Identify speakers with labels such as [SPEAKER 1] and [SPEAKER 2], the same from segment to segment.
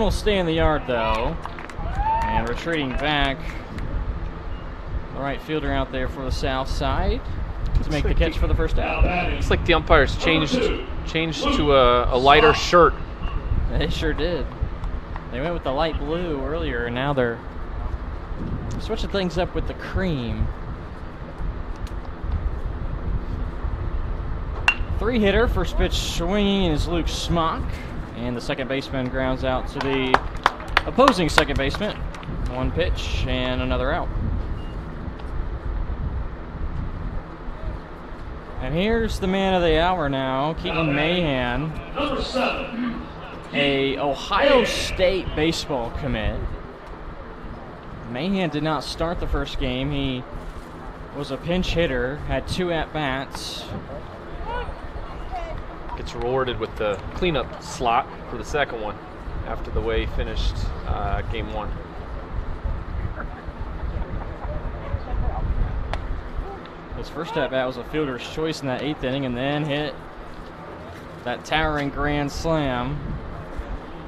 [SPEAKER 1] will stay in the yard, though. And retreating back, the right fielder out there for the south side to make the catch for the first out.
[SPEAKER 2] Looks like the umpires changed to a lighter shirt.
[SPEAKER 1] They sure did. They went with the light blue earlier, and now they're switching things up with the cream. 3-hitter, first pitch swinging is Luke Smock, and the second baseman grounds out to the opposing second baseman. 1 pitch and another out. And here's the man of the hour now, Keaton Mahan, a Ohio State baseball commit. Mahan did not start the first game. He was a pinch hitter, had 2 at-bats.
[SPEAKER 2] Gets rewarded with the cleanup slot for the second one after the way he finished game 1.
[SPEAKER 1] His first at-bat was a fielder's choice in that 8th inning, and then hit that towering grand slam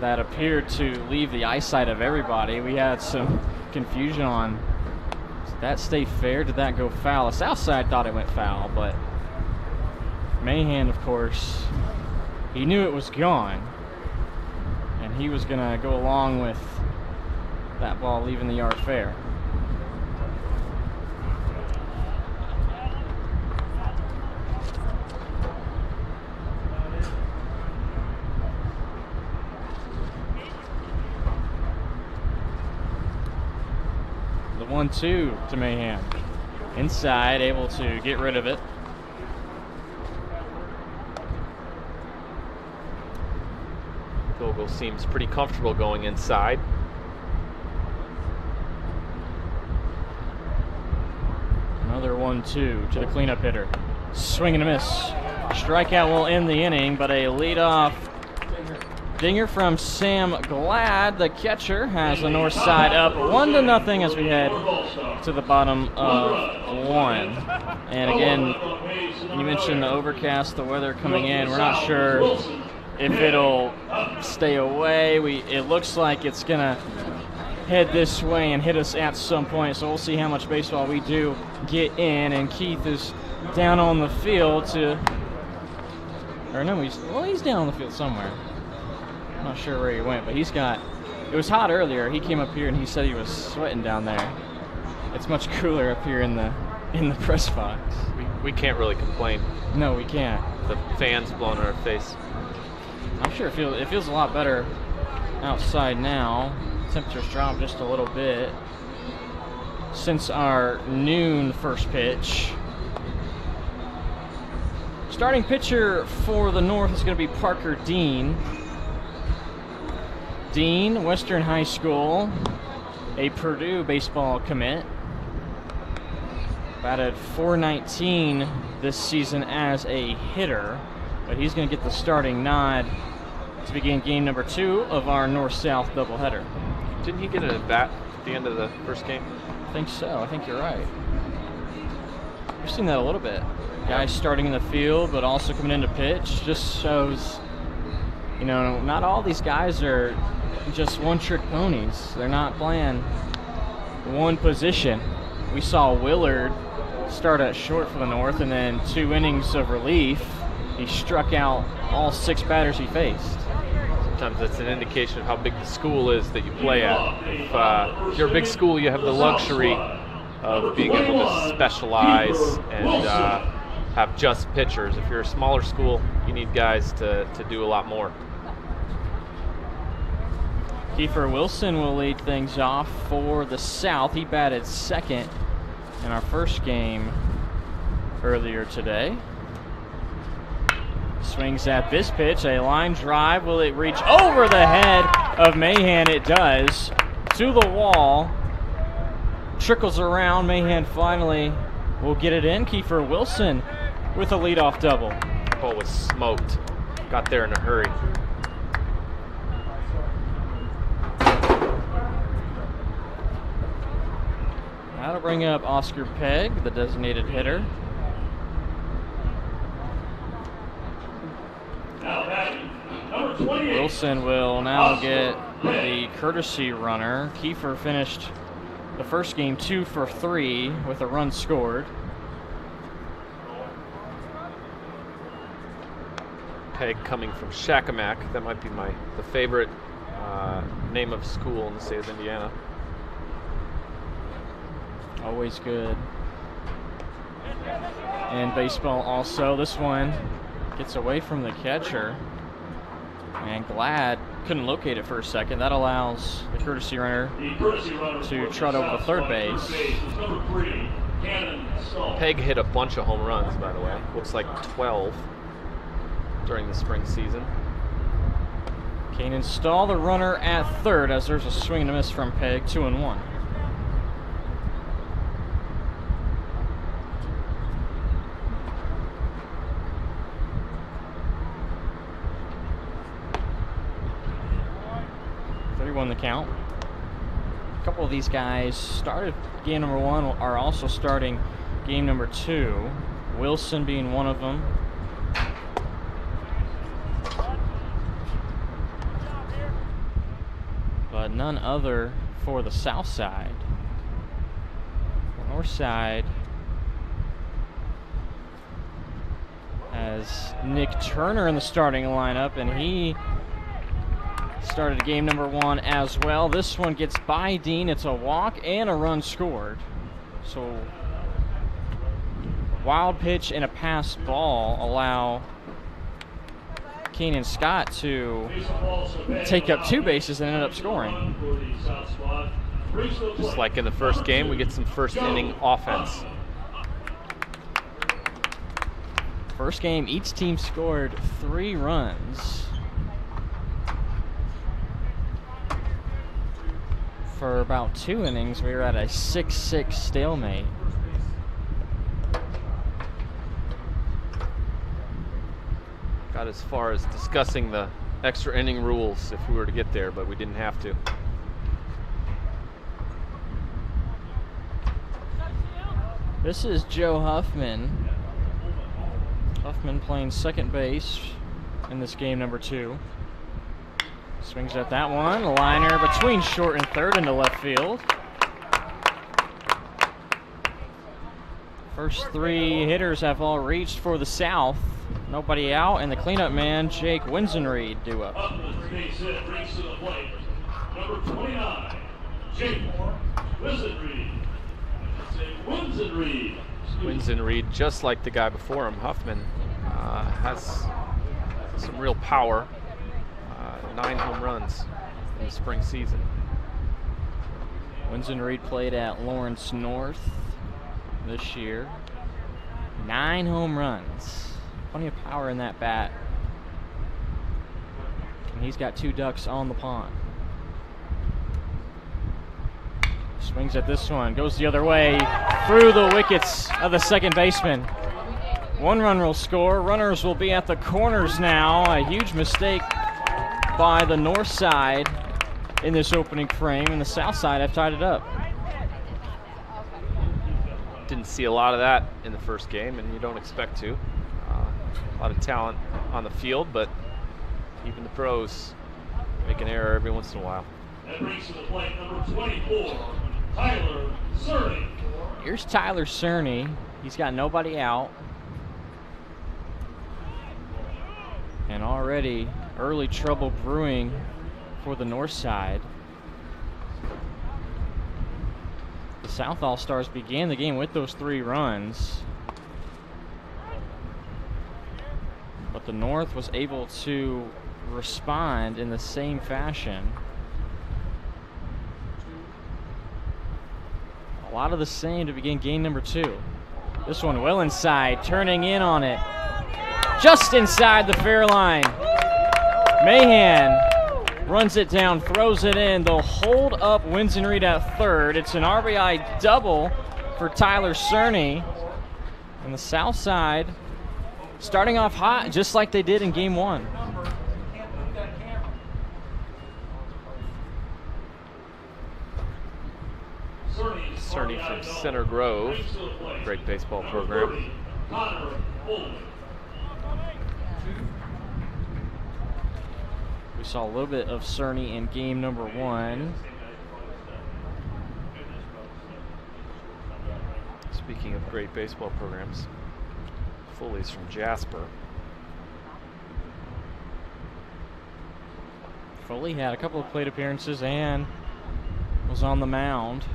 [SPEAKER 1] that appeared to leave the eyesight of everybody. We had some confusion on, did that stay fair? Did that go foul? The south side thought it went foul, but Mahan, of course, he knew it was gone, and he was going to go along with that ball leaving the yard fair. The 1-2 to Mahan. Inside, able to get rid of it.
[SPEAKER 2] Vogel seems pretty comfortable going inside.
[SPEAKER 1] Another 1-2 to the cleanup hitter. Swing and a miss. Strikeout will end the inning, but a leadoff dinger from Sam Glad. The catcher has the north side up 1-0 as we head to the bottom of 1. And again, you mentioned the overcast, the weather coming in. We're not sure if it'll stay away. It looks like it's gonna head this way and hit us at some point, so we'll see how much baseball we do get in. And Keith is down on the field he's down on the field somewhere. I'm not sure where he went, but it was hot earlier. He came up here and he said he was sweating down there. It's much cooler up here in the press box.
[SPEAKER 2] We can't really complain.
[SPEAKER 1] No, we can't.
[SPEAKER 2] The fans blowing in our face.
[SPEAKER 1] I'm sure it feels a lot better outside now. Temperatures dropped just a little bit since our noon first pitch. Starting pitcher for the North is going to be Parker Dean. Dean, Western High School, a Purdue baseball commit. Batted .419 this season as a hitter, but he's going to get the starting nod to begin game number 2 of our North-South doubleheader.
[SPEAKER 2] Didn't he get an at-bat at the end of the first game?
[SPEAKER 1] I think so. I think you're right. We've seen that a little bit. Guys starting in the field, but also coming in to pitch. Just shows, not all these guys are just one-trick ponies. They're not playing one position. We saw Willard start at short for the North, and then 2 innings of relief, he struck out all 6 batters he faced.
[SPEAKER 2] Sometimes that's an indication of how big the school is that you play at. If you're a big school, you have the luxury of being able to specialize and have just pitchers. If you're a smaller school, you need guys to do a lot more.
[SPEAKER 1] Kiefer Wilson will lead things off for the South. He batted second in our first game earlier today. Swings at this pitch, a line drive. Will it reach over the head of Mahan? It does. To the wall. Trickles around. Mahan finally will get it in. Kiefer Wilson with a leadoff double.
[SPEAKER 2] Ball was smoked. Got there in a hurry.
[SPEAKER 1] That'll bring up Oscar Pegg, the designated hitter. Wilson will now get the courtesy runner. Kiefer finished the first game 2 for 3 with a run scored.
[SPEAKER 2] Peg coming from Shakamak. That might be the favorite name of school in the state of Indiana.
[SPEAKER 1] Always good. And baseball also. This one gets away from the catcher. And Glad couldn't locate it for a second. That allows the courtesy runner to trot over the third base.
[SPEAKER 2] Peg hit a bunch of home runs, by the way. Looks like 12 during the spring season.
[SPEAKER 1] Kanan Stahl, the runner at third, as there's a swing and a miss from Peg, 2-1. The count. A couple of these guys started game number 1, are also starting game number 2. Wilson being one of them. But none other for the south side. The north side has Nick Turner in the starting lineup, and he started game number 1 as well. This one gets by Dean. It's a walk and a run scored. So wild pitch and a pass ball allow Keenan Scott to take up 2 bases and end up scoring.
[SPEAKER 2] Just like in the first game, we get some first inning offense.
[SPEAKER 1] First game, each team scored 3 runs. For about 2 innings, we were at a 6-6 stalemate.
[SPEAKER 2] Got as far as discussing the extra inning rules if we were to get there, but we didn't have to.
[SPEAKER 1] This is Joe Huffman. Huffman playing second base in this game number 2. Swings at that one. A liner between short and third into left field. First 3 hitters have all reached for the south. Nobody out, and the cleanup man, Jake Winsenreed, due up.
[SPEAKER 3] Number 29, Jake Winsenreed.
[SPEAKER 2] Winsenreed, just like the guy before him, Huffman, has some real power. 9 home runs in the spring season.
[SPEAKER 1] Winsenreed played at Lawrence North this year. 9 home runs. Plenty of power in that bat. And he's got 2 ducks on the pond. Swings at this one, goes the other way, through the wickets of the second baseman. 1 run will score. Runners will be at the corners now. A huge mistake by the north side in this opening frame, and the south side have tied it up.
[SPEAKER 2] Didn't see a lot of that in the first game, and you don't expect to. A lot of talent on the field, but even the pros make an error every once in a while.
[SPEAKER 3] That brings to the plate number 24, Tyler Cerny.
[SPEAKER 1] Here's Tyler Cerny. He's got nobody out. And already early trouble brewing for the north side. The South All-Stars began the game with those 3 runs. But the North was able to respond in the same fashion. A lot of the same to begin game number 2. This one well inside, turning in on it. Just inside the fair line. Mahan runs it down, throws it in. They'll hold up Winsenreed at third. It's an RBI double for Tyler Cerny. And the south side starting off hot, just like they did in game 1.
[SPEAKER 2] Cerny from Center Grove, great baseball program.
[SPEAKER 1] We saw a little bit of Cerny in game number 1.
[SPEAKER 2] Speaking of great baseball programs, Foley's from Jasper.
[SPEAKER 1] Foley had a couple of plate appearances and was on the mound.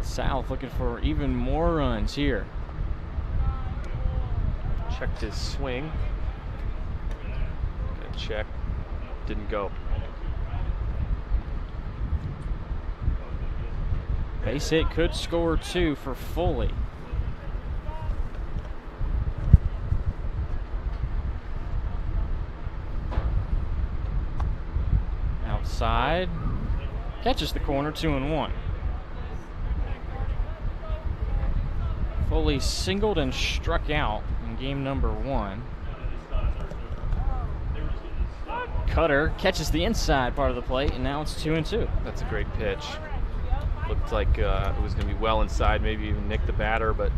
[SPEAKER 1] South looking for even more runs here.
[SPEAKER 2] Checked his swing. Good check. Didn't go.
[SPEAKER 1] Base hit could score 2 for Foley. Outside. Catches the corner, 2-1. Foley singled and struck out in game number 1. Cutter catches the inside part of the plate, and now it's 2-2.
[SPEAKER 2] That's a great pitch. Looked like it was going to be well inside, maybe even nick the batter, but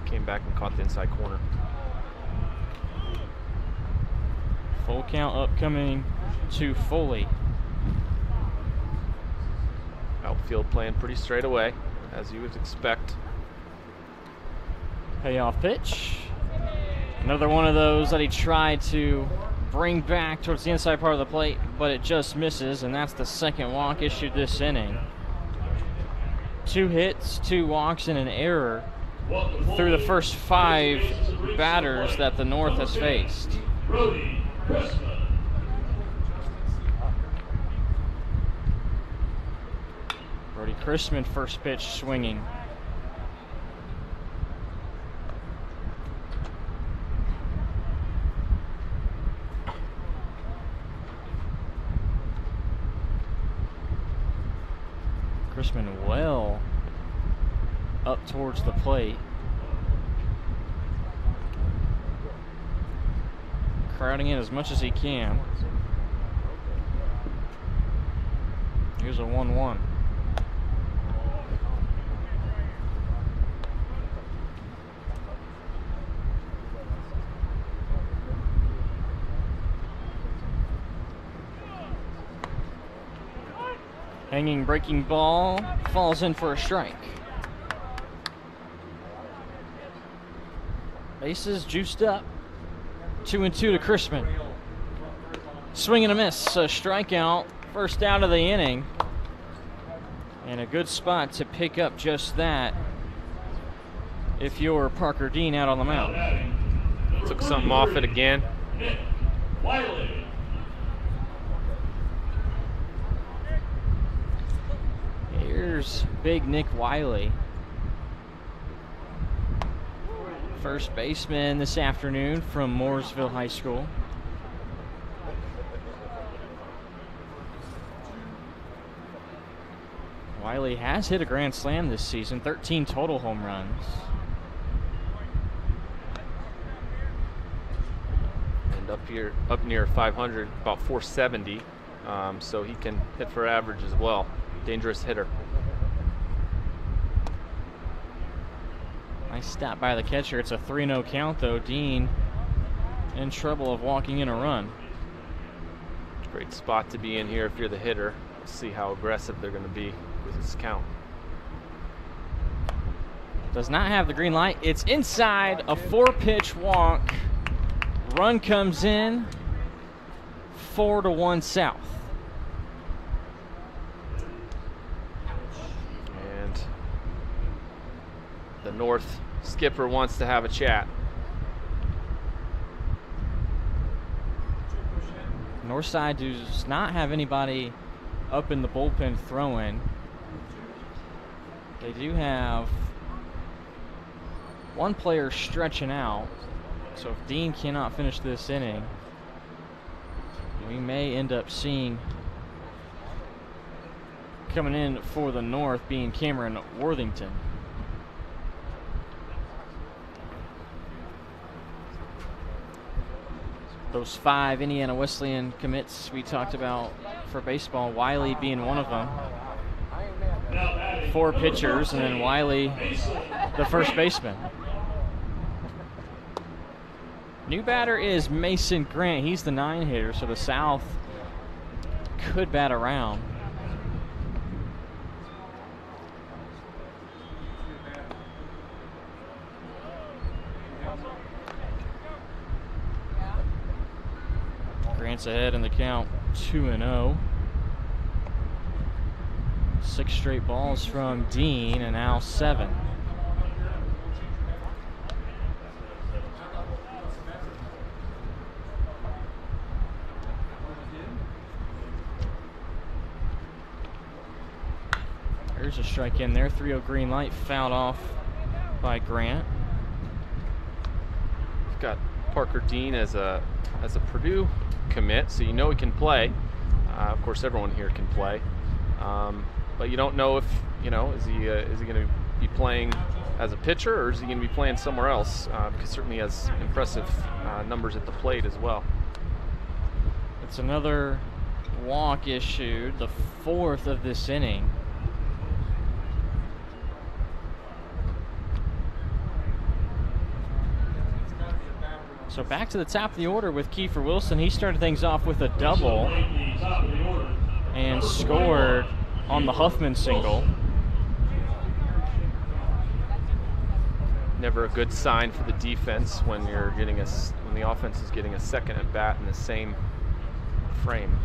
[SPEAKER 2] came back and caught the inside corner.
[SPEAKER 1] Full count upcoming to Foley.
[SPEAKER 2] Outfield playing pretty straight away, as you would expect.
[SPEAKER 1] Payoff pitch. Another one of those that he tried to bring back towards the inside part of the plate, but it just misses, and that's the second walk issued this inning. 2 hits, 2 walks, and an error through the first 5 batters that the North has faced.
[SPEAKER 3] Brody Christmas.
[SPEAKER 1] Brody Christman, first pitch swinging. Christman well up towards the plate. Crowding in as much as he can. Here's a 1-1. Hanging breaking ball falls in for a strike. Bases juiced up. 2-2 to Christman. Swing and a miss, a strikeout, first out of the inning. And a good spot to pick up just that if you're Parker Dean out on the mound.
[SPEAKER 2] Took something off it again.
[SPEAKER 3] Nick Wiley.
[SPEAKER 1] Here's big Nick Wiley. First baseman this afternoon from Mooresville High School. Wiley has hit a grand slam this season, 13 total home runs.
[SPEAKER 2] And up near 500, about 470. So he can hit for average as well. Dangerous hitter.
[SPEAKER 1] Nice stop by the catcher. It's a 3-0 count, though. Dean in trouble of walking in a run.
[SPEAKER 2] Great spot to be in here if you're the hitter. We'll see how aggressive they're going to be with this count.
[SPEAKER 1] Does not have the green light. It's inside, a 4-pitch walk. Run comes in, 4-1 South.
[SPEAKER 2] And the North skipper wants to have a chat.
[SPEAKER 1] Northside does not have anybody up in the bullpen throwing. They do have one player stretching out. So if Dean cannot finish this inning, we may end up seeing coming in for the North being Cameron Worthington. Those 5 Indiana Wesleyan commits we talked about for baseball, Wiley being one of them. 4 pitchers, and then Wiley, the first baseman. New batter is Mason Grant. He's the 9 hitter, so the South could bat around. Grant's ahead in the count, 2-0. 6 straight balls from Dean, and now 7. There's a strike in there. 3-0 green light, fouled off by Grant.
[SPEAKER 2] We've got Parker Dean as a Purdue commit, so you know he can play. Of course, everyone here can play, but you don't know if is he going to be playing as a pitcher or is he going to be playing somewhere else? Because certainly he has impressive numbers at the plate as well.
[SPEAKER 1] It's another walk issued, the 4th of this inning. So back to the top of the order with Kiefer Wilson. He started things off with a double and scored on the Huffman single.
[SPEAKER 2] Never a good sign for the defense when when the offense is getting a second at bat in the same frame.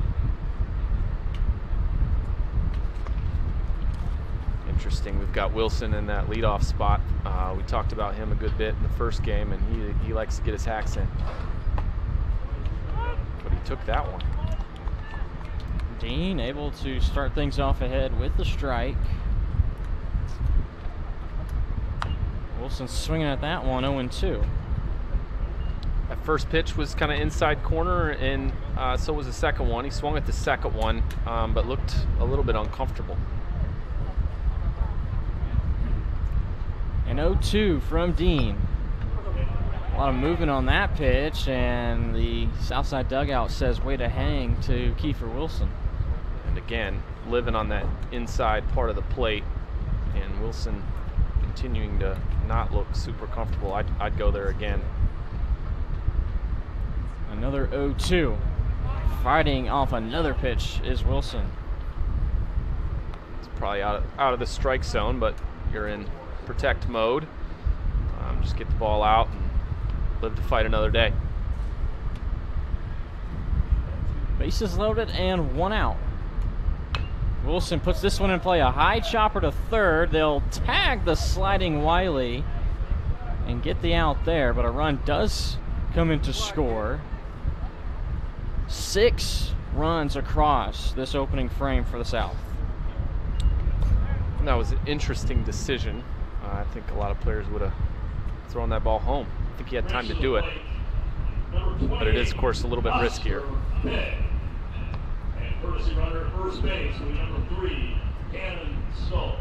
[SPEAKER 2] Interesting. We've got Wilson in that leadoff spot. We talked about him a good bit in the first game, and he likes to get his hacks in. But he took that one.
[SPEAKER 1] Dean able to start things off ahead with the strike. Wilson swinging at that one, 0-2.
[SPEAKER 2] That first pitch was kind of inside corner, and so was the second one. He swung at the second one, but looked a little bit uncomfortable.
[SPEAKER 1] And 0-2 from Dean. A lot of movement on that pitch, and the Southside dugout says way to hang to Kiefer Wilson.
[SPEAKER 2] And again, living on that inside part of the plate, and Wilson continuing to not look super comfortable. I'd go there again.
[SPEAKER 1] Another 0-2. Fighting off another pitch is Wilson.
[SPEAKER 2] It's probably out of the strike zone, but you're in protect mode. Just get the ball out and live to fight another day.
[SPEAKER 1] Bases loaded and 1 out. Wilson puts this one in play. A high chopper to third. They'll tag the sliding Wiley and get the out there, but a run does come in to score. 6 runs across this opening frame for the South.
[SPEAKER 2] And that was an interesting decision. I think a lot of players would have thrown that ball home. I think he had time to do it. But it is, of course, a little bit riskier.
[SPEAKER 3] And courtesy runner at first base with number 3, Cannon Skull.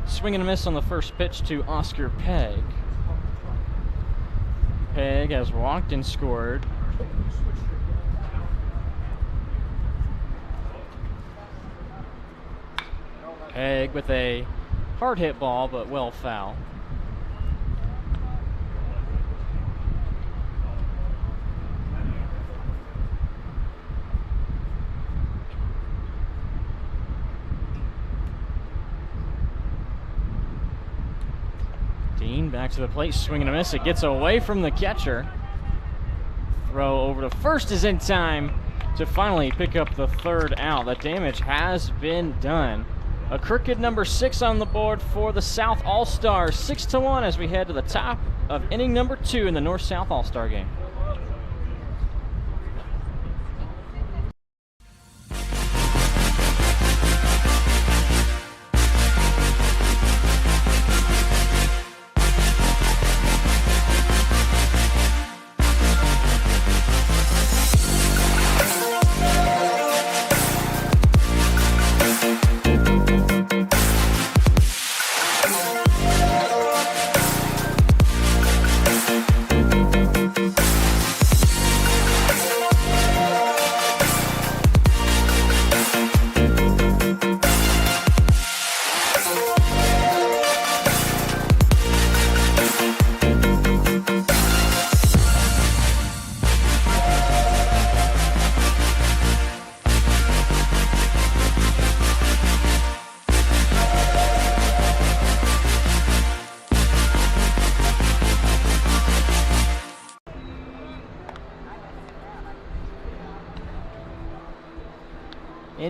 [SPEAKER 1] Swing and a miss on the first pitch to Oscar Pegg. Pegg has walked and scored. Pegg with a hard hit ball, but well foul. Dean back to the plate, swing and a miss. It gets away from the catcher. Throw over to first is in time to finally pick up the 3rd out. The damage has been done. A crooked number 6 on the board for the South All-Stars. 6-1 as we head to the top of inning number 2 in the North-South All-Star game.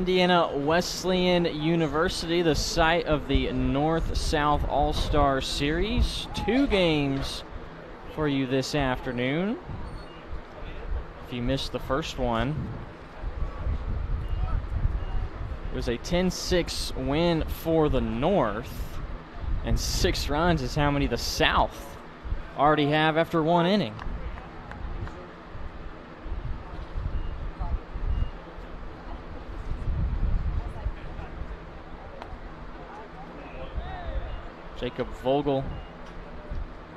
[SPEAKER 1] Indiana Wesleyan University, the site of the North-South All-Star Series. 2 games for you this afternoon. If you missed the first one, it was a 10-6 win for the North, and 6 runs is how many the South already have after 1 inning. Jacob Vogel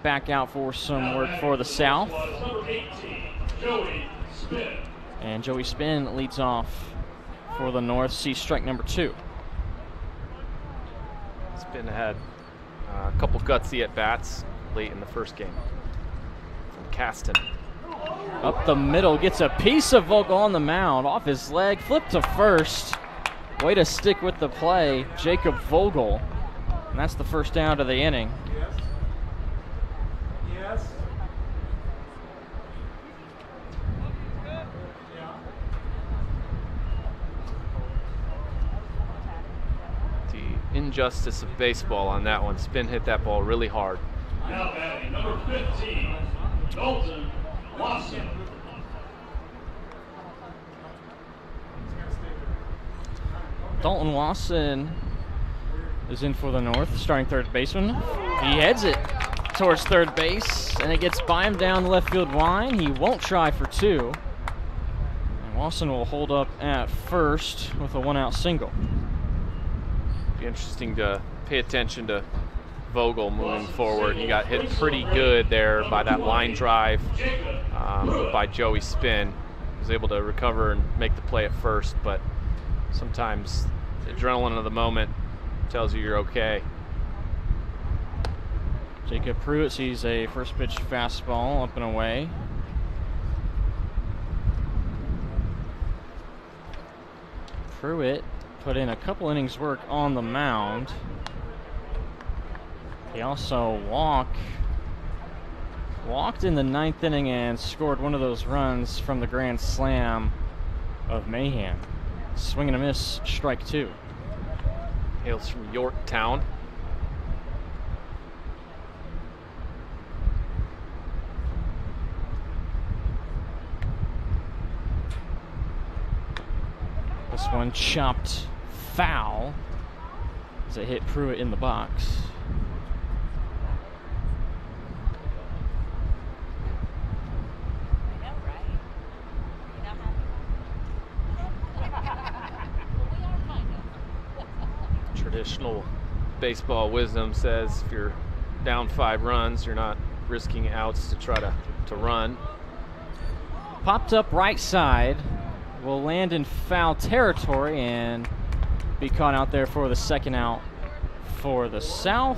[SPEAKER 1] back out for some work for the South. And Joey Spinn leads off for the North. See strike number 2.
[SPEAKER 2] Spinn had a couple gutsy at-bats late in the first game from Caston.
[SPEAKER 1] Up the middle, gets a piece of Vogel on the mound, off his leg, flipped to first. Way to stick with the play, Jacob Vogel. And that's the first out of the inning.
[SPEAKER 3] Yes.
[SPEAKER 2] The injustice of baseball on that one. Spinn hit that ball really hard.
[SPEAKER 3] Now batting number 15, Dalton Watson.
[SPEAKER 1] Dalton Watson is in for the North, starting third baseman. He heads it towards third base, and it gets by him down the left field line. He won't try for 2. And Watson will hold up at first with a 1-out single.
[SPEAKER 2] Be interesting to pay attention to Vogel moving forward. He got hit pretty good there by that line drive by Joey Spinn. He was able to recover and make the play at first, but sometimes the adrenaline of the moment tells you you're okay.
[SPEAKER 1] Jacob Pruitt sees a first pitch fastball up and away. Pruitt put in a couple innings work on the mound. He also walked in the 9th inning and scored one of those runs from the grand slam of Mayhem. Swing and a miss, strike 2.
[SPEAKER 2] Hails from Yorktown.
[SPEAKER 1] This one chopped foul as it hit Pruitt in the box.
[SPEAKER 2] Traditional baseball wisdom says if you're down 5 runs, you're not risking outs to try to run.
[SPEAKER 1] Popped up right side, will land in foul territory and be caught out there for the 2nd out for the South.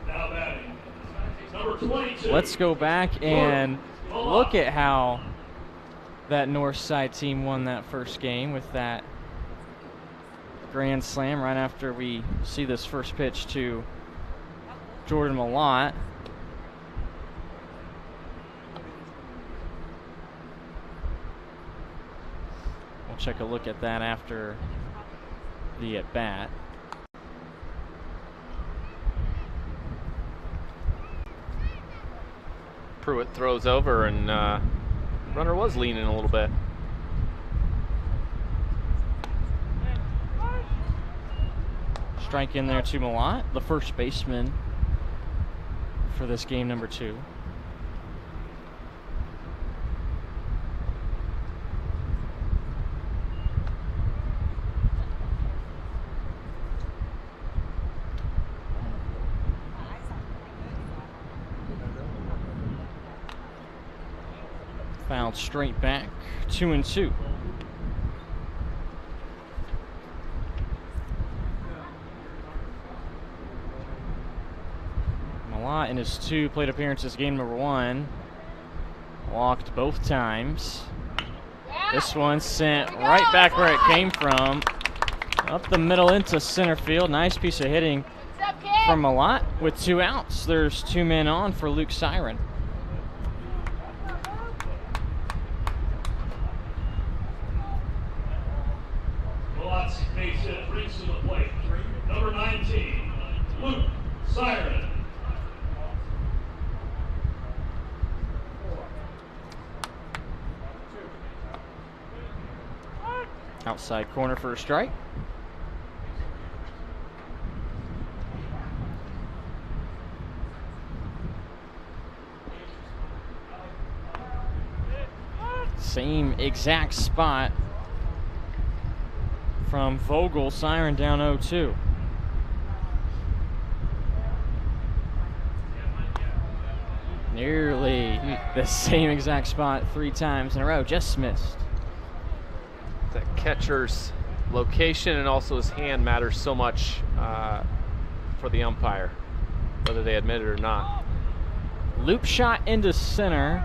[SPEAKER 3] Now batting number 22.
[SPEAKER 1] Let's go back and look at how that north side team won that first game with that grand slam right after we see this first pitch to Jordan Malott. We'll check a look at that after the at-bat.
[SPEAKER 2] Pruitt throws over, and runner was leaning a little bit.
[SPEAKER 1] Strike in there to Malott, the first baseman for this game number 2. Fouled straight back, 2-2. Malott in his 2 plate appearances, game number 1, walked both times. This one sent right back where it came from, up the middle into center field. Nice piece of hitting from Malott with 2 outs. There's 2 men on for Luke Siren.
[SPEAKER 3] Siren.
[SPEAKER 1] Outside corner for a strike. Same exact spot from Vogel. Siren down 0-2. Nearly the same exact spot 3 times in a row, just missed.
[SPEAKER 2] That catcher's location and also his hand matters so much for the umpire, whether they admit it or not.
[SPEAKER 1] Loop shot into center,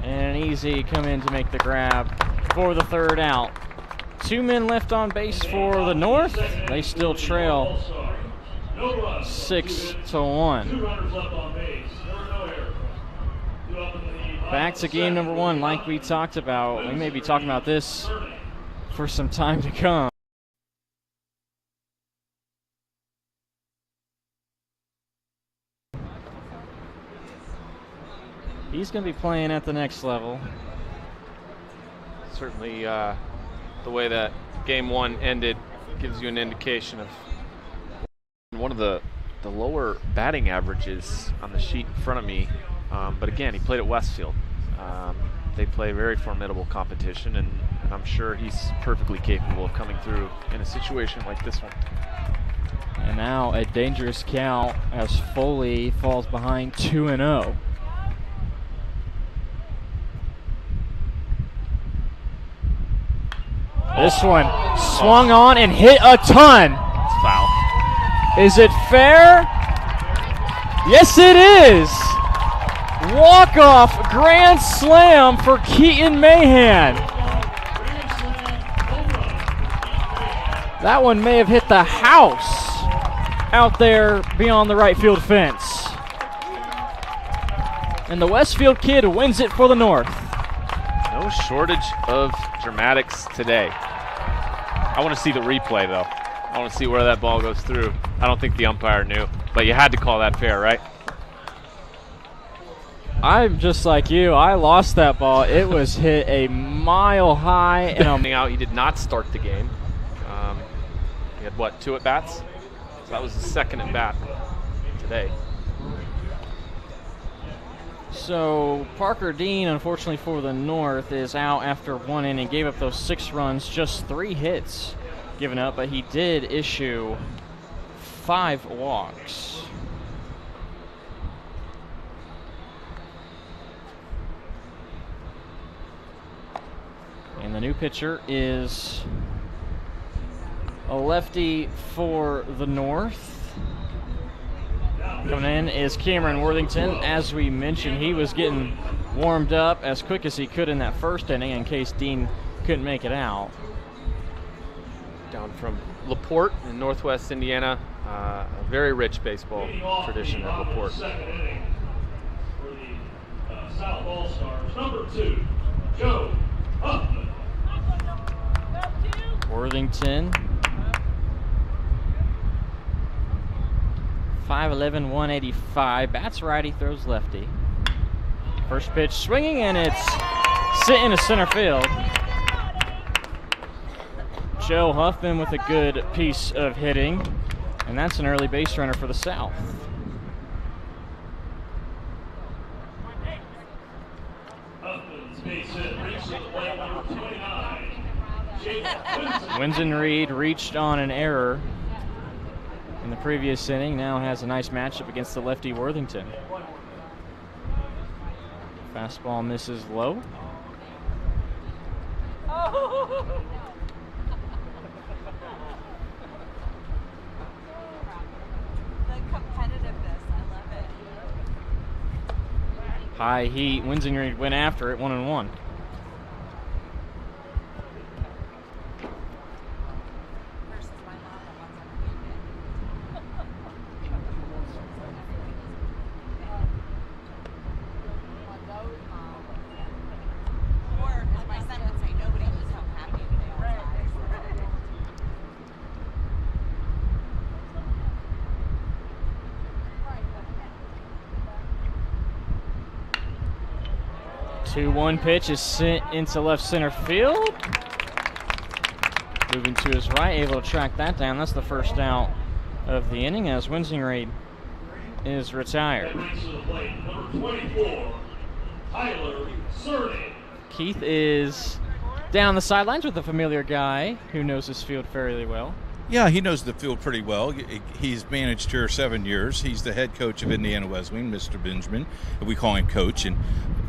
[SPEAKER 1] and an easy come in to make the grab for the 3rd out. 2 men left on base for the North. They still trail 6-1.
[SPEAKER 3] 2 runners left on base. There were no errors.
[SPEAKER 1] Back to game number 1, like we talked about. We may be talking about this for some time to come. He's going to be playing at the next level.
[SPEAKER 2] Certainly the way that game 1 ended gives you an indication of one of the lower batting averages on the sheet in front of me. But again, he played at Westfield. They play very formidable competition, and I'm sure he's perfectly capable of coming through in a situation like this one.
[SPEAKER 1] And now a dangerous count as Foley falls behind 2-0. This one swung on and hit a ton.
[SPEAKER 2] It's foul.
[SPEAKER 1] Is it fair? Yes, it is. Walk-off grand slam for Keaton Mahan. That one may have hit the house out there beyond the right field fence. And the Westfield kid wins it for the North.
[SPEAKER 2] No shortage of dramatics today. I want to see the replay, though. I want to see where that ball goes through. I don't think the umpire knew, but you had to call that fair, right?
[SPEAKER 1] I'm just like you. I lost that ball. It was hit a mile high. And
[SPEAKER 2] Coming out, he did not start the game. He had, what, 2 at-bats? So that was his 2nd at-bat today.
[SPEAKER 1] So Parker Dean, unfortunately for the North, is out after 1 inning. Gave up those 6 runs, just 3 hits given up, but he did issue 5 walks. And the new pitcher is a lefty for the North. Coming in is Cameron Worthington. As we mentioned, he was getting warmed up as quick as he could in that 1st inning in case Dean couldn't make it out.
[SPEAKER 2] Down from LaPorte in Northwest Indiana. A very rich baseball tradition at LaPorte.
[SPEAKER 3] 2nd inning for the South All-Stars. Number 2, Joe Huffman.
[SPEAKER 1] Worthington, 5'11", 185. Bats righty, throws lefty. First pitch swinging, and it's sitting to center field. Joe Huffman with a good piece of hitting, and that's an early base runner for the South.
[SPEAKER 3] Huffman's base hit reached the plate, number 29.
[SPEAKER 1] Winston Reed reached on an error in the previous inning. Now has a nice matchup against the lefty Worthington. Fastball misses low.
[SPEAKER 4] The competitiveness, I love it.
[SPEAKER 1] High heat. Winston Reed went after it, 1-1.
[SPEAKER 4] Versus my mom that wants to or, as my son would say, nobody was so happy today. Right.
[SPEAKER 3] 1-0 to
[SPEAKER 1] 2-1 pitch is sent into left center field. Moving to his right, able to track that down. That's the first out of the inning as Winsingrade is retired. Keith is down the sidelines with a familiar guy who knows this field fairly well.
[SPEAKER 5] Yeah, he knows the field pretty well. He's managed here 7 years. He's the head coach of Indiana Wesleyan, Mr. Benjamin. We call him Coach. And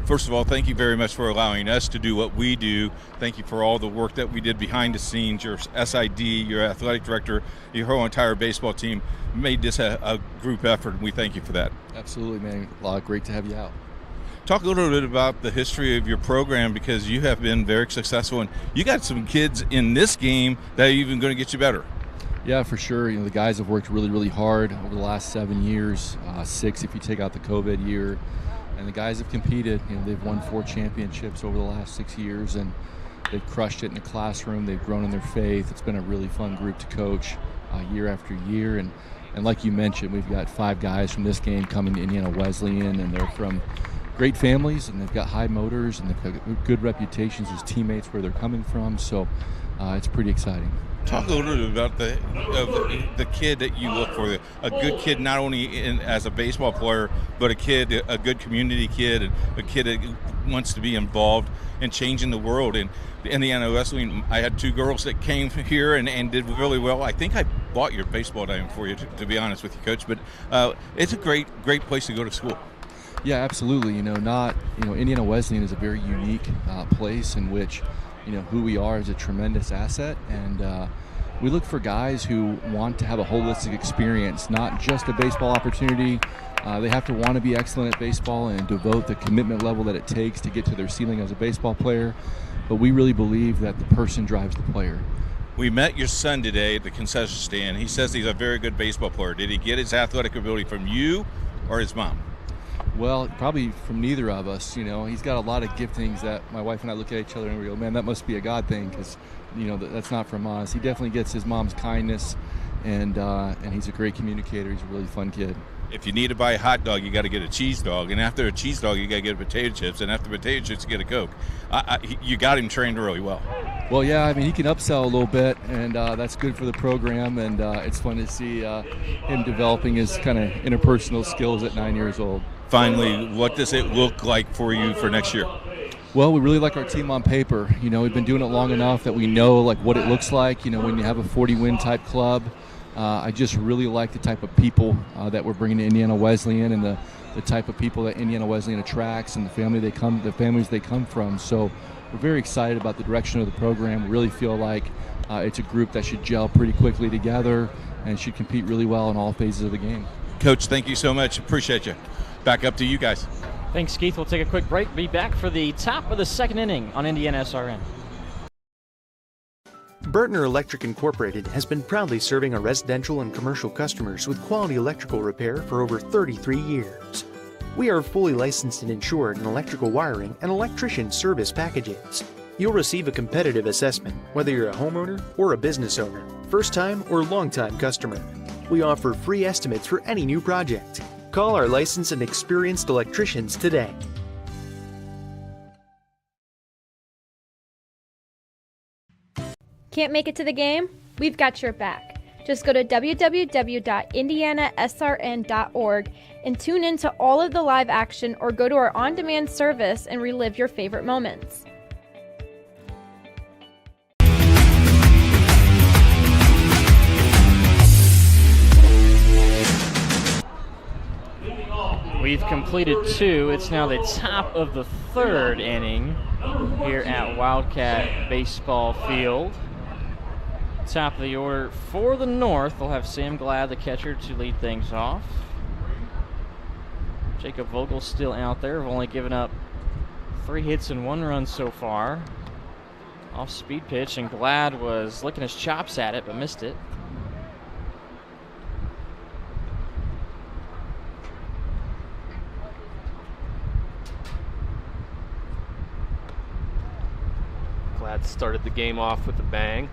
[SPEAKER 5] first of all, thank you very much for allowing us to do what we do. Thank you for all the work that we did behind the scenes. Your SID, your athletic director, your whole entire baseball team made this a group effort, and we thank you for that.
[SPEAKER 6] Absolutely, man. Great to have you out.
[SPEAKER 5] Talk a little bit about the history of your program, because you have been very successful, and you got some kids in this game that are even going to get you better.
[SPEAKER 6] Yeah, for sure. The guys have worked really, really hard over the last 7 years, 6 if you take out the COVID year. And the guys have competed. They've won 4 championships over the last 6 years, and they've crushed it in the classroom. They've grown in their faith. It's been a really fun group to coach year after year. And like you mentioned, we've got 5 guys from this game coming to Indiana Wesleyan, and they're from great families, and they've got high motors, and they've got good reputations as teammates where they're coming from. So it's pretty exciting.
[SPEAKER 5] Talk a little bit about the kid that you look for, a good kid not only as a baseball player, but a good community kid, and a kid that wants to be involved in changing the world. And Indiana Wesleyan, I had 2 girls that came here and did really well. I think I bought your baseball diamond for you, to be honest with you, Coach. But it's a great place to go to school.
[SPEAKER 6] Yeah, absolutely. Indiana Wesleyan is a very unique place in which who we are is a tremendous asset, and we look for guys who want to have a holistic experience, not just a baseball opportunity. They have to want to be excellent at baseball and devote the commitment level that it takes to get to their ceiling as a baseball player. But we really believe that the person drives the player.
[SPEAKER 5] We met your son today at the concession stand. He says he's a very good baseball player. Did he get his athletic ability from you or his mom?
[SPEAKER 6] Well, probably from neither of us. He's got a lot of giftings that my wife and I look at each other and we go, man, that must be a God thing, because that's not from us. He definitely gets his mom's kindness, and he's a great communicator. He's a really fun kid.
[SPEAKER 5] If you need to buy a hot dog, you got to get a cheese dog, and after a cheese dog, you got to get potato chips, and after potato chips, you get a Coke. You got him trained really well.
[SPEAKER 6] Well, yeah, he can upsell a little bit, and that's good for the program, and it's fun to see him developing his kind of interpersonal skills at 9 years old.
[SPEAKER 5] Finally, what does it look like for you for next year?
[SPEAKER 6] Well, we really like our team on paper. We've been doing it long enough that we know what it looks like. When you have a 40-win type club. I just really like the type of people that we're bringing to Indiana Wesleyan, and the type of people that Indiana Wesleyan attracts, and the families they come from. So we're very excited about the direction of the program. We really feel like it's a group that should gel pretty quickly together and should compete really well in all phases of the game.
[SPEAKER 5] Coach, thank you so much. Appreciate you. Back up to you guys.
[SPEAKER 1] Thanks, Keith. We'll take a quick break. Be back for the top of the 2nd inning on IndianaSRN.
[SPEAKER 7] Burtner Electric Incorporated has been proudly serving our residential and commercial customers with quality electrical repair for over 33 years. We are fully licensed and insured in electrical wiring and electrician service packages. You'll receive a competitive assessment whether you're a homeowner or a business owner, first-time or long-time customer. We offer free estimates for any new project. Call our licensed and experienced electricians today.
[SPEAKER 8] Can't make it to the game? We've got your back. Just go to www.IndianaSRN.org and tune in to all of the live action, or go to our on-demand service and relive your favorite moments.
[SPEAKER 1] We've completed 2. It's now the top of the 3rd inning here at Wildcat Baseball Field. Top of the order for the North. They'll have Sam Glad, the catcher, to lead things off. Jacob Vogel still out there. We've only given up 3 hits and 1 run so far. Off speed pitch, and Glad was licking his chops at it but missed it.
[SPEAKER 2] Glad started the game off with a bang.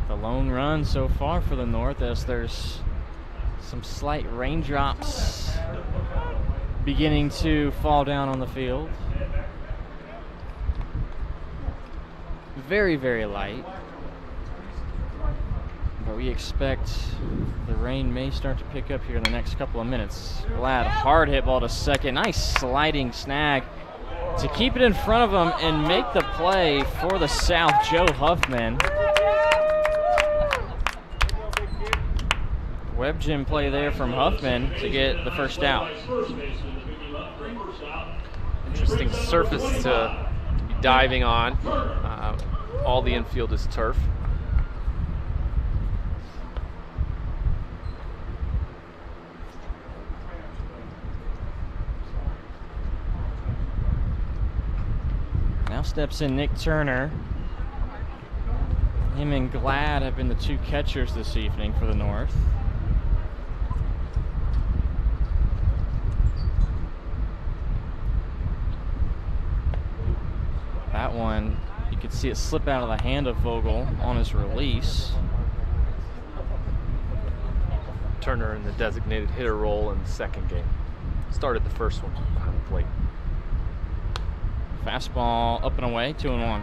[SPEAKER 1] The lone run so far for the North, as there's some slight raindrops beginning to fall down on the field. Very, very light. But we expect the rain may start to pick up here in the next couple of minutes. Glad hard hit ball to second. Nice sliding snag to keep it in front of him and make the play for the South, Joe Huffman. Web gym play there from Huffman to get the first out.
[SPEAKER 2] Interesting surface to be diving on. All the infield is turf.
[SPEAKER 1] Now steps in Nick Turner. Him and Glad have been the two catchers this evening for the North. That one, you could see it slip out of the hand of Vogel on his release.
[SPEAKER 2] Turner in the designated hitter role in the second game. Started the first one behind the plate.
[SPEAKER 1] Fastball up and away, 2-1.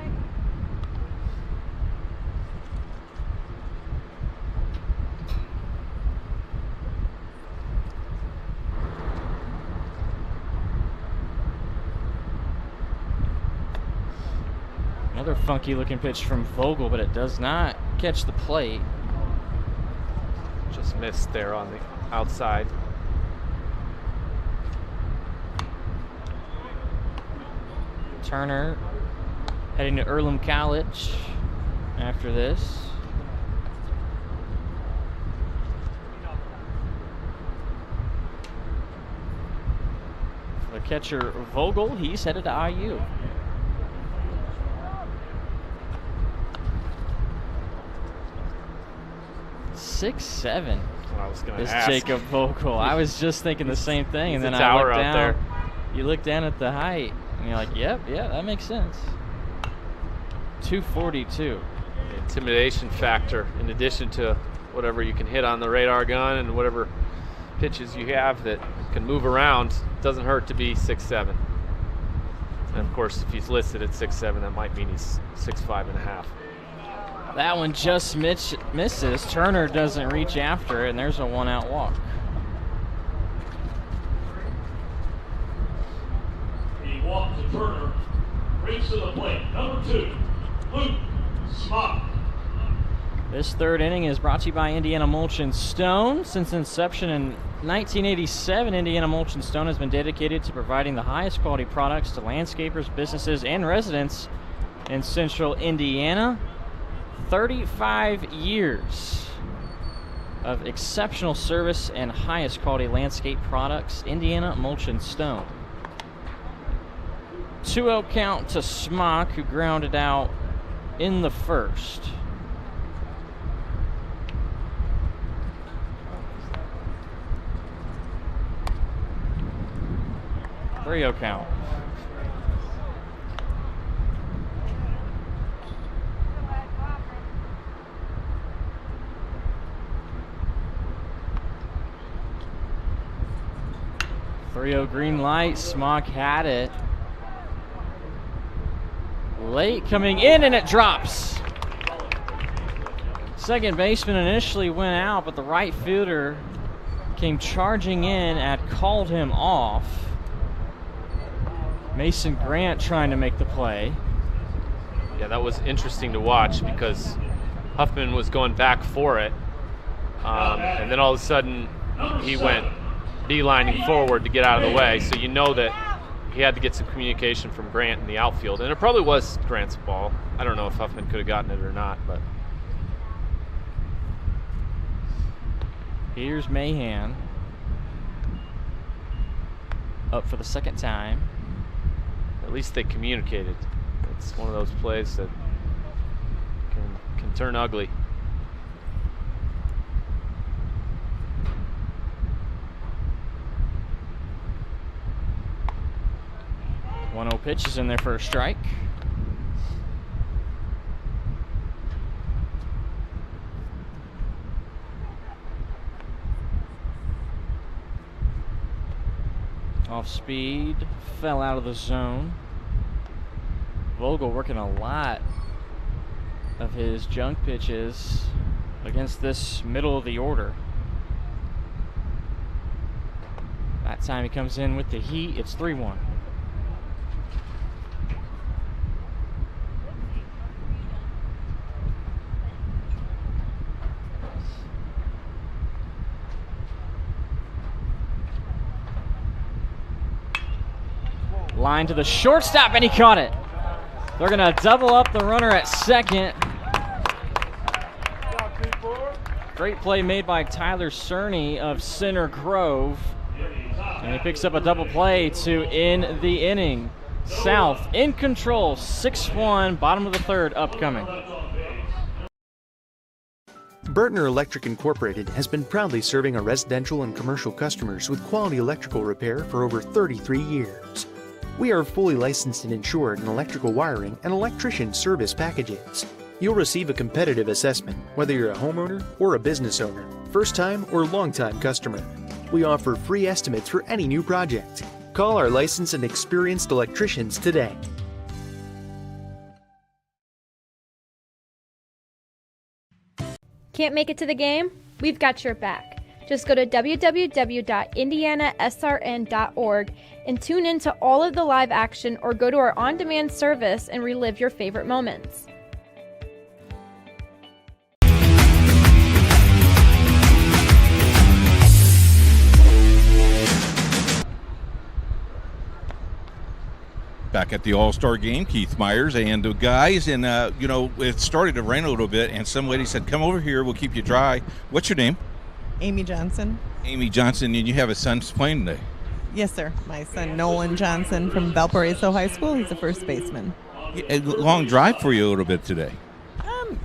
[SPEAKER 1] Another funky looking pitch from Vogel, but it does not catch the plate.
[SPEAKER 2] Just missed there on the outside.
[SPEAKER 1] Turner heading to Earlham College after this. For the catcher Vogel, he's headed to IU. Six, 7.
[SPEAKER 2] I was going
[SPEAKER 1] is
[SPEAKER 2] to ask.
[SPEAKER 1] Jacob Vogel. I was just thinking the same thing, and then
[SPEAKER 2] a
[SPEAKER 1] I
[SPEAKER 2] tower
[SPEAKER 1] looked
[SPEAKER 2] out
[SPEAKER 1] down.
[SPEAKER 2] there.
[SPEAKER 1] You look down at the height, and you're like, "Yep, yeah, that makes sense." 242.
[SPEAKER 2] The intimidation factor, in addition to whatever you can hit on the radar gun and whatever pitches you have that can move around, doesn't hurt to be 6'7". And of course, if he's listed at 6'7", that might mean he's 6'5.5".
[SPEAKER 1] That one just misses. Turner doesn't reach after it, and there's a 1-out walk.
[SPEAKER 3] He walked to Turner, brings to the plate. Number 2, Luke Smock.
[SPEAKER 1] This third inning is brought to you by Indiana Mulch and Stone. Since inception in 1987, Indiana Mulch and Stone has been dedicated to providing the highest quality products to landscapers, businesses, and residents in central Indiana. 35 years of exceptional service and highest quality landscape products. Indiana Mulch and Stone. 2-0 count to Smock, who grounded out in the first. Three-0 count. Green light. Smock had it. Late coming in, and it drops. Second baseman initially went out, but the right fielder came charging in and called him off. Mason Grant trying to make the play.
[SPEAKER 2] Yeah, that was interesting to watch because Huffman was going back for it. And then all of a sudden he went beelining forward to get out of the way. So you know that he had to get some communication from Grant in the outfield. And it probably was Grant's ball. I don't know if Huffman could have gotten it or not, but.
[SPEAKER 1] Here's Mahan. Up for the second time.
[SPEAKER 2] At least they communicated. It's one of those plays that can turn ugly.
[SPEAKER 1] One 1-0 pitch is in there for a strike. Off speed, fell out of the zone. Vogel working a lot of his junk pitches against this middle of the order. That time he comes in with the heat. It's 3-1. Line to the shortstop, and he caught it. They're going to double up the runner at second. Great play made by Tyler Cerny of Center Grove. And he picks up a double play to end the inning. South in control, 6-1, bottom of the third upcoming.
[SPEAKER 7] Burtner Electric Incorporated has been proudly serving our residential and commercial customers with quality electrical repair for over 33 years. We are fully licensed and insured in electrical wiring and electrician service packages. You'll receive a competitive assessment whether you're a homeowner or a business owner, first-time or long-time customer. We offer free estimates for any new project. Call our licensed and experienced electricians today.
[SPEAKER 8] Can't make it to the game? We've got your back. Just go to www.IndianaSRN.org and tune in to all of the live action, or go to our on-demand service and relive your favorite moments.
[SPEAKER 5] Back at the All-Star game, Keith Myers and the guys, and it started to rain a little bit, and some lady said, "Come over here, we'll keep you dry." What's your name?
[SPEAKER 9] Amy Johnson.
[SPEAKER 5] Amy Johnson, and you have a son playing today.
[SPEAKER 9] Yes, sir. My son Nolan Johnson from Valparaiso High School. He's a first baseman.
[SPEAKER 5] A long drive for you a little bit today.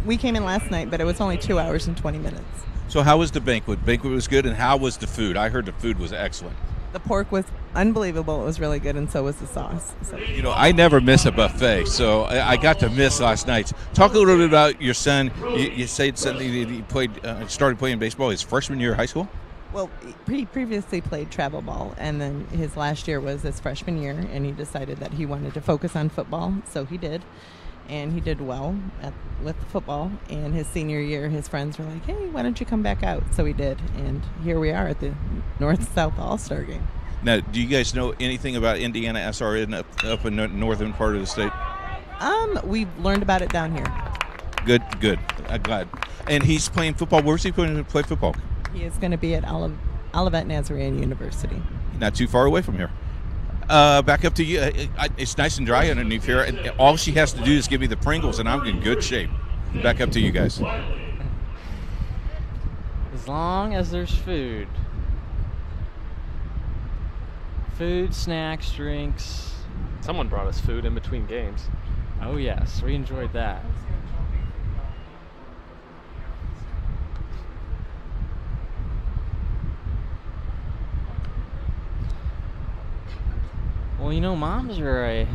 [SPEAKER 9] We came in last night, but it was only 2 hours and 20 minutes.
[SPEAKER 5] So how was the banquet? Banquet was good, and how was the food? I heard the food was excellent.
[SPEAKER 9] The pork was unbelievable. It was really good, and so was the sauce. So.
[SPEAKER 5] I never miss a buffet, so I got to miss last night's. Talk a little bit about your son. You said he started playing baseball his freshman year of high school?
[SPEAKER 9] Well, he previously played travel ball, and then his last year was his freshman year, and he decided that he wanted to focus on football, so he did. And he did well with football. And his senior year, his friends were like, "Hey, why don't you come back out?" So he did. And here we are at the North-South All-Star game. Now,
[SPEAKER 5] do you guys know anything about IndianaSRN up in the northern part of the state?
[SPEAKER 9] We've learned about it down here.
[SPEAKER 5] Good. I'm glad. And he's playing football. Where's he going to play football?
[SPEAKER 9] He is going to be at Olivet Nazarene University.
[SPEAKER 5] Not too far away from here. Back up to you. It's nice and dry underneath here. And all she has to do is give me the Pringles, and I'm in good shape. Back up to you guys.
[SPEAKER 1] As long as there's food. Food, snacks, drinks.
[SPEAKER 2] Someone brought us food in between games.
[SPEAKER 1] Oh, yes. We enjoyed that. Well, moms are a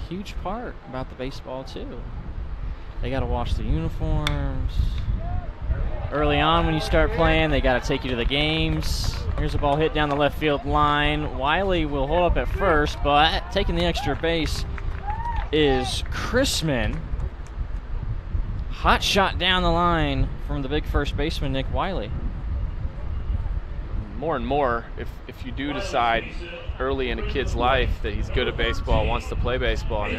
[SPEAKER 1] huge part about the baseball, too. They got to wash the uniforms. Early on when you start playing, they got to take you to the games. Here's a ball hit down the left field line. Wiley will hold up at first, but taking the extra base is Chrisman. Hot shot down the line from the big first baseman, Nick Wiley.
[SPEAKER 2] More and more, if you do decide early in a kid's life that he's good at baseball, wants to play baseball,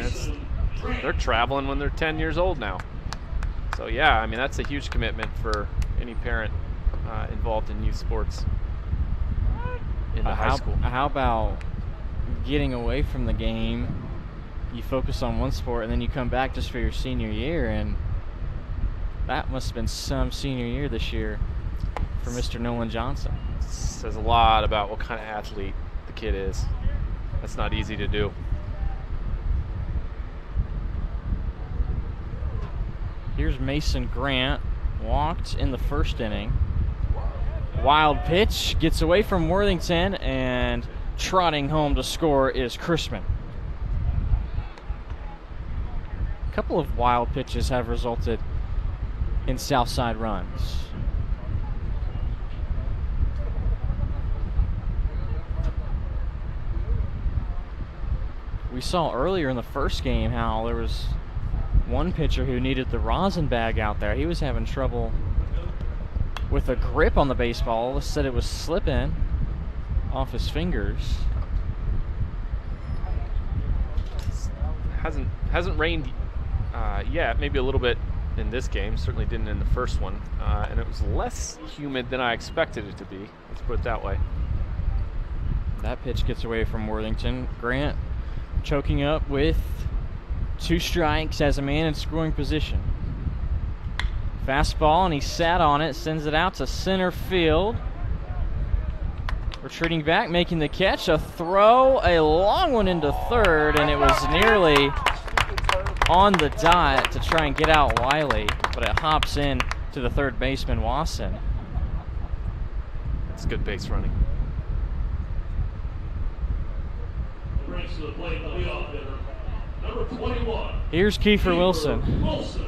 [SPEAKER 2] they're traveling when they're 10 years old now. So yeah, that's a huge commitment for any parent involved in youth sports in the high school.
[SPEAKER 1] How about getting away from the game? You focus on one sport, and then you come back just for your senior year, and that must have been some senior year this year for Mr. Nolan Johnson.
[SPEAKER 2] Says a lot about what kind of athlete the kid is. That's not easy to do.
[SPEAKER 1] Here's Mason Grant, walked in the first inning. Wild pitch, gets away from Worthington, and trotting home to score is Chrisman. A couple of wild pitches have resulted in Southside runs. We saw earlier in the first game how there was one pitcher who needed the rosin bag out there. He was having trouble with a grip on the baseball. Said it was slipping off his fingers.
[SPEAKER 2] Hasn't rained yet. Maybe a little bit in this game. Certainly didn't in the first one. And it was less humid than I expected it to be. Let's put it that way.
[SPEAKER 1] That pitch gets away from Worthington. Grant choking up with 2 strikes as a man in scoring position. Fastball, and he sat on it, sends it out to center field. Retreating back, making the catch, a throw, a long one into third, and it was nearly on the dot to try and get out Wiley, but it hops in to the third baseman, Wasson.
[SPEAKER 2] That's good base running.
[SPEAKER 3] Brings to the plate the leadoff hitter, number 21.
[SPEAKER 1] Here's Kiefer Wilson.
[SPEAKER 3] Wilson.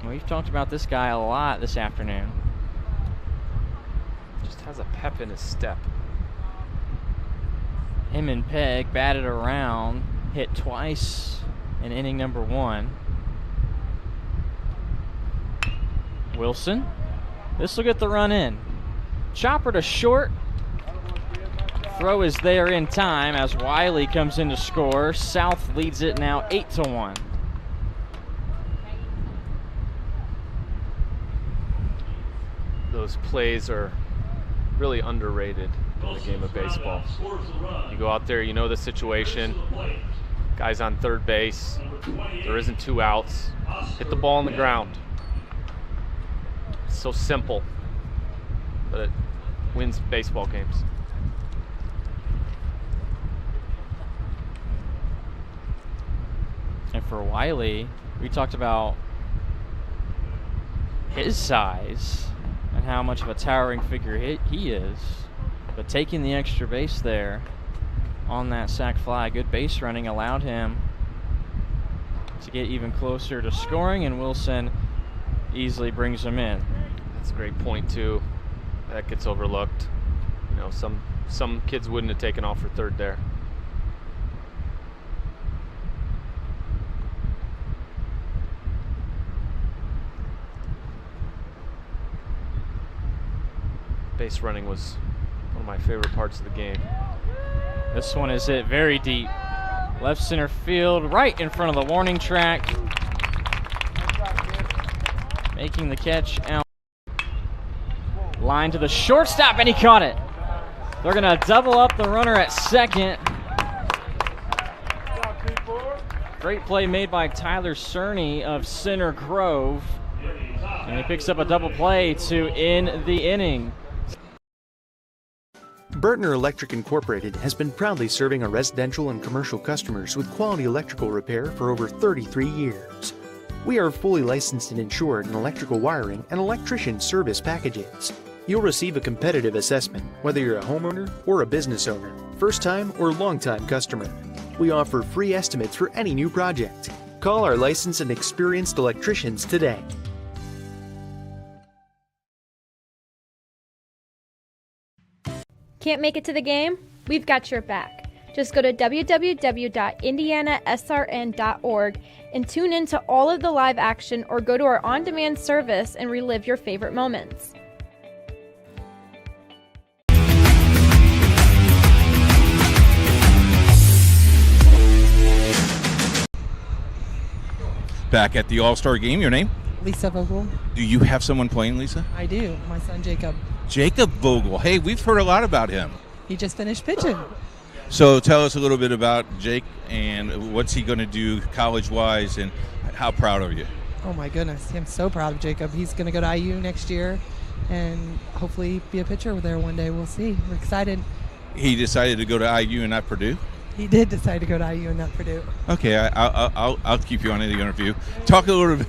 [SPEAKER 1] We've talked about this guy a lot this afternoon.
[SPEAKER 2] Just has a pep in his step.
[SPEAKER 1] Him and Pegg batted around, hit twice in inning number 1. Wilson. This will get the run in. Chopper to short. Throw is there in time as Wiley comes in to score. South leads it now 8-1.
[SPEAKER 2] Those plays are really underrated in the game of baseball. You go out there, you know the situation. Guy's on third base. There isn't 2 outs. Hit the ball on the ground. It's so simple, but it wins baseball games.
[SPEAKER 1] And for Wiley, we talked about his size and how much of a towering figure he is. But taking the extra base there on that sac fly, good base running allowed him to get even closer to scoring, and Wilson easily brings him in.
[SPEAKER 2] That's a great point too. That gets overlooked. You know, some kids wouldn't have taken off for third there. Base running was one of my favorite parts of the game.
[SPEAKER 1] This one is hit very deep. Left center field, right in front of the warning track. Making the catch out. Line to the shortstop, and he caught it. They're going to double up the runner at second. Great play made by Tyler Cerny of Center Grove. And he picks up a double play to end the inning.
[SPEAKER 7] Burtner Electric Incorporated has been proudly serving our residential and commercial customers with quality electrical repair for over 33 years. We are fully licensed and insured in electrical wiring and electrician service packages. You'll receive a competitive assessment whether you're a homeowner or a business owner, first-time or long-time customer. We offer free estimates for any new project. Call our licensed and experienced electricians today.
[SPEAKER 8] Can't make it to the game? We've got your back. Just go to www.IndianaSRN.org and tune in to all of the live action, or go to our on-demand service and relive your favorite moments.
[SPEAKER 5] Back at the All-Star game, your name?
[SPEAKER 10] Lisa Vogel.
[SPEAKER 5] Do you have someone playing, Lisa?
[SPEAKER 10] I do. My son Jacob.
[SPEAKER 5] Jacob Vogel. Hey, we've heard a lot about him.
[SPEAKER 10] He just finished pitching.
[SPEAKER 5] So tell us a little bit about Jake and what's he going to do college-wise, and how proud are you?
[SPEAKER 10] Oh my goodness, I'm so proud of Jacob. He's going to go to IU next year and hopefully be a pitcher there one day. We'll see. We're excited.
[SPEAKER 5] He decided to go to IU and not Purdue?
[SPEAKER 10] He did decide to go to IU and not Purdue.
[SPEAKER 5] Okay, I'll keep you on the interview. Talk a little bit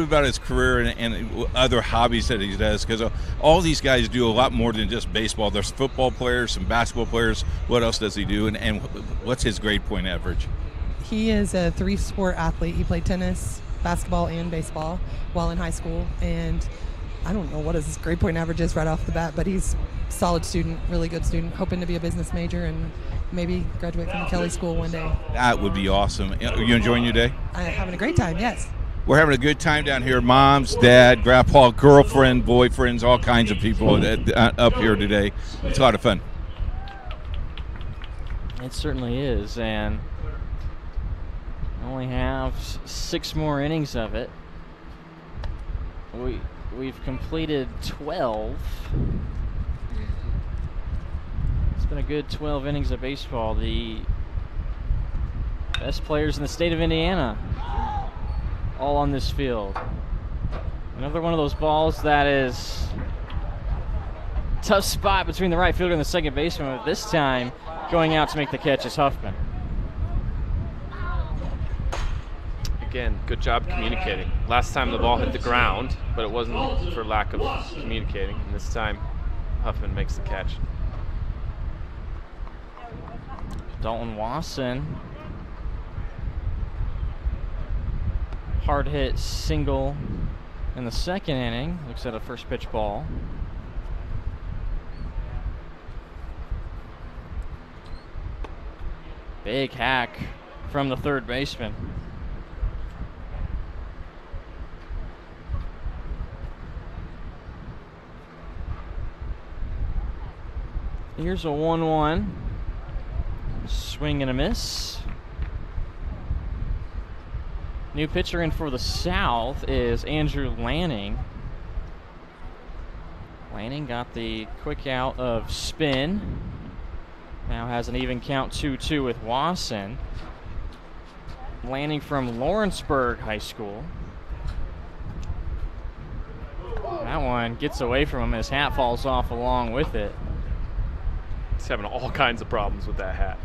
[SPEAKER 5] about his career and other hobbies that he does, because all these guys do a lot more than just baseball. There's football players, some basketball players. What else does he do, and what's his grade point average?
[SPEAKER 10] He is a 3-sport athlete. He played tennis, basketball, and baseball while in high school, and I don't know what his grade point average is right off the bat, but he's a solid student, really good student, hoping to be a business major and maybe graduate from the Kelly School one day.
[SPEAKER 5] That would be awesome. Are you enjoying your day?
[SPEAKER 10] I'm having a great time, yes.
[SPEAKER 5] We're having a good time down here. Moms, dad, grandpa, girlfriend, boyfriends, all kinds of people up here today. It's a lot of fun.
[SPEAKER 1] It certainly is, and only have 6 more innings of it. We've completed 12. It's been a good 12 innings of baseball. The best players in the state of Indiana all on this field. Another one of those balls that is tough spot between the right fielder and the second baseman, but this time going out to make the catch is Huffman.
[SPEAKER 2] Again, good job communicating. Last time the ball hit the ground, but it wasn't for lack of communicating. And this time, Huffman makes the catch.
[SPEAKER 1] Dalton Wasson. Hard hit single in the second inning. Looks at a first pitch ball. Big hack from the third baseman. Here's a 1-1. Swing and a miss. New pitcher in for the South is Andrew Lanning. Lanning got the quick out of spin. Now has an even count 2-2 with Wasson. Lanning from Lawrenceburg High School. That one gets away from him. His hat falls off along with it.
[SPEAKER 2] He's having all kinds of problems with that hat.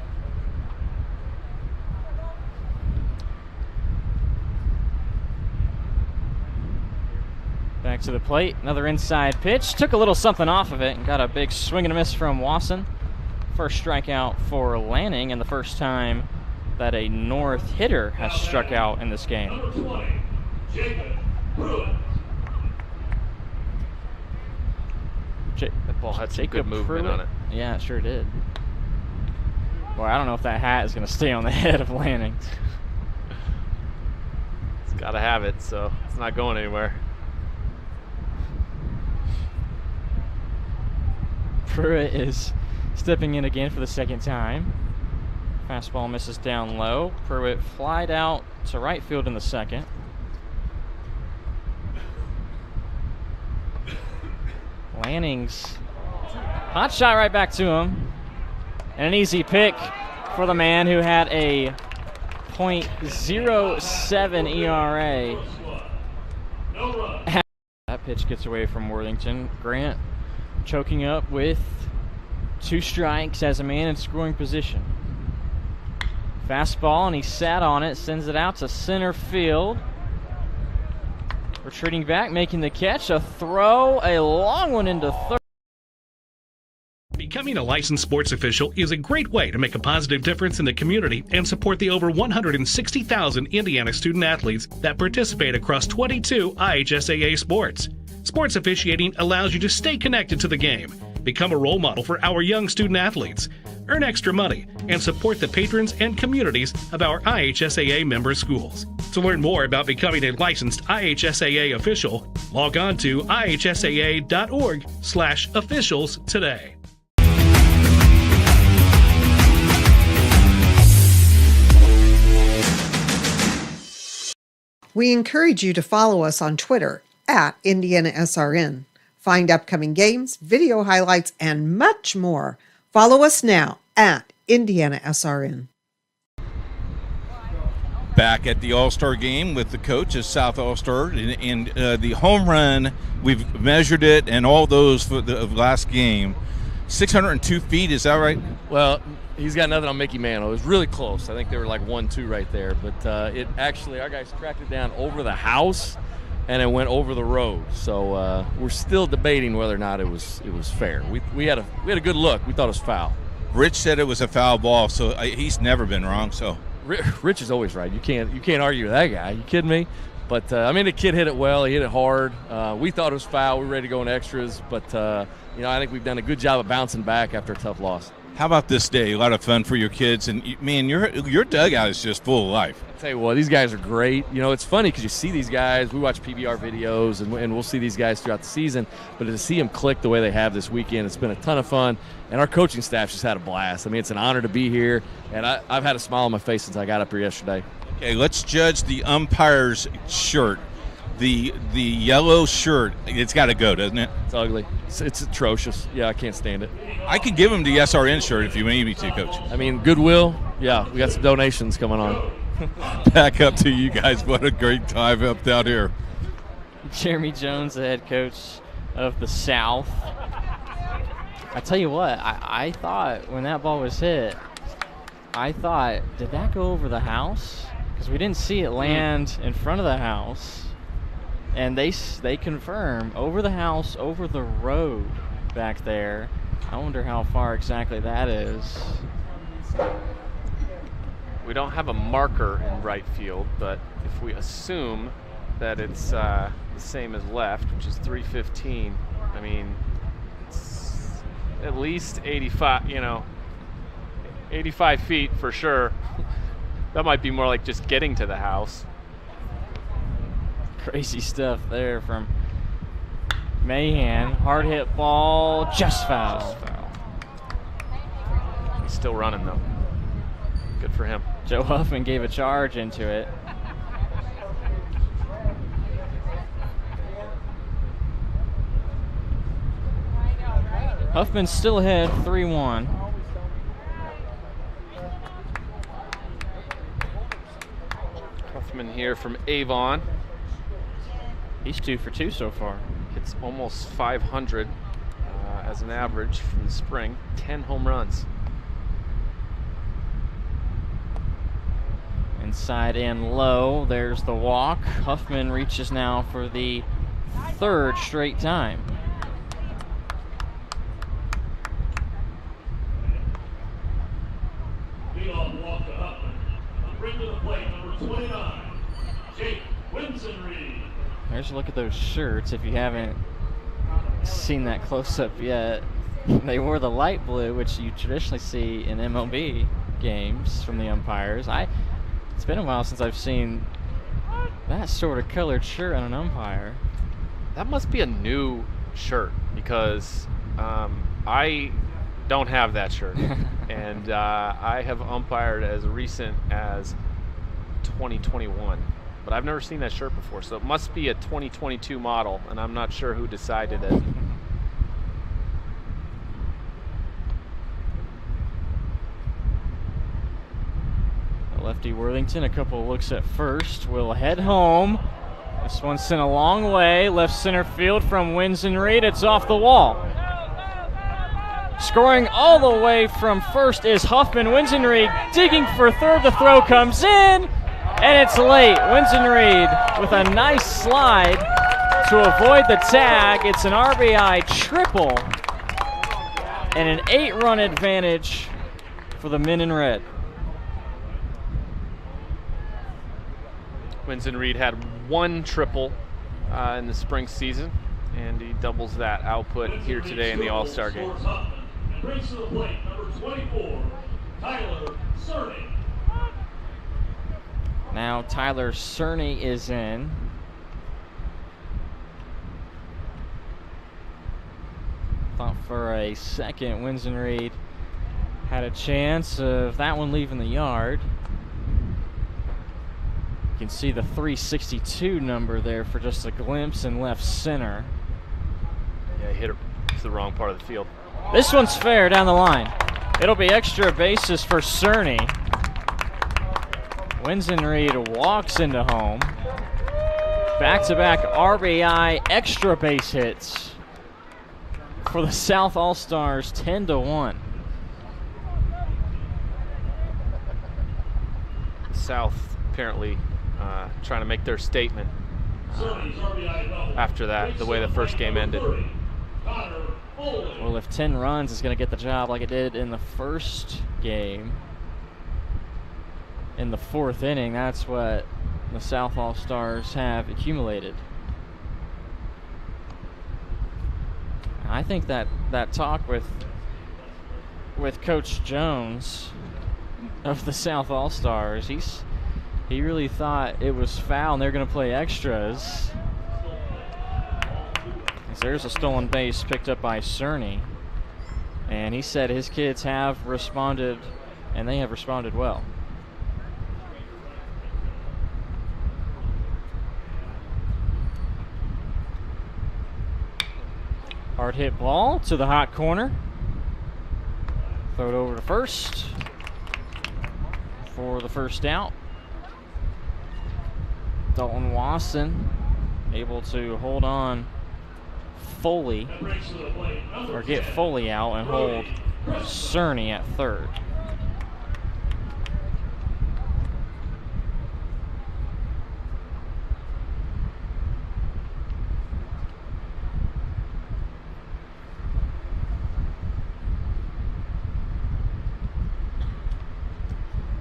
[SPEAKER 1] Back to the plate, another inside pitch. Took a little something off of it and got a big swing and a miss from Wasson. First strikeout for Lanning, and the first time that a North hitter has struck out in this game.
[SPEAKER 2] That ball had some good movement on it.
[SPEAKER 1] Yeah, it sure did. Boy, I don't know if that hat is going to stay on the head of Lanning.
[SPEAKER 2] It's got to have it, so it's not going anywhere.
[SPEAKER 1] Pruitt is stepping in again for the second time. Fastball misses down low. Pruitt flied out to right field in the second. Lanning's hot shot right back to him. And an easy pick for the man who had a .07 ERA. That pitch gets away from Worthington. Grant choking up with 2 strikes as a man in scoring position. Fastball, and he sat on it, sends it out to center field. Retreating back, making the catch, a throw, a long one into third.
[SPEAKER 11] Becoming a licensed sports official is a great way to make a positive difference in the community and support the over 160,000 Indiana student athletes that participate across 22 IHSAA sports. Sports officiating allows you to stay connected to the game, become a role model for our young student athletes, earn extra money, and support the patrons and communities of our IHSAA member schools. To learn more about becoming a licensed IHSAA official, log on to ihsaa.org/officials today.
[SPEAKER 12] We encourage you to follow us on Twitter at IndianaSRN. Find upcoming games, video highlights, and much more. Follow us now at IndianaSRN.
[SPEAKER 5] Back at the All-Star game with the coach of South All-Star, and the home run, we've measured it, and all those for the last game. 602 feet, is that right?
[SPEAKER 13] Well, he's got nothing on Mickey Mantle. It was really close. I think they were like 1-2 right there. But it actually, our guys tracked it down over the house, and it went over the road. So we're still debating whether or not it was fair. We had a good look. We thought it was foul.
[SPEAKER 5] Rich said it was a foul ball, so he's never been wrong. So
[SPEAKER 13] Rich is always right. You can't argue with that guy. You kidding me? But, I mean, the kid hit it well. He hit it hard. We thought it was foul. We were ready to go in extras. But, you know, I think we've done a good job of bouncing back after a tough loss.
[SPEAKER 5] How about this day? A lot of fun for your kids. And, man, your dugout is just full of life.
[SPEAKER 13] I'll tell you what, these guys are great. You know, it's funny because you see these guys. We watch PBR videos, and we'll see these guys throughout the season. But to see them click the way they have this weekend, it's been a ton of fun. And our coaching staff just had a blast. I mean, it's an honor to be here. And I've had a smile on my face since I got up here yesterday.
[SPEAKER 5] Okay, let's judge the umpire's shirt. The yellow shirt, it's got to go, doesn't it?
[SPEAKER 13] It's ugly. It's atrocious. Yeah, I can't stand it.
[SPEAKER 5] I could give him the SRN shirt if you need me to, Coach.
[SPEAKER 13] I mean, Goodwill, yeah, we got some donations coming on.
[SPEAKER 5] Back up to you guys. What a great time up down here.
[SPEAKER 1] Jeremy Jones, the head coach of the South. I tell you what, I thought when that ball was hit, I thought, did that go over the house? Because we didn't see it land in front of the house. And they confirm over the house, over the road back there. I wonder how far exactly that is.
[SPEAKER 2] We don't have a marker in right field, but if we assume that it's the same as left, which is 315, I mean, it's at least 85, 85 feet for sure. That might be more like just getting to the house.
[SPEAKER 1] Crazy stuff there from Mahan. Hard hit ball, just foul.
[SPEAKER 2] He's still running though. Good for him.
[SPEAKER 1] Joe Huffman gave a charge into it. Huffman still ahead, 3-1.
[SPEAKER 2] Huffman here from Avon.
[SPEAKER 1] He's 2 for 2 so far.
[SPEAKER 2] Hits almost 500 as an average from the spring. 10 home runs.
[SPEAKER 1] Inside and low, there's the walk. Huffman reaches now for the 3rd straight time.
[SPEAKER 3] Leadoff walk to Huffman. Bring to the plate, number 29, Jake Winsenreed.
[SPEAKER 1] There's a look at those shirts if you haven't seen that close-up yet. They wore the light blue, which you traditionally see in MLB games from the umpires. It's been a while since I've seen that sort of colored shirt on an umpire.
[SPEAKER 2] That must be a new shirt because I don't have that shirt. And I have umpired as recent as 2021. But I've never seen that shirt before, so it must be a 2022 model, and I'm not sure who decided it.
[SPEAKER 1] Lefty Worthington, a couple of looks at first, will head home. This one's sent a long way, left center field from Winsenreed. It's off the wall. Scoring all the way from first is Huffman. Winsenreed digging for third. The throw comes in. And it's late. Winsenreed with a nice slide to avoid the tag. It's an RBI triple and an 8-run advantage for the men in red.
[SPEAKER 2] Winsenreed had 1 triple in the spring season, and he doubles that output here today in the All-Star game.
[SPEAKER 3] Brings to the plate, number 24, Tyler Cerny.
[SPEAKER 1] Now Tyler Cerny is in. Thought for a second Winsenreed had a chance of that one leaving the yard. You can see the 362 number there for just a glimpse in left center.
[SPEAKER 2] Yeah, he hit it to the wrong part of the field.
[SPEAKER 1] This one's fair down the line. It'll be extra bases for Cerny. Winsenreed walks into home. Back-to-back RBI extra base hits for the South All-Stars, 10-1.
[SPEAKER 2] The South apparently trying to make their statement after that, the way the first game ended.
[SPEAKER 1] Well, if 10 runs is going to get the job like it did in the first game, in the 4th inning, that's what the South All-Stars have accumulated. I think that talk with Coach Jones of the South All-Stars, he really thought it was foul and they're going to play extras. There's a stolen base picked up by Cerny, and he said his kids have responded, and they have responded well. Hard hit ball to the hot corner. Throw it over to first for the first out. Dalton Wasson able to hold on Foley, or get Foley out and hold Cerny at third.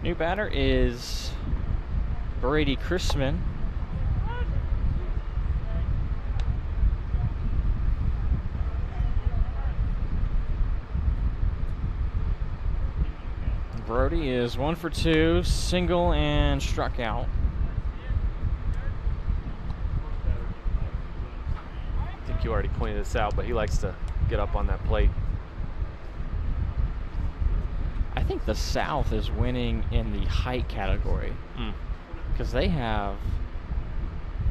[SPEAKER 1] New batter is Brady Chrisman. Brody is 1 for 2, single and struck out.
[SPEAKER 2] I think you already pointed this out, but he likes to get up on that plate.
[SPEAKER 1] I think the South is winning in the height category because they have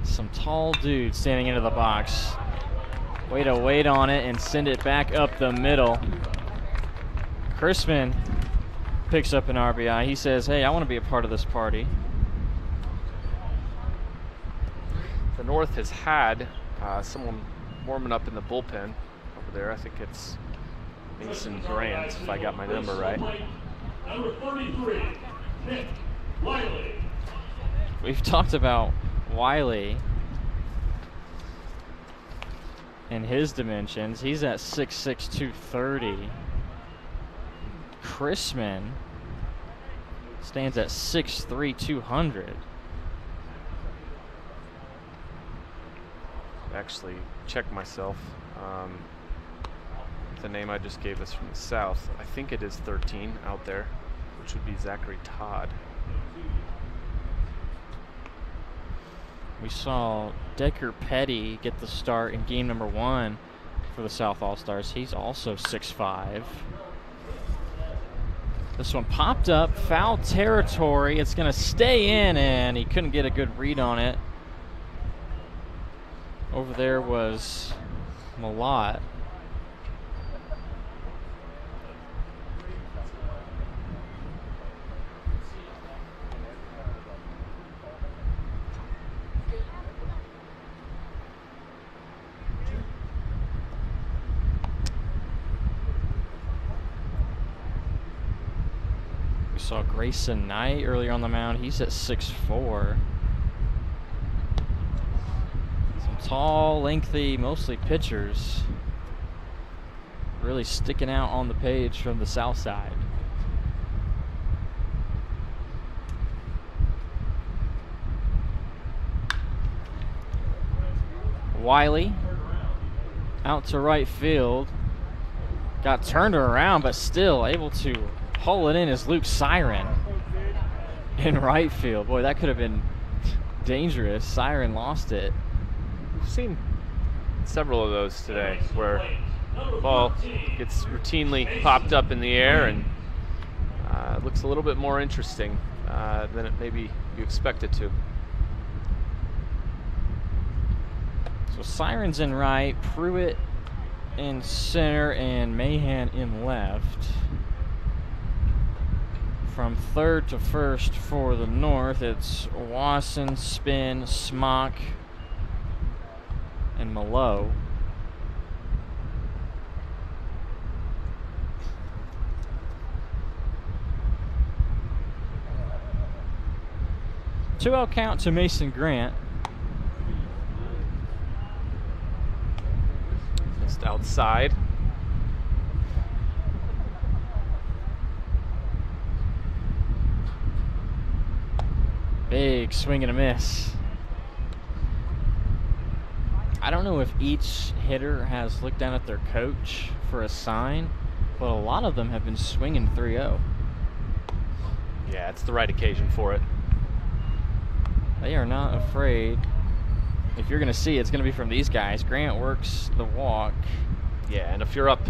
[SPEAKER 1] some tall dudes standing into the box. Way to wait on it and send it back up the middle. Chrisman picks up an RBI. He says, hey, I want to be a part of this party.
[SPEAKER 2] The North has had someone warming up in the bullpen over there. I think it's Mason Grant, if I got my number right.
[SPEAKER 3] Number 33, Nick Wiley.
[SPEAKER 1] We've talked about Wiley and his dimensions. He's at 6'6", 230. Chrisman stands at 6'3", 200.
[SPEAKER 2] Actually, check myself. The name I just gave us from the South, I think it is 13 out there, which would be Zachary Todd.
[SPEAKER 1] We saw Decker Petty get the start in game number 1 for the South All-Stars. He's also 6'5". This one popped up, foul territory. It's going to stay in, and he couldn't get a good read on it. Over there was Malott. Saw Grayson Knight earlier on the mound. He's at 6'4". Some tall, lengthy, mostly pitchers really sticking out on the page from the south side. Wiley out to right field. Got turned around, but still able to haul it in as Luke Siren in right field. Boy, that could have been dangerous. Siren lost it.
[SPEAKER 2] We've seen several of those today where the ball gets routinely popped up in the air and looks a little bit more interesting than it maybe you expect it to.
[SPEAKER 1] So Siren's in right, Pruitt in center, and Mahan in left. From third to first for the North, it's Wasson, Spin, Smock, and Malo. Two-out count to Mason Grant.
[SPEAKER 2] Just outside.
[SPEAKER 1] Big swing and a miss. I don't know if each hitter has looked down at their coach for a sign, but a lot of them have been swinging 3-0.
[SPEAKER 2] Yeah, it's the right occasion for it.
[SPEAKER 1] They are not afraid. If you're going to see it, it's going to be from these guys. Grant works the walk.
[SPEAKER 2] Yeah, and if you're up,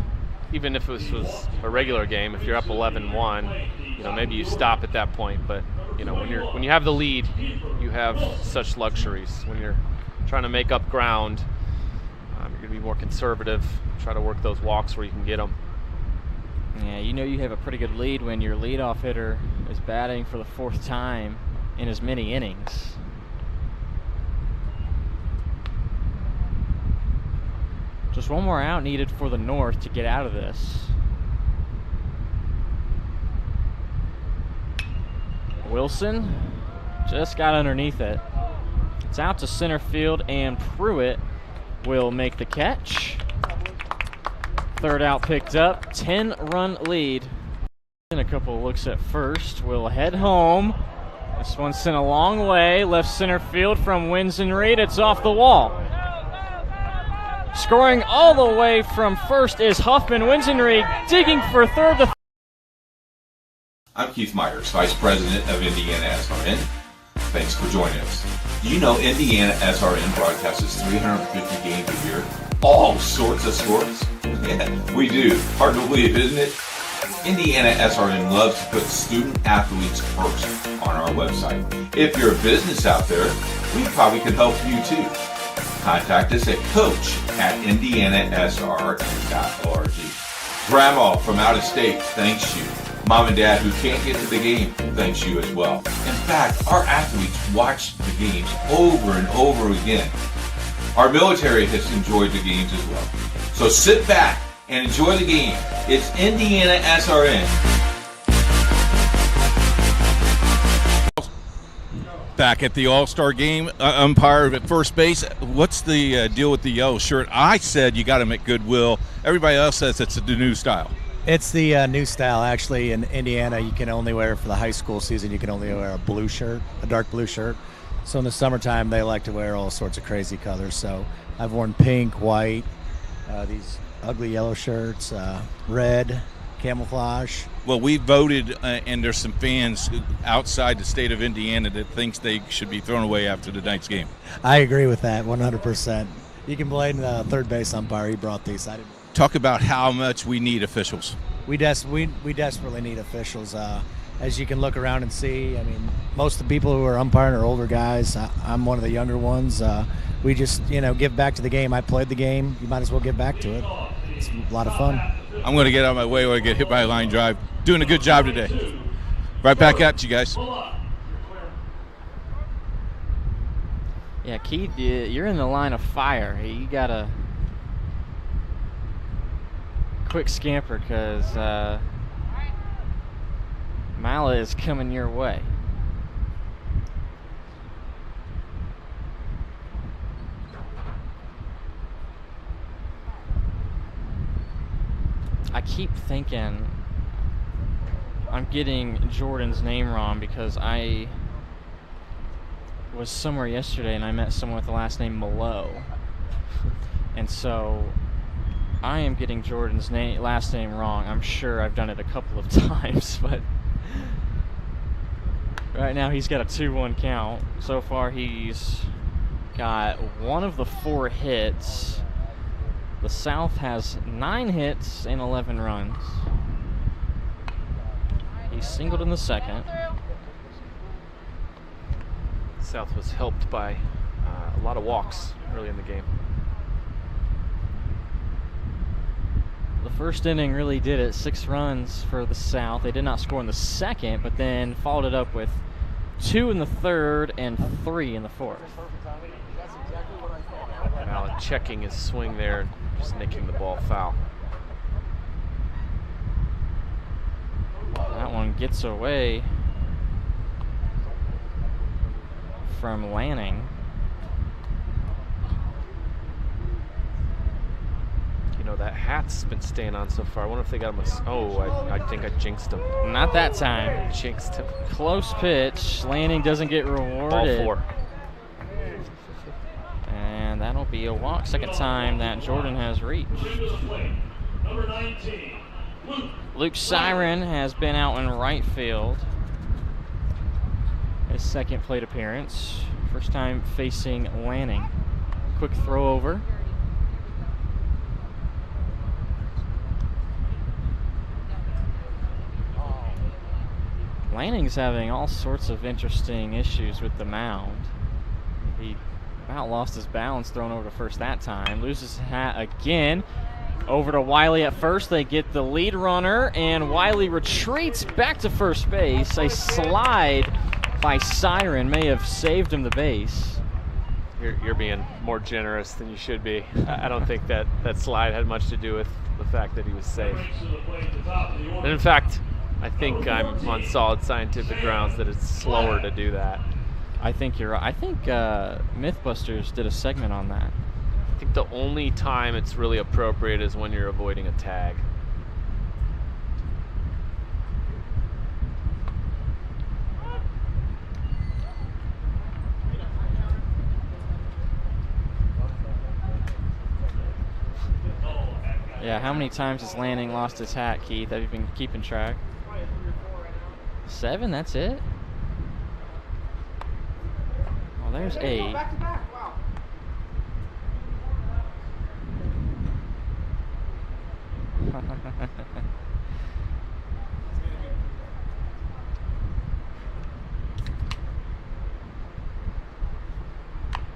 [SPEAKER 2] even if this was a regular game, if you're up 11-1, you know, maybe you stop at that point. But you know, when you have the lead, you have such luxuries. When you're trying to make up ground, you're going to be more conservative. Try to work those walks where you can get them.
[SPEAKER 1] Yeah, you know you have a pretty good lead when your leadoff hitter is batting for the 4th time in as many innings. Just one more out needed for the North to get out of this. Wilson just got underneath it. It's out to center field, and Pruitt will make the catch. 3rd out picked up, 10-run lead. And a couple of looks at first. Will head home. This one sent a long way. Left center field from Winston Reed. It's off the wall. Scoring all the way from first is Huffman. Winston Reed digging for third.
[SPEAKER 14] I'm Keith Myers, Vice President of IndianaSRN. Thanks for joining us. Do you know IndianaSRN broadcasts 350 games a year? All sorts of sports? Yeah, we do. Hard to believe, isn't it? IndianaSRN loves to put student athletes first on our website. If you're a business out there, we probably could help you too. Contact us at coach@indianasrn.org. Grandma from out of state thanks you. Mom and Dad who can't get to the game thanks you as well. In fact, our athletes watch the games over and over again. Our military has enjoyed the games as well. So sit back and enjoy the game. It's IndianaSRN.
[SPEAKER 5] Back at the All-Star game, umpire at first base. What's the deal with the yellow shirt? I said you got him at Goodwill. Everybody else says it's the new style.
[SPEAKER 15] It's the new style. Actually, in Indiana, you can only wear, for the high school season, you can only wear a blue shirt, a dark blue shirt. So in the summertime, they like to wear all sorts of crazy colors. So I've worn pink, white, these ugly yellow shirts, red, camouflage.
[SPEAKER 5] Well, we voted, and there's some fans outside the state of Indiana that thinks they should be thrown away after tonight's game.
[SPEAKER 15] I agree with that 100%. You can blame the third base umpire. He brought these. I didn't.
[SPEAKER 5] Talk about how much we need officials.
[SPEAKER 15] We desperately need officials. As you can look around and see, I mean, most of the people who are umpiring are older guys. I'm one of the younger ones. We just, give back to the game. I played the game. You might as well give back to it. It's a lot of fun.
[SPEAKER 5] I'm going to get out of my way when I get hit by a line drive. Doing a good job today. Right back at you guys.
[SPEAKER 1] Yeah, Keith, you're in the line of fire. You got a quick scamper because Mala is coming your way. I keep thinking I'm getting Jordan's name wrong because I was somewhere yesterday and I met someone with the last name Malo. And so I am getting Jordan's last name wrong. I'm sure I've done it a couple of times, but right now he's got a 2-1 count. So far he's got one of the 4 hits. The South has 9 hits and 11 runs. He singled in the second.
[SPEAKER 2] South was helped by a lot of walks early in the game.
[SPEAKER 1] The first inning really did it. 6 runs for the South. They did not score in the second, but then followed it up with 2 in the third and 3 in the fourth.
[SPEAKER 2] Mallet checking his swing there, just nicking the ball foul.
[SPEAKER 1] That one gets away from Lanning.
[SPEAKER 2] that hat's been staying on so far. I wonder if they got him I think I jinxed him.
[SPEAKER 1] Not that time.
[SPEAKER 2] Jinxed him.
[SPEAKER 1] Close pitch. Landing doesn't get rewarded.
[SPEAKER 2] Ball 4.
[SPEAKER 1] And that'll be a walk. Second time that Jordan has reached.
[SPEAKER 3] Number 19,
[SPEAKER 1] Luke Siren has been out in right field. His second plate appearance. First time facing Lanning. Quick throw over. Lanning's having all sorts of interesting issues with the mound. He about lost his balance throwing over to first that time. Loses his hat again. Over to Wiley at first. They get the lead runner, and Wiley retreats back to first base. A slide by Siren may have saved him the base.
[SPEAKER 2] You're being more generous than you should be. I don't think that slide had much to do with the fact that he was safe. And in fact, I think I'm on solid scientific grounds that it's slower to do that.
[SPEAKER 1] I think you're right. I think Mythbusters did a segment on that.
[SPEAKER 2] I think the only time it's really appropriate is when you're avoiding a tag.
[SPEAKER 1] Yeah, how many times has Lanning lost his hat, Keith? Have you been keeping track? 7, that's it? Well, there's 8.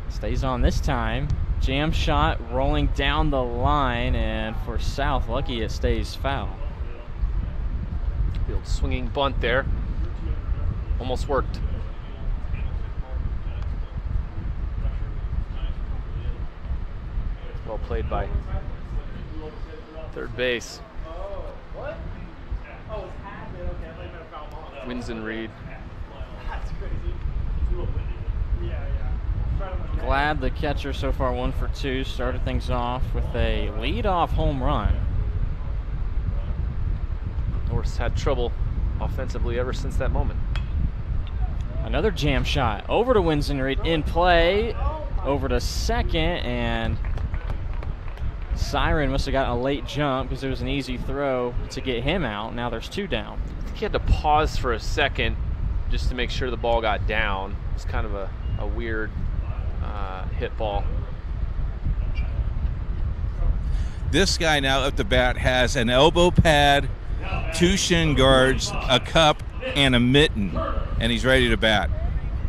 [SPEAKER 1] Stays on this time. Jam shot rolling down the line, and for South, lucky it stays foul.
[SPEAKER 2] Field swinging bunt there. Almost worked. Well played by third base. Wins and Reed.
[SPEAKER 1] Glad, the catcher, so far 1 for 2, started things off with a leadoff home run.
[SPEAKER 2] Norris had trouble offensively ever since that moment.
[SPEAKER 1] Another jam shot over to Wins and Reed in play, over to second, and Siren must have gotten a late jump because it was an easy throw to get him out. Now there's 2 down.
[SPEAKER 2] I think he had to pause for a second just to make sure the ball got down. It's kind of a weird hit ball.
[SPEAKER 5] This guy now up the bat has an elbow pad, 2 shin guards, a cup, and a mitten, and he's ready to bat.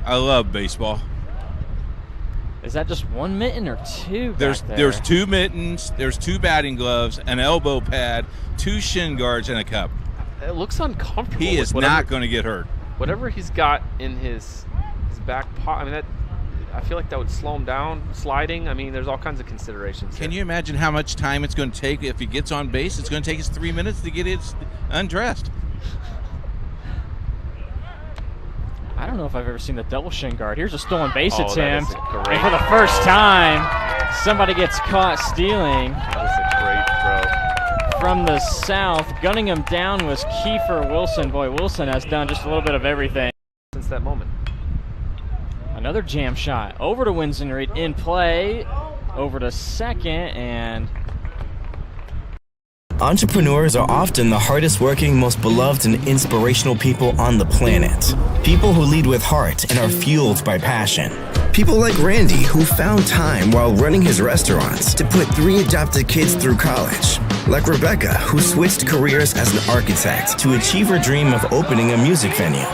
[SPEAKER 5] I love baseball.
[SPEAKER 1] Is that just 1 mitten or 2 back
[SPEAKER 5] There's
[SPEAKER 1] there?
[SPEAKER 5] there's 2 mittens, there's 2 batting gloves, an elbow pad, 2 shin guards, and a cup.
[SPEAKER 2] It looks uncomfortable.
[SPEAKER 5] He is not going to get hurt.
[SPEAKER 2] Whatever he's got in his back pocket, I mean, I feel like that would slow him down, sliding. I mean, there's all kinds of considerations.
[SPEAKER 5] Can you imagine how much time it's going to take if he gets on base? It's going to take us 3 minutes to get it undressed.
[SPEAKER 1] I don't know if I've ever seen the double shin guard. Here's a stolen base
[SPEAKER 2] Oh, that
[SPEAKER 1] attempt.
[SPEAKER 2] is a great
[SPEAKER 1] And for the first time, somebody gets caught stealing.
[SPEAKER 2] That is a great throw.
[SPEAKER 1] From the South, gunning him down was Kiefer Wilson. Boy, Wilson has done just a little bit of everything
[SPEAKER 2] since that moment.
[SPEAKER 1] Another jam shot over to Wins and Reed in play, over to second, and
[SPEAKER 16] Entrepreneurs are often the hardest working, most beloved and inspirational people on the planet. People who lead with heart and are fueled by passion. People like Randy, who found time while running his restaurants to put 3 adopted kids through college. Like Rebecca, who switched careers as an architect to achieve her dream of opening a music venue.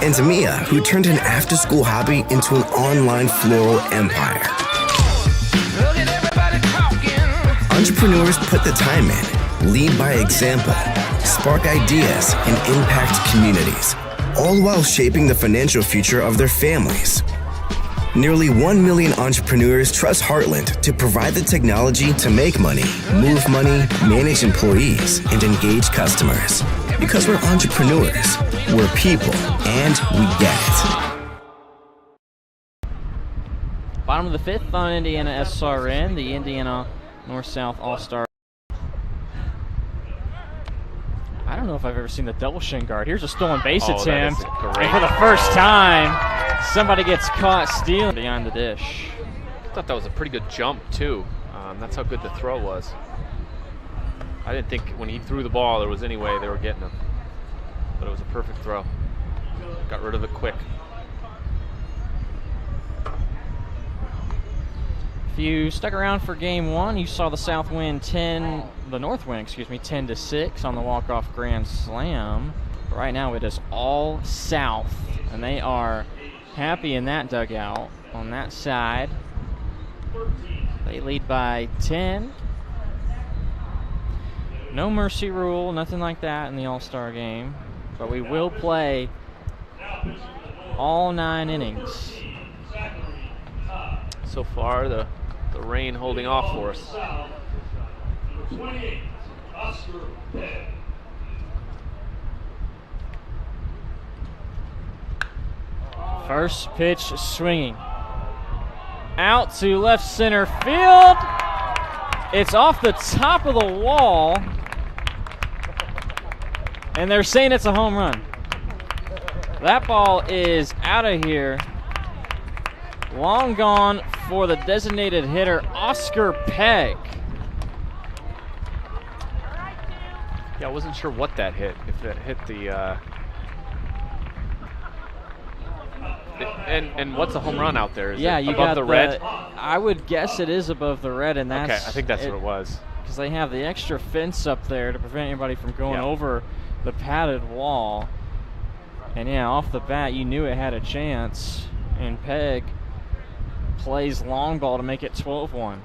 [SPEAKER 16] And Mia, who turned an after-school hobby into an online floral empire. Entrepreneurs put the time in, lead by example, spark ideas, and impact communities, all while shaping the financial future of their families. Nearly 1 million entrepreneurs trust Heartland to provide the technology to make money, move money, manage employees, and engage customers. Because we're entrepreneurs, we're people, and we get it.
[SPEAKER 1] bottom of the 5th on IndianaSRN, the Indiana North-South All-Star if I've ever seen the double shin guard. Here's a stolen base
[SPEAKER 2] Oh, that is
[SPEAKER 1] attempt.
[SPEAKER 2] a great
[SPEAKER 1] And for the first time, somebody gets caught stealing behind the dish.
[SPEAKER 2] I thought that was a pretty good jump, too. That's how good the throw was. I didn't think when he threw the ball there was any way they were getting him. But it was a perfect throw. Got rid of it quick.
[SPEAKER 1] If you stuck around for game one, you saw the North win 10-6 on the walk-off grand slam. Right now it is all South, and they are happy in that dugout on that side. They lead by 10. No mercy rule, nothing like that in the All-Star game, but we will play all 9 innings.
[SPEAKER 2] So far, the rain holding off for us.
[SPEAKER 3] Number 28, Oscar Pett.
[SPEAKER 1] First pitch swinging. Out to left center field. It's off the top of the wall. And they're saying it's a home run. That ball is out of here. Long gone for the designated hitter, Oscar Pegg.
[SPEAKER 2] Yeah, I wasn't sure what that hit. If it hit the and what's a home run out there? Is
[SPEAKER 1] yeah,
[SPEAKER 2] it
[SPEAKER 1] you
[SPEAKER 2] above
[SPEAKER 1] got
[SPEAKER 2] the red?
[SPEAKER 1] I would guess it is above the red, and that's
[SPEAKER 2] okay. I think that's what it was.
[SPEAKER 1] Because they have the extra fence up there to prevent anybody from going over the padded wall. And yeah, off the bat, you knew it had a chance. And Pegg plays long ball to make it 12-1.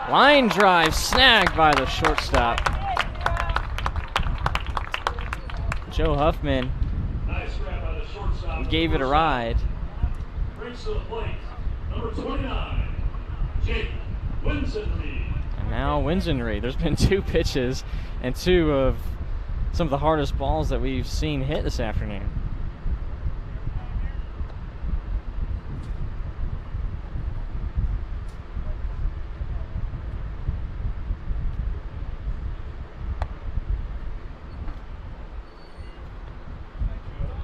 [SPEAKER 1] Line drive snagged by the shortstop. Joe Huffman gave it a ride.
[SPEAKER 3] Brings to the plate, number 29, Jake Winsenreed.
[SPEAKER 1] And now Winsenreed. There's been 2 pitches and 2 of some of the hardest balls that we've seen hit this afternoon.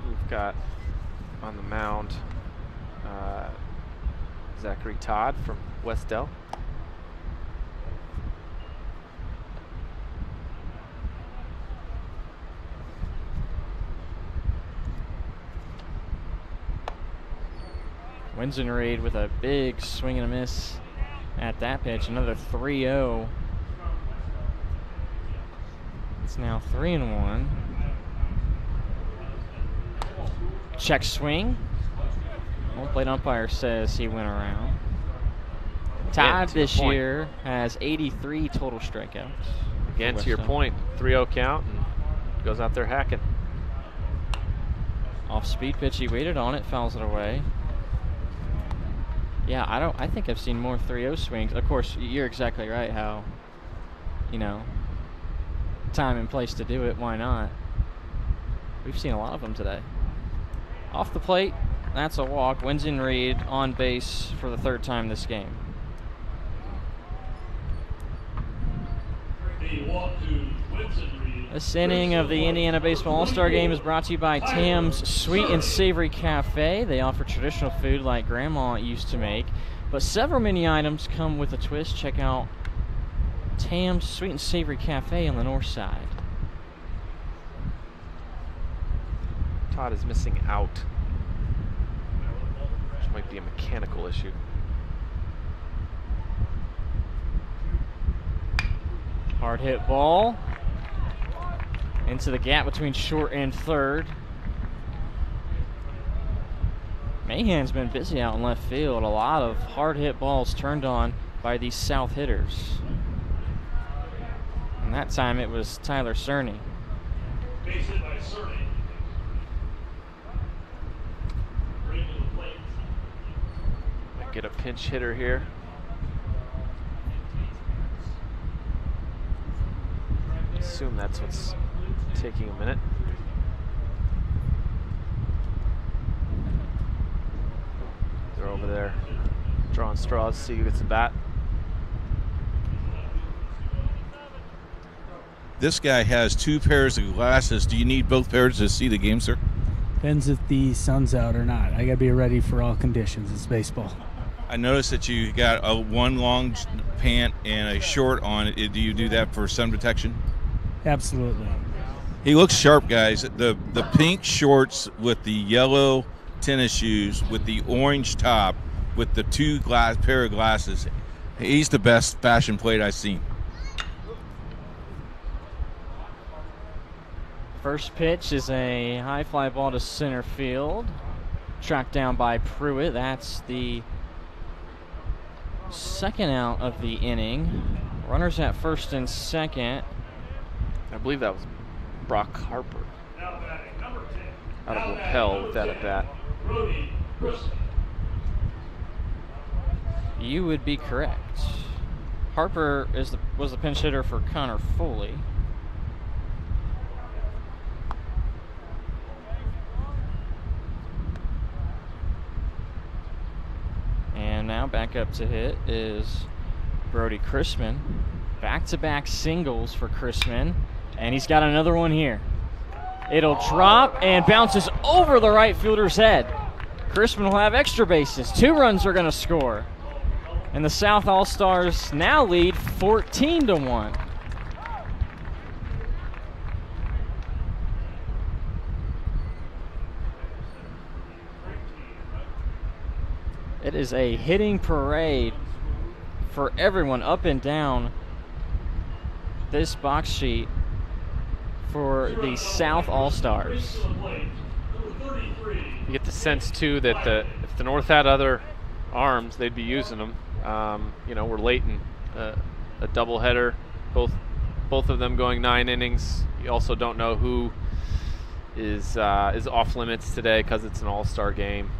[SPEAKER 2] We've got on the mound Zachary Todd from Westdell.
[SPEAKER 1] Winsenreed with a big swing and a miss at that pitch. Another 3-0. It's now 3-1. Check swing. Home plate umpire says he went around. Todd this year has 83 total strikeouts.
[SPEAKER 2] Again, to your point, 3-0 count and goes out there hacking.
[SPEAKER 1] Off speed pitch, he waited on it, fouls it away. Yeah, I think I've seen more 3-0 swings. Of course, you're exactly right how, time and place to do it, why not? We've seen a lot of them today. Off the plate, that's a walk. Winsenreed on base for the 3rd time this game. This inning of the Indiana Baseball All-Star Game is brought to you by Tam's Sweet and Savory Cafe. They offer traditional food like Grandma used to make, but several menu items come with a twist. Check out Tam's Sweet and Savory Cafe on the north side.
[SPEAKER 2] Todd is missing out, which might be a mechanical issue.
[SPEAKER 1] Hard hit ball into the gap between short and third. Mahan's been busy out in left field. A lot of hard hit balls turned on by these South hitters. And that time it was Tyler Cerny.
[SPEAKER 3] Base hit by Cerny. Bring to the plate.
[SPEAKER 2] Might get a pinch hitter here. Assume that's what's taking a minute. They're over there drawing straws, see who gets the bat.
[SPEAKER 5] This guy has 2 pairs of glasses. Do you need both pairs to see the game, sir?
[SPEAKER 17] Depends if the sun's out or not. I got to be ready for all conditions. It's baseball.
[SPEAKER 5] I noticed that you got a one long pant and a short on it. Do you do that for sun protection?
[SPEAKER 17] Absolutely.
[SPEAKER 5] He looks sharp, guys. The pink shorts with the yellow tennis shoes with the orange top with the 2 pair of glasses. He's the best fashion plate I've seen.
[SPEAKER 1] First pitch is a high fly ball to center field. Tracked down by Pruitt. That's the second out of the inning. Runners at first and second.
[SPEAKER 2] I believe that was Brock Harper out of lapel with that at bat.
[SPEAKER 1] You would be correct. Harper was the pinch hitter for Connor Foley. And now back up to hit is Brody Chrisman. Back-to-back singles for Chrisman. And he's got another one here. It'll drop and bounces over the right fielder's head. Chrisman will have extra bases. 2 runs are going to score. And the South All-Stars now lead 14-1. It is a hitting parade for everyone up and down this box sheet for the South All-Stars.
[SPEAKER 2] You get the sense, too, that if the North had other arms, they'd be using them. We're late in a doubleheader, both of them going 9 innings. You also don't know who is off limits today because it's an all-star game.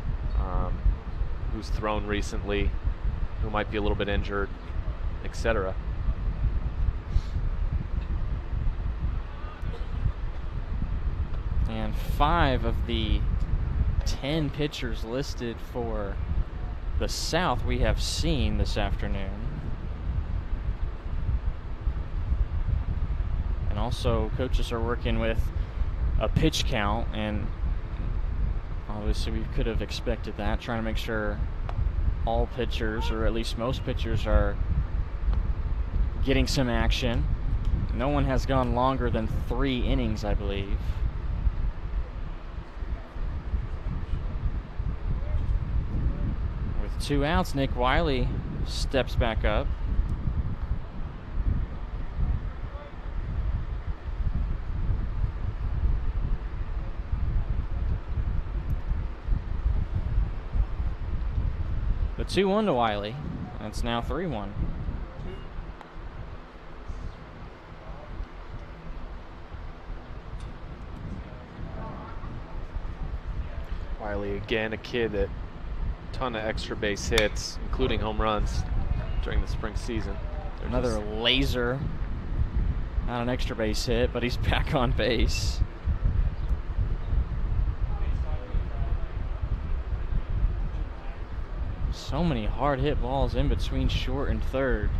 [SPEAKER 2] Who's thrown recently, who might be a little bit injured, etc.
[SPEAKER 1] And 5 of the 10 pitchers listed for the South we have seen this afternoon. And also coaches are working with a pitch count, and obviously we could have expected that, trying to make sure all pitchers, or at least most pitchers, are getting some action. No one has gone longer than 3 innings, I believe. With 2 outs, Nick Wiley steps back up. The 2-1 to Wiley. That's now 3-1.
[SPEAKER 2] Wiley, again, a kid that ton of extra base hits, including home runs during the spring season.
[SPEAKER 1] Another laser. Not an extra base hit, but he's back on base. So many hard hit balls in between short and third.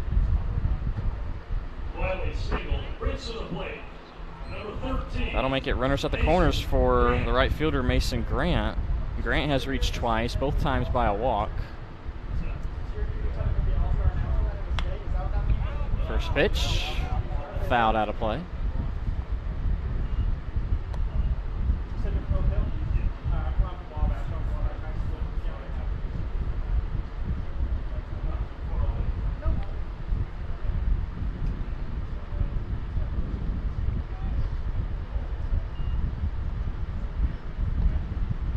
[SPEAKER 1] That'll make it runners at the corners for the right fielder Mason Grant. Grant has reached twice, both times by a walk. First pitch, fouled out of play.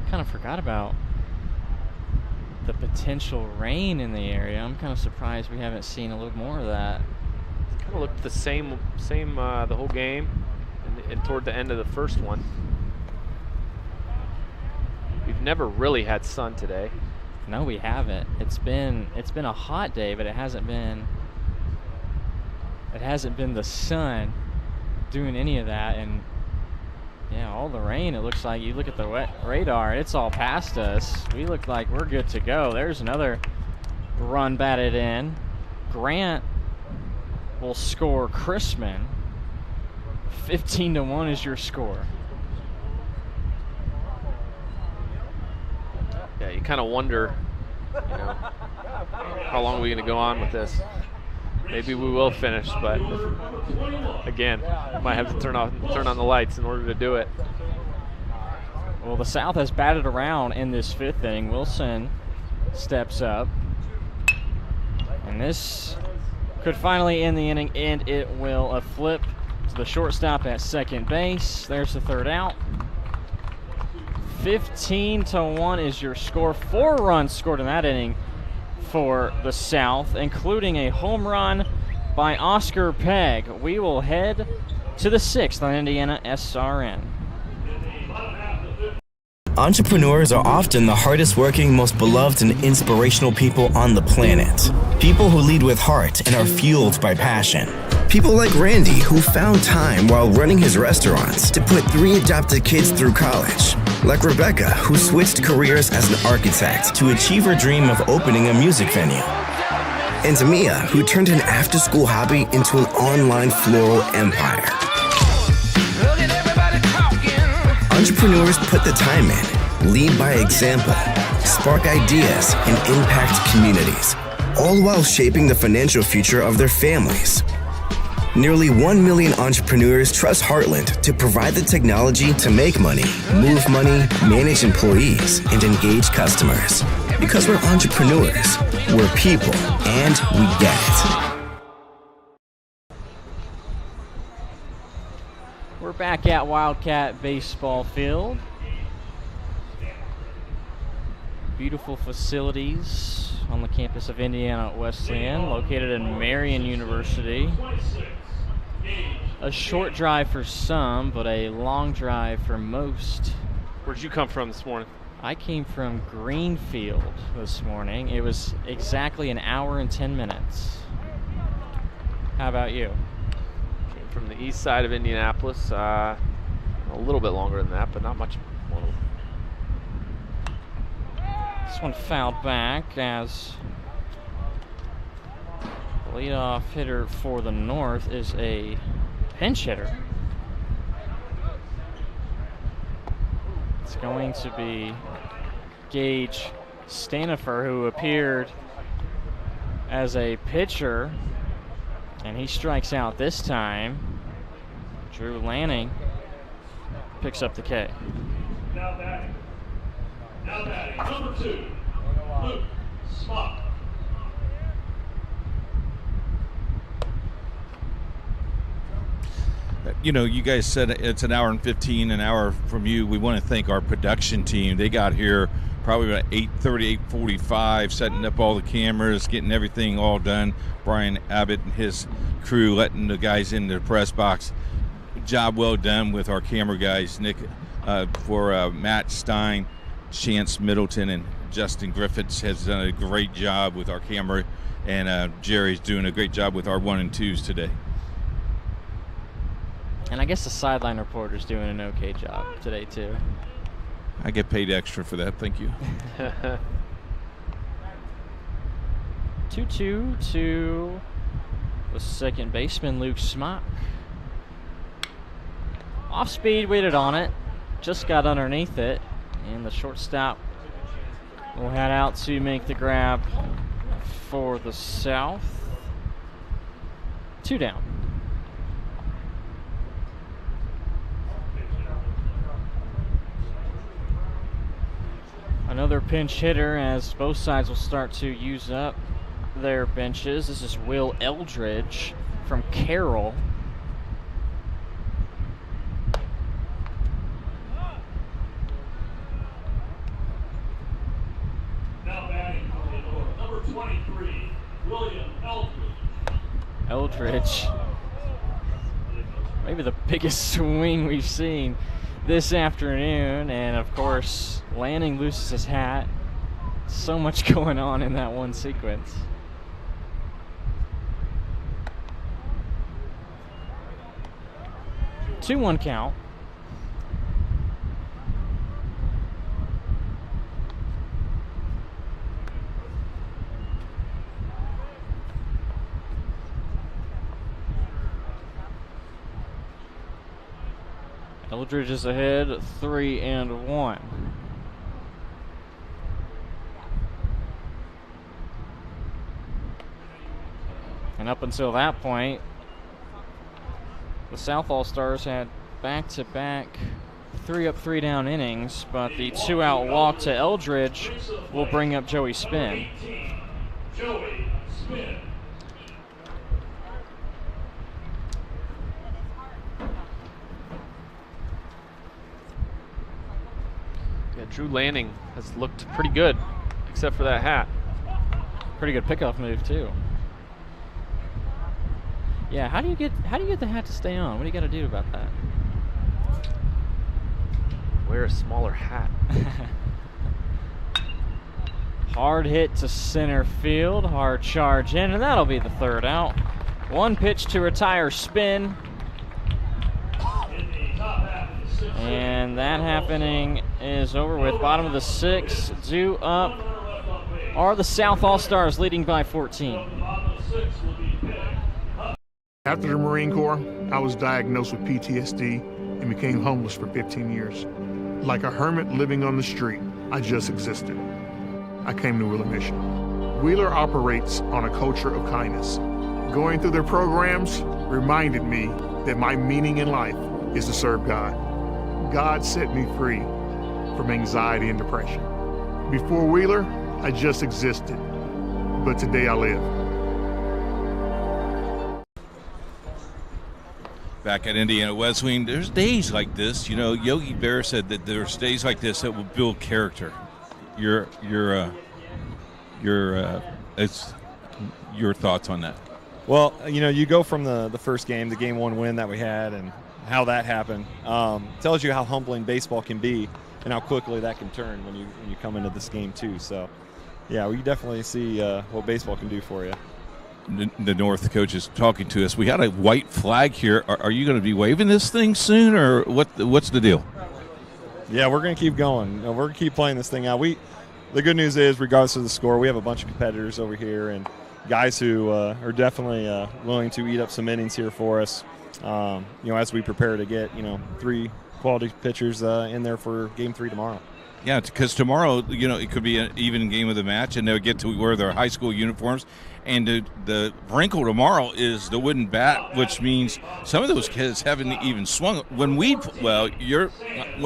[SPEAKER 1] Kind of forgot about the potential rain in the area. I'm kind of surprised we haven't seen a little more of that.
[SPEAKER 2] It kind of looked the same the whole game, and toward the end of the first one. We've never really had sun today.
[SPEAKER 1] No, we haven't. It's been a hot day, but it hasn't been the sun doing any of that. And yeah, all the rain, it looks like. You look at the wet radar, it's all past us. We look like we're good to go. There's another run batted in. Grant will score Chrisman. 15-1 is your score.
[SPEAKER 2] Yeah, you kind of wonder, how long are we going to go on with this? Maybe we will finish, but again, might have to turn on the lights in order to do it.
[SPEAKER 1] Well, the South has batted around in this 5th inning. Wilson steps up, and this could finally end the inning, and it will. A flip to the shortstop at second base. There's the 3rd out. 15-1 is your score. 4 runs scored in that inning for the South, including a home run by Oscar Pegg. We will head to the 6th on IndianaSRN.
[SPEAKER 16] Entrepreneurs are often the hardest working, most beloved, and inspirational people on the planet. People who lead with heart and are fueled by passion. People like Randy, who found time while running his restaurants to put 3 adopted kids through college. Like Rebecca, who switched careers as an architect to achieve her dream of opening a music venue. And Mia, who turned an after-school hobby into an online floral empire. Entrepreneurs put the time in, lead by example, spark ideas, and impact communities, all while shaping the financial future of their families. Nearly 1 million entrepreneurs trust Heartland to provide the technology to make money, move money, manage employees, and engage customers. Because we're entrepreneurs, we're people, and we get it.
[SPEAKER 1] We're back at Wildcat Baseball Field. Beautiful facilities on the campus of Indiana Wesleyan, located in Marion University. A short drive for some, but a long drive for most.
[SPEAKER 2] Where'd you come from this morning?
[SPEAKER 1] I came from Greenfield this morning. It was exactly an hour and 10 minutes. How about you?
[SPEAKER 2] Came from the east side of Indianapolis. A little bit longer than that, but not much more.
[SPEAKER 1] This one fouled back as the leadoff hitter for the North is a pinch hitter. It's going to be Gage Stanifer, who appeared as a pitcher, and he strikes out this time. Drew Lanning picks up the K.
[SPEAKER 3] Now batting, number 2, Luke Smock.
[SPEAKER 5] You guys said it's an hour and 15, an hour from you. We want to thank our production team. They got here probably about 8:30, 8:45, setting up all the cameras, getting everything all done. Brian Abbott and his crew letting the guys in the press box. Job well done with our camera guys, Nick, for Matt Stein, Chance Middleton, and Justin Griffiths has done a great job with our camera, and Jerry's doing a great job with our 1 and 2s today.
[SPEAKER 1] And I guess the sideline reporter's doing an okay job today, too.
[SPEAKER 5] I get paid extra for that. Thank you.
[SPEAKER 1] 2-2 to the second baseman, Luke Smock. Off speed, waited on it. Just got underneath it. And the shortstop will head out to make the grab for the South. 2 down. Another pinch hitter as both sides will start to use up their benches. This is Will Eldridge from Carroll.
[SPEAKER 3] Now batting for the North, number 23, William
[SPEAKER 1] Eldridge. Maybe the biggest swing we've seen this afternoon, and of course Lanning loses his hat. So much going on in that one sequence. Two 1 count. Eldridge is ahead, 3-1. And up until that point, the South All-Stars had back-to-back 3-up, 3-down innings, but the 2-out walk to Eldridge will bring up Joey Spinn.
[SPEAKER 3] Joey Spinn.
[SPEAKER 2] Yeah, Drew Lanning has looked pretty good, except for that hat.
[SPEAKER 1] Pretty good pickoff move too. Yeah, how do you get the hat to stay on? What do you got to do about that?
[SPEAKER 2] Wear a smaller hat.
[SPEAKER 1] Hard hit to center field, hard charge in, and that'll be the 3rd out. 1 pitch to retire Spinn. And that happening is over with. Bottom of the 6th, due up are the South All-Stars, leading by 14.
[SPEAKER 18] After the Marine Corps, I was diagnosed with PTSD and became homeless for 15 years. Like a hermit living on the street, I just existed. I came to Wheeler Mission. Wheeler operates on a culture of kindness. Going through their programs reminded me that my meaning in life is to serve God. God set me free from anxiety and depression. Before Wheeler, I just existed, but today I live.
[SPEAKER 5] Back at Indiana Wesleyan, there's days like this. You know, Yogi Berra said that there's days like this that will build character. It's your thoughts on that?
[SPEAKER 19] Well, you know, you go from the first game, the game 1 win that we had, and how that happened. Tells you how humbling baseball can be and how quickly that can turn when you come into this game too. So, yeah, we definitely see what baseball can do for you.
[SPEAKER 5] The North coach is talking to us. We had a white flag here. Are you going to be waving this thing soon, or what's the deal?
[SPEAKER 19] Yeah, we're going to keep going. We're going to keep playing this thing out. The good news is, regardless of the score, we have a bunch of competitors over here and guys who are definitely willing to eat up some innings here for us. You know, as we prepare to get 3 quality pitchers in there for Game 3 tomorrow.
[SPEAKER 5] Yeah, because tomorrow, it could be an even game of the match, and they'll get to wear their high school uniforms. And the wrinkle tomorrow is the wooden bat, which means some of those kids haven't even swung. When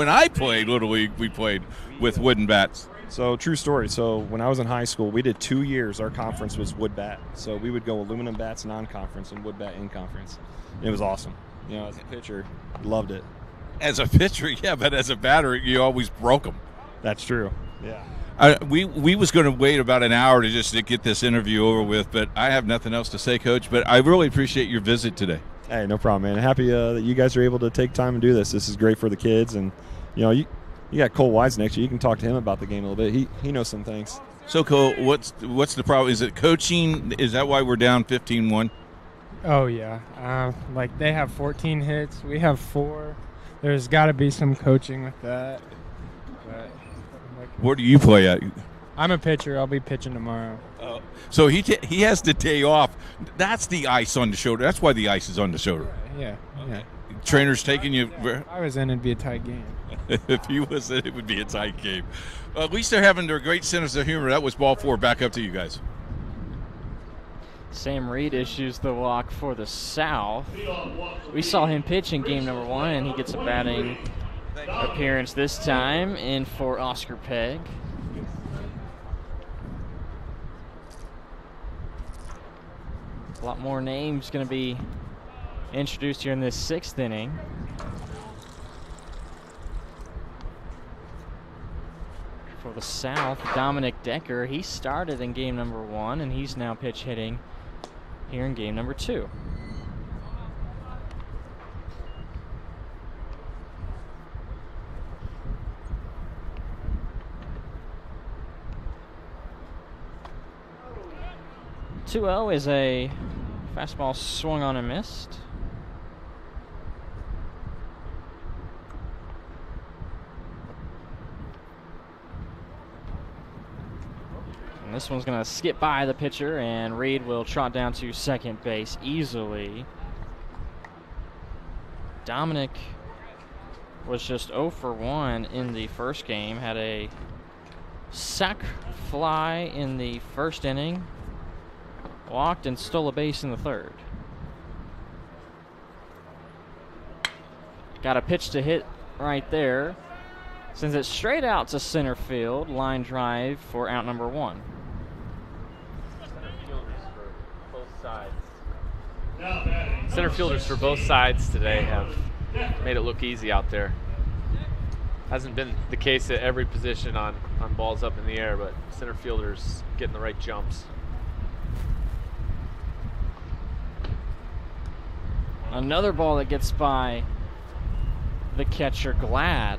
[SPEAKER 5] I played Little League, we played with wooden bats.
[SPEAKER 19] So, true story. So, when I was in high school, we did 2 years. Our conference was wood bat. So, we would go aluminum bats non-conference and wood bat in conference. It was awesome. As a pitcher, loved it.
[SPEAKER 5] As a pitcher, yeah, but as a batter, you always broke them.
[SPEAKER 19] That's true. Yeah.
[SPEAKER 5] We was going to wait about an hour to get this interview over with, but I have nothing else to say, Coach. But I really appreciate your visit today.
[SPEAKER 19] Hey, no problem, man. Happy that you guys are able to take time and do this. This is great for the kids, and you got Cole Wise next year. You can talk to him about the game a little bit. He knows some things.
[SPEAKER 5] So, Cole, what's the problem? Is it coaching? Is that why we're down 15-1?
[SPEAKER 20] Oh yeah, like they have 14 hits, we have 4. There's got to be some coaching with that. But,
[SPEAKER 5] where do you play at?
[SPEAKER 20] I'm a pitcher. I'll be pitching tomorrow.
[SPEAKER 5] Oh, so he has the day off. That's the ice on the shoulder. That's why the ice is on the shoulder.
[SPEAKER 20] Yeah.
[SPEAKER 5] Okay. Trainer's taking you.
[SPEAKER 20] If I was in, it'd be a tight game.
[SPEAKER 5] If he was in, it would be a tight game. At least they're having their great sense of humor. That was ball 4. Back up to you guys.
[SPEAKER 1] Sam Reed issues the walk for the South. We saw him pitch in game number 1, and he gets a batting appearance this time in for Oscar Pegg. A lot more names going to be introduced here in this 6th inning. For the South, Dominic Decker, he started in game number 1, and he's now pitch hitting here in game number 2. (2-0) is a fastball swung on and missed. And this one's going to skip by the pitcher, and Reed will trot down to second base easily. Dominic was just 0 for 1 in the first game. Had a sac fly in the first inning. Walked and stole a base in the third. Got a pitch to hit right there. Sends it straight out to center field. Line drive for out number 1.
[SPEAKER 2] Center fielders for both sides today have made it look easy out there. Hasn't been the case at every position on balls up in the air, but center fielders getting the right jumps.
[SPEAKER 1] Another ball that gets by the catcher, Glad.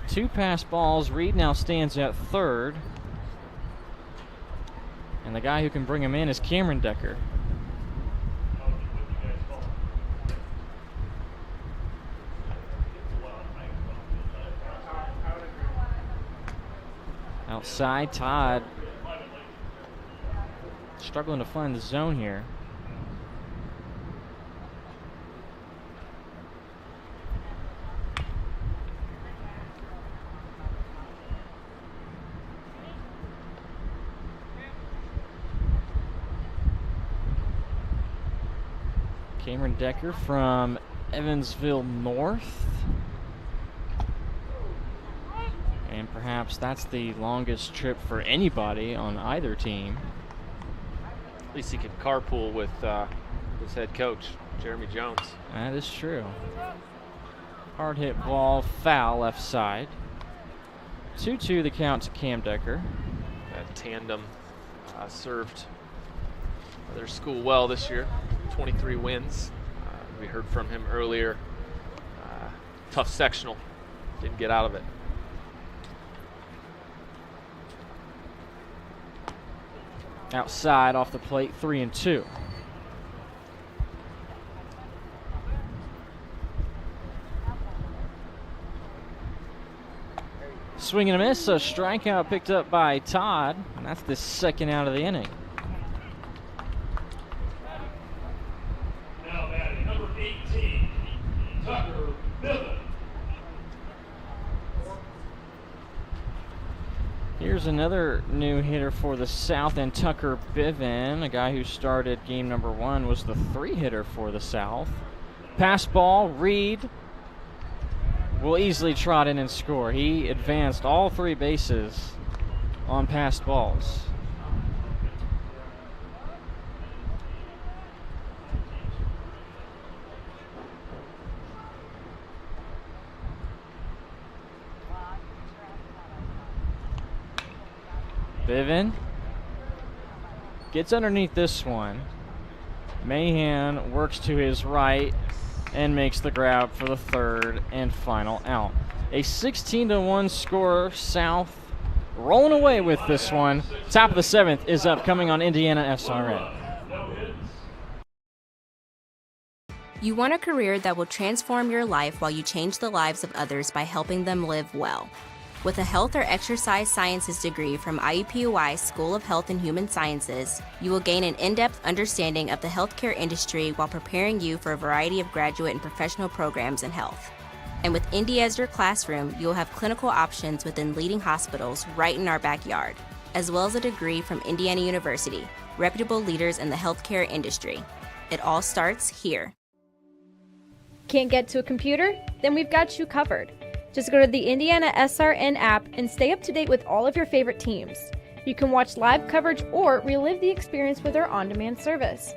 [SPEAKER 1] 2 pass balls. Reed now stands at third. And the guy who can bring him in is Cameron Decker. Outside, Todd struggling to find the zone here. Cameron Decker from Evansville North. And perhaps that's the longest trip for anybody on either team.
[SPEAKER 2] At least he can carpool with his head coach, Jeremy Jones.
[SPEAKER 1] That is true. Hard hit ball, foul left side. 2-2 the count to Cam Decker.
[SPEAKER 2] That tandem served their school well this year. 23 wins. We heard from him earlier. Tough sectional. Didn't get out of it.
[SPEAKER 1] Outside off the plate, 3-2. Swing and a miss, a strikeout picked up by Todd, and that's the second out of the inning.
[SPEAKER 3] Now batting number 18, Tucker Biven.
[SPEAKER 1] Here's another new hitter for the South, and Tucker Biven, a guy who started game number 1, was the 3 hitter for the South. Pass ball, Reed will easily trot in and score. He advanced all 3 bases on passed balls. Biven gets underneath this one. Mahan works to his right and makes the grab for the third and final out. A 16-1 score. South rolling away with this one. Top of the 7th is upcoming on IndianaSRN.
[SPEAKER 21] You want a career that will transform your life while you change the lives of others by helping them live well. With a health or exercise sciences degree from IUPUI School of Health and Human Sciences, you will gain an in-depth understanding of the healthcare industry while preparing you for a variety of graduate and professional programs in health. And with Indy as your classroom, you will have clinical options within leading hospitals right in our backyard, as well as a degree from Indiana University, reputable leaders in the healthcare industry. It all starts here.
[SPEAKER 8] Can't get to a computer? Then we've got you covered. Just go to the IndianaSRN app and stay up to date with all of your favorite teams. You can watch live coverage or relive the experience with our on-demand service.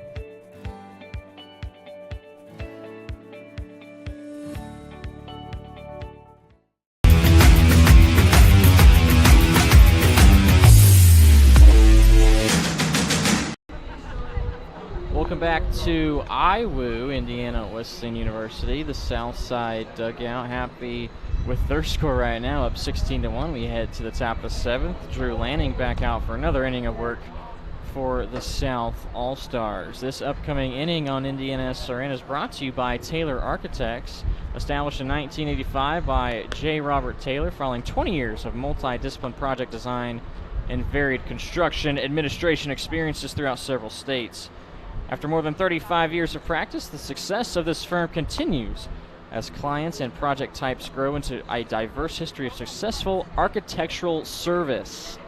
[SPEAKER 1] Welcome back to IWU, Indiana Wesleyan University. The South Side dugout happy with their score right now, up 16-1. We head to the top of the 7th. Drew Lanning back out for another inning of work for the South All-Stars. This upcoming inning on IndianaSRN is brought to you by Taylor Architects, established in 1985 by J. Robert Taylor, following 20 years of multi-discipline project design and varied construction administration experiences throughout several states. After more than 35 years of practice, the success of this firm continues as clients and project types grow into a diverse history of successful architectural service.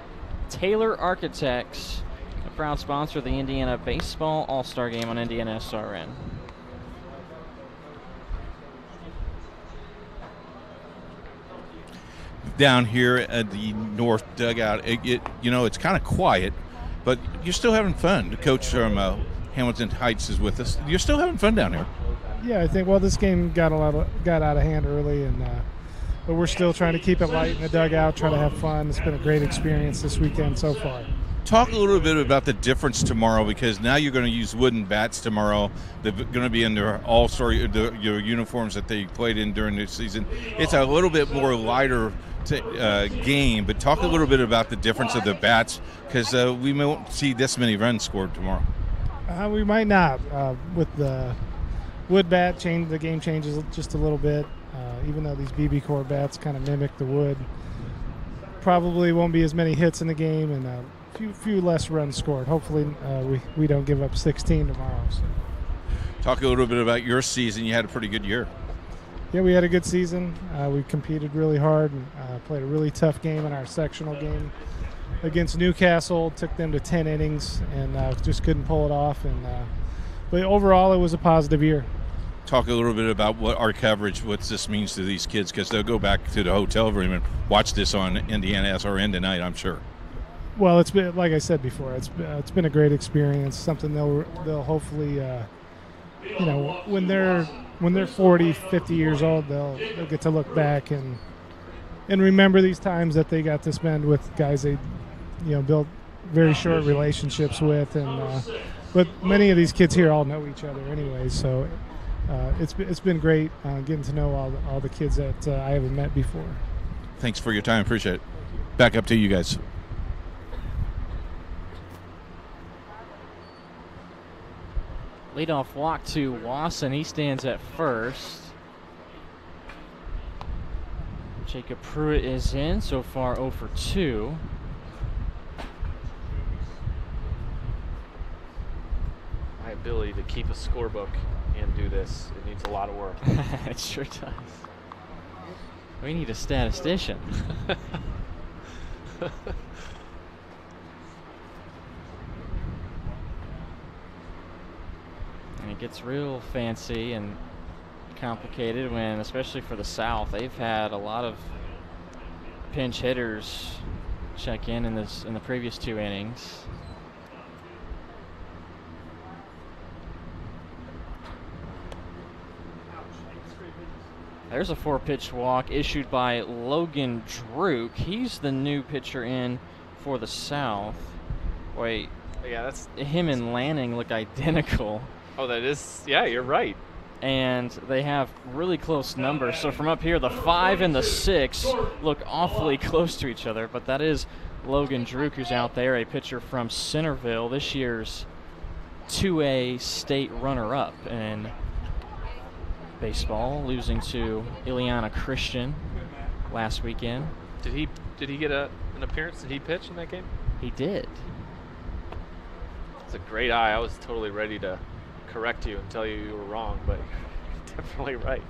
[SPEAKER 1] Taylor Architects, a proud sponsor of the Indiana Baseball All-Star Game on IndianaSRN.
[SPEAKER 5] Down here at the north dugout, it's kind of quiet, but you're still having fun. The coach from Hamilton Heights is with us. You're still having fun down here.
[SPEAKER 4] Yeah, I think. Well, this game got out of hand early, but we're still trying to keep it light in the dugout, try to have fun. It's been a great experience this weekend so far.
[SPEAKER 5] Talk a little bit about the difference tomorrow, because now you're going to use wooden bats tomorrow. They're going to be in their all-star your uniforms that they played in during the season. It's a little bit more lighter game, but talk a little bit about the difference of the bats, because we won't see this many runs scored tomorrow.
[SPEAKER 4] We might not. With the wood bat, the game changes just a little bit. Even though these BB core bats kind of mimic the wood, probably won't be as many hits in the game and a few less runs scored. Hopefully we don't give up 16 tomorrow. So.
[SPEAKER 5] Talk a little bit about your season. You had a pretty good year.
[SPEAKER 4] Yeah, we had a good season. We competed really hard and played a really tough game in our sectional game against Newcastle. Took them to 10 innings and just couldn't pull it off. But overall, it was a positive year.
[SPEAKER 5] Talk a little bit about what this means to these kids, because they'll go back to the hotel room and watch this on IndianaSRN tonight, I'm sure.
[SPEAKER 4] Well, it's been, like I said before, it's been a great experience. Something they'll hopefully, when they're 40, 50 years old, they'll get to look back and remember these times that they got to spend with guys they, built very short relationships with, but many of these kids here all know each other anyway, so it's been great getting to know all the kids that I haven't met before.
[SPEAKER 5] Thanks for your time. Appreciate it. Back up to you guys.
[SPEAKER 1] Leadoff walk to Wasson. He stands at first. Jacob Pruitt is in. So far 0 for 2.
[SPEAKER 2] My ability to keep a scorebook and do this, it needs a lot of work.
[SPEAKER 1] It sure does. We need a statistician. And it gets real fancy and complicated when, especially for the South, they've had a lot of pinch hitters check in the previous 2 innings. There's a 4-pitch walk issued by Logan Druk. He's the new pitcher in for the South. Wait,
[SPEAKER 2] yeah, that's
[SPEAKER 1] him and Lanning look identical.
[SPEAKER 2] Oh, that is, yeah, you're right.
[SPEAKER 1] And they have really close numbers. So from up here, the 5 and the 6 look awfully close to each other. But that is Logan Druk, who's out there, a pitcher from Centerville, this year's 2A state runner-up in baseball, losing to Ileana Christian last weekend.
[SPEAKER 2] Did he get an appearance? Did he pitch in that game?
[SPEAKER 1] He did.
[SPEAKER 2] It's a great eye. I was totally ready to correct you and tell you were wrong, but you're definitely right.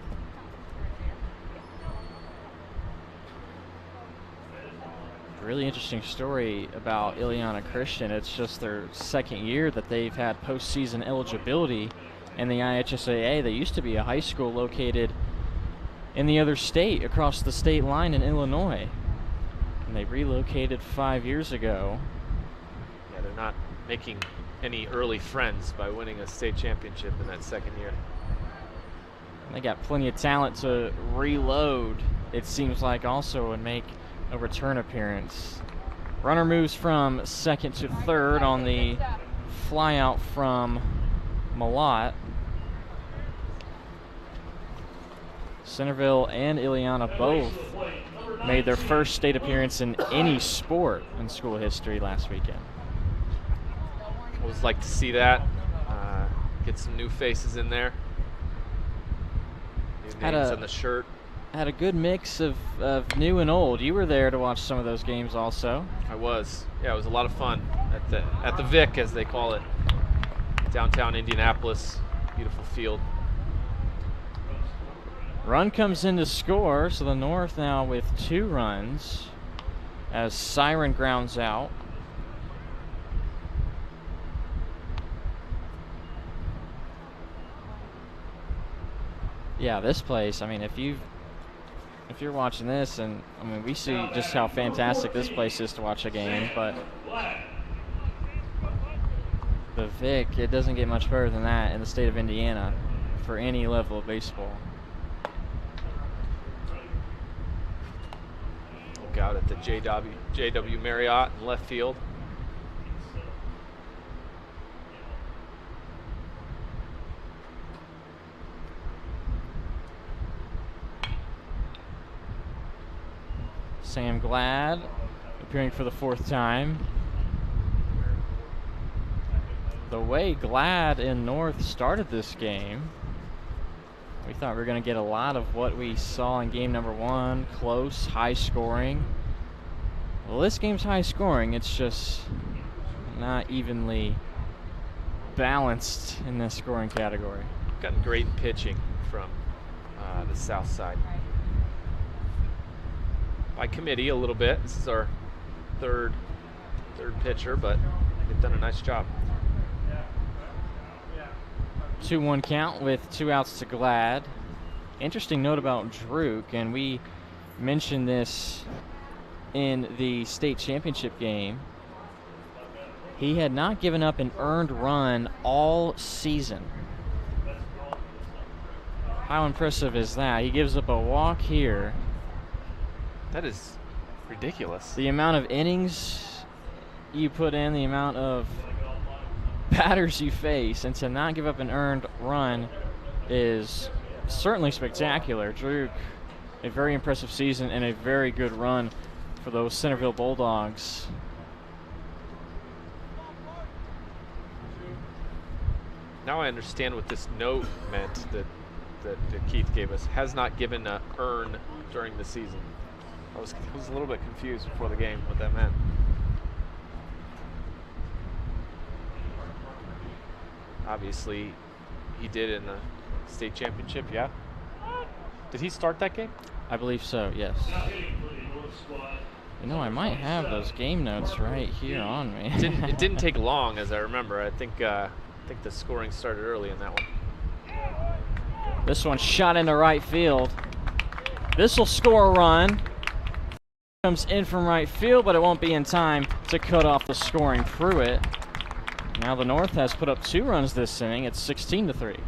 [SPEAKER 1] Really interesting story about Ileana Christian. It's just their second year that they've had postseason eligibility in the IHSAA. They used to be a high school located in the other state, across the state line in Illinois. And they relocated 5 years ago.
[SPEAKER 2] Yeah, they're not making any early friends by winning a state championship in that second year.
[SPEAKER 1] They got plenty of talent to reload, it seems like, also, and make a return appearance. Runner moves from second to third on the flyout from Malott. Centerville and Ileana both made their first state appearance in any sport in school history last weekend.
[SPEAKER 2] Always like to see that. Get some new faces in there. New names on the shirt.
[SPEAKER 1] Had a good mix of new and old. You were there to watch some of those games also.
[SPEAKER 2] I was. Yeah, it was a lot of fun at the Vic, as they call it. Downtown Indianapolis. Beautiful field.
[SPEAKER 1] Run comes in to score, so the North now with 2 runs as Siren grounds out. Yeah, this place, I mean, if you're watching this, and I mean, we see just how fantastic this place is to watch a game, but the Vic, it doesn't get much further than that in the state of Indiana for any level of baseball.
[SPEAKER 2] Look out at the JW Marriott in left field.
[SPEAKER 1] Sam Glad appearing for the 4th time. The way Glad and North started this game, we thought we were going to get a lot of what we saw in game number 1, close, high scoring. Well, this game's high scoring, it's just not evenly balanced in this scoring category.
[SPEAKER 2] Gotten great pitching from the south side. By committee a little bit. This is our third pitcher, but they've done a nice job.
[SPEAKER 1] 2-1 count with 2 outs to Glad. Interesting note about Druk, and we mentioned this in the state championship game. He had not given up an earned run all season. How impressive is that? He gives up a walk here.
[SPEAKER 2] That is ridiculous.
[SPEAKER 1] The amount of innings you put in, the amount of batters you face, and to not give up an earned run is certainly spectacular. Druk, a very impressive season and a very good run for those Centerville Bulldogs.
[SPEAKER 2] Now I understand what this note meant that Keith gave us. Has not given an earn during the season. I was a little bit confused before the game what that meant. Obviously, he did in the state championship, yeah? Did he start that game?
[SPEAKER 1] I believe so, yes. You know, I might have those game notes right here on me.
[SPEAKER 2] It didn't take long, as I remember. I think the scoring started early in that one.
[SPEAKER 1] This one shot into right field. This will score a run. Comes in from right field, but it won't be in time to cut off the scoring Pruitt. Now the North has put up 2 runs this inning. It's 16-3.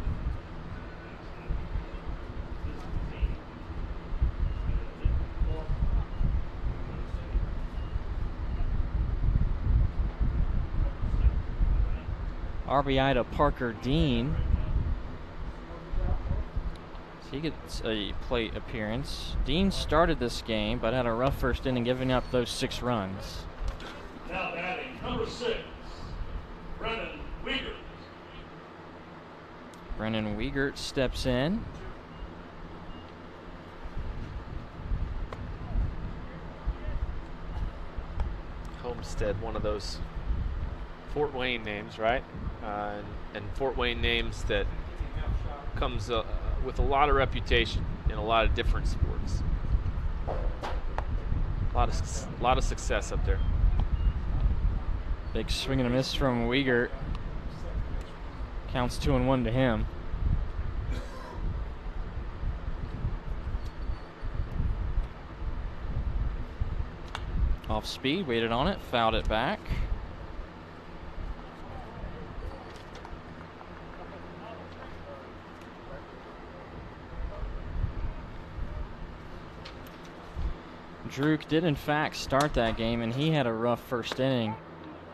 [SPEAKER 1] RBI to Parker Dean. So he gets a plate appearance. Dean started this game, but had a rough first inning, giving up those 6 runs.
[SPEAKER 3] Now batting number 6, Brennan Wiegert.
[SPEAKER 1] Brennan Wiegert steps in.
[SPEAKER 2] Homestead, one of those Fort Wayne names, right? And Fort Wayne names that comes with a lot of reputation in a lot of different sports. A lot of success up there.
[SPEAKER 1] Big swing and a miss from Wiegert. Counts 2-1 to him. Off speed, waited on it, fouled it back. Druk did in fact start that game, and he had a rough first inning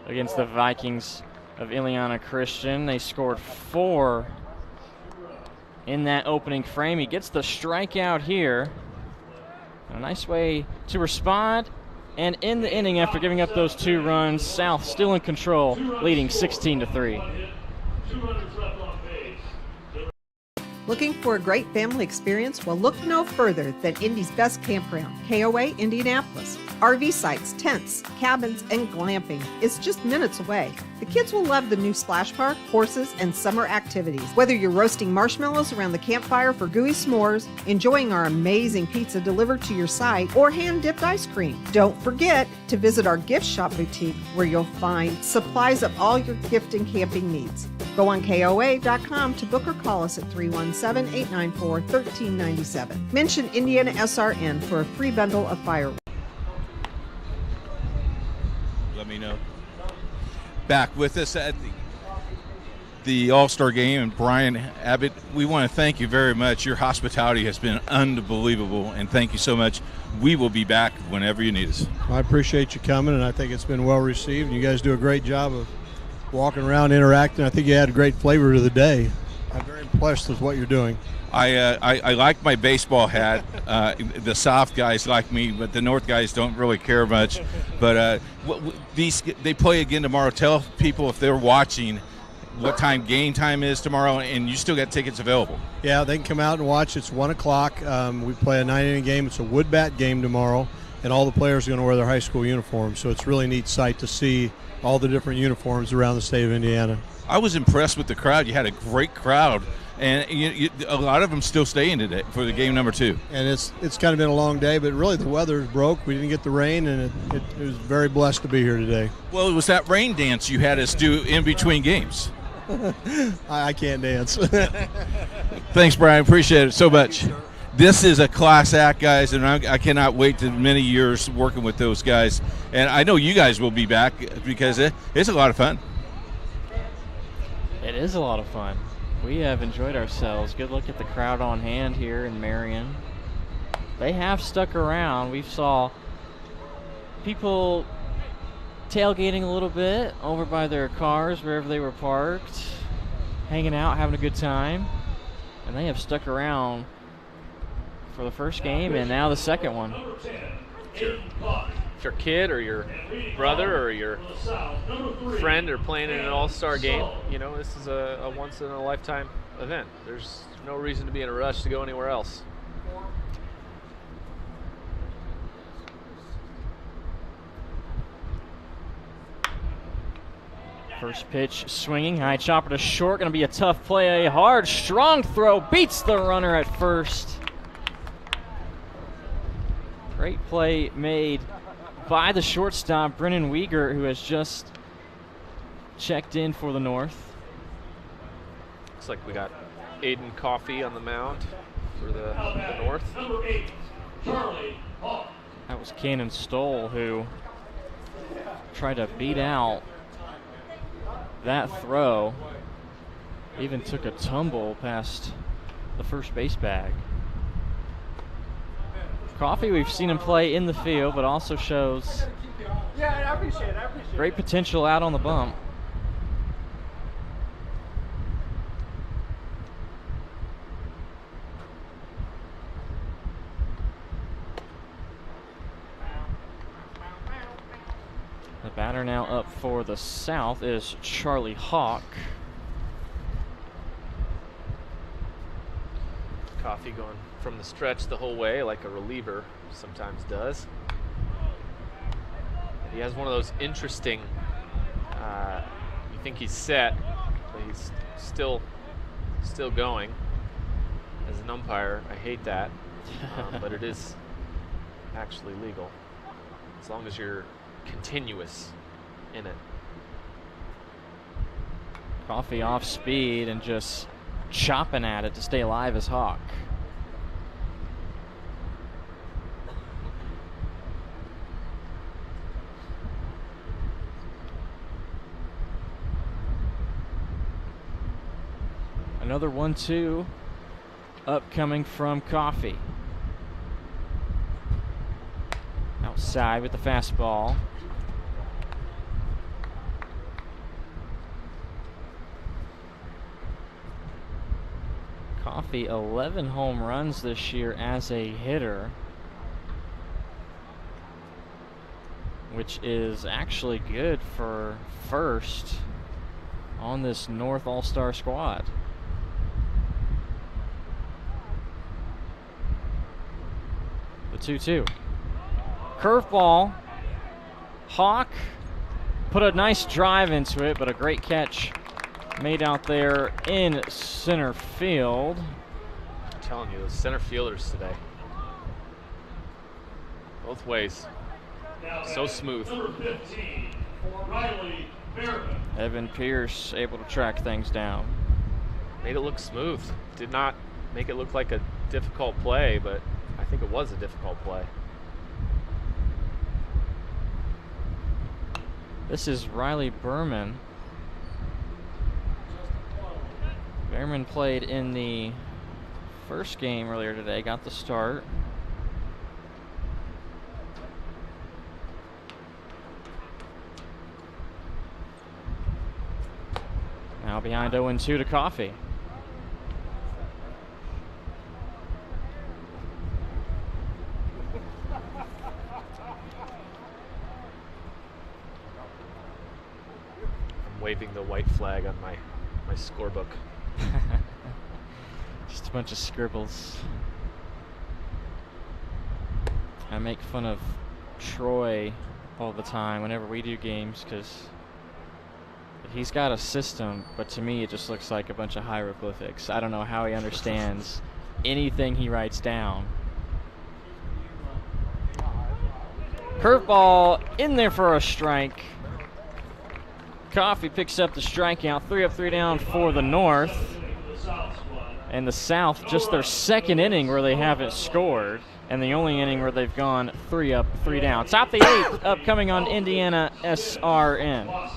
[SPEAKER 1] against the Vikings of Ileana Christian. They scored 4 in that opening frame. He gets the strikeout here. A nice way to respond. And in the inning, after giving up those 2 runs, South still in control, leading 16-3.
[SPEAKER 12] Looking for a great family experience? Well, look no further than Indy's best campground, KOA Indianapolis. RV sites, tents, cabins, and glamping is just minutes away. The kids will love the new splash park, horses, and summer activities. Whether you're roasting marshmallows around the campfire for gooey s'mores, enjoying our amazing pizza delivered to your site, or hand-dipped ice cream. Don't forget to visit our gift shop boutique where you'll find supplies of all your gift and camping needs. Go on KOA.com to book or call us at 317-894-1397. Mention Indiana SRN for a free bundle of fireworks.
[SPEAKER 5] Let me know. Back with us at the All-Star Game, and Brian Abbott, we want to thank you very much. Your hospitality has been unbelievable, and thank you so much. We will be back whenever you need us.
[SPEAKER 6] I appreciate you coming, and I think it's been well received. You guys do a great job of walking around, interacting. I think you had a great flavor to the day. I'm very impressed with what you're doing.
[SPEAKER 5] I like my baseball hat. The South guys like me, but the North guys don't really care much. But they play again tomorrow. Tell people if they're watching what time game time is tomorrow, and you still got tickets available.
[SPEAKER 6] Yeah, they can come out and watch. It's 1 o'clock. We play a 9-inning game. It's a wood bat game tomorrow, and all the players are going to wear their high school uniforms. So it's a really neat sight to see all the different uniforms around the state of Indiana.
[SPEAKER 5] I was impressed with the crowd. You had a great crowd, and a lot of them still staying today for the game number 2.
[SPEAKER 6] And it's kind of been a long day, but really the weather broke. We didn't get the rain, and it was very blessed to be here today.
[SPEAKER 5] Well, it was that rain dance you had us do in between games.
[SPEAKER 6] I can't dance.
[SPEAKER 5] Thanks, Brian. Appreciate it so much. This is a class act, guys, and I cannot wait to many years working with those guys. And I know you guys will be back because it's a lot of fun.
[SPEAKER 1] It is a lot of fun. We have enjoyed ourselves. Good look at the crowd on hand here in Marion. They have stuck around. We saw people tailgating a little bit over by their cars, wherever they were parked, hanging out, having a good time. And they have stuck around for the first game and now the second one.
[SPEAKER 2] If your kid or your brother or your friend are playing in an all-star game, you know, this is a once-in-a-lifetime event. There's no reason to be in a rush to go anywhere else.
[SPEAKER 1] First pitch swinging, high chopper to short, going to be a tough play. A hard, strong throw beats the runner at first. Great play made by the shortstop, Brennan Weger, who has just checked in for the North.
[SPEAKER 2] Looks like we got Aiden Coffey on the mound for the North.
[SPEAKER 3] Number 8, Charlie Hawk.
[SPEAKER 1] That was Cannon Stoll who tried to beat out that throw. Even took a tumble past the first base bag. Coffey, we've seen him play in the field, but also shows great potential out on the bump. The batter now up for the South is Charlie Hawk.
[SPEAKER 2] Coffey going from the stretch the whole way like a reliever sometimes does. He has one of those interesting, you think he's set, but he's still going. As an umpire, I hate that, but it is actually legal as long as you're continuous in it.
[SPEAKER 1] Coffey off speed and just chopping at it to stay alive as Hawk. Another 1-2 upcoming from Coffey. Outside with the fastball. Coffey, 11 home runs this year as a hitter, which is actually good for first on this North All-Star squad. The 2-2. Curveball. Hawk put a nice drive into it, but a great catch made out there in center field.
[SPEAKER 2] I'm telling you, those center fielders today. Both ways. So smooth.
[SPEAKER 3] Number 15, Riley Merriman.
[SPEAKER 1] Evan Pierce able to track things down.
[SPEAKER 2] Made it look smooth. Did not make it look like a difficult play, but I think it was a difficult play.
[SPEAKER 1] This is Riley Berman. Berman played in the first game earlier today, got the start. Now behind 0-2 to Coffee.
[SPEAKER 2] I'm waving the white flag on my scorebook.
[SPEAKER 1] Just a bunch of scribbles. I make fun of Troy all the time whenever we do games because he's got a system, but to me it just looks like a bunch of hieroglyphics. I don't know how he understands anything he writes down. Curveball in there for a strike. Coffee picks up the strikeout. 3 up, 3 down for the North. And the South, just their second inning where they haven't scored, and the only inning where they've gone 3 up, 3 down. Top the 8th, upcoming on IndianaSRN.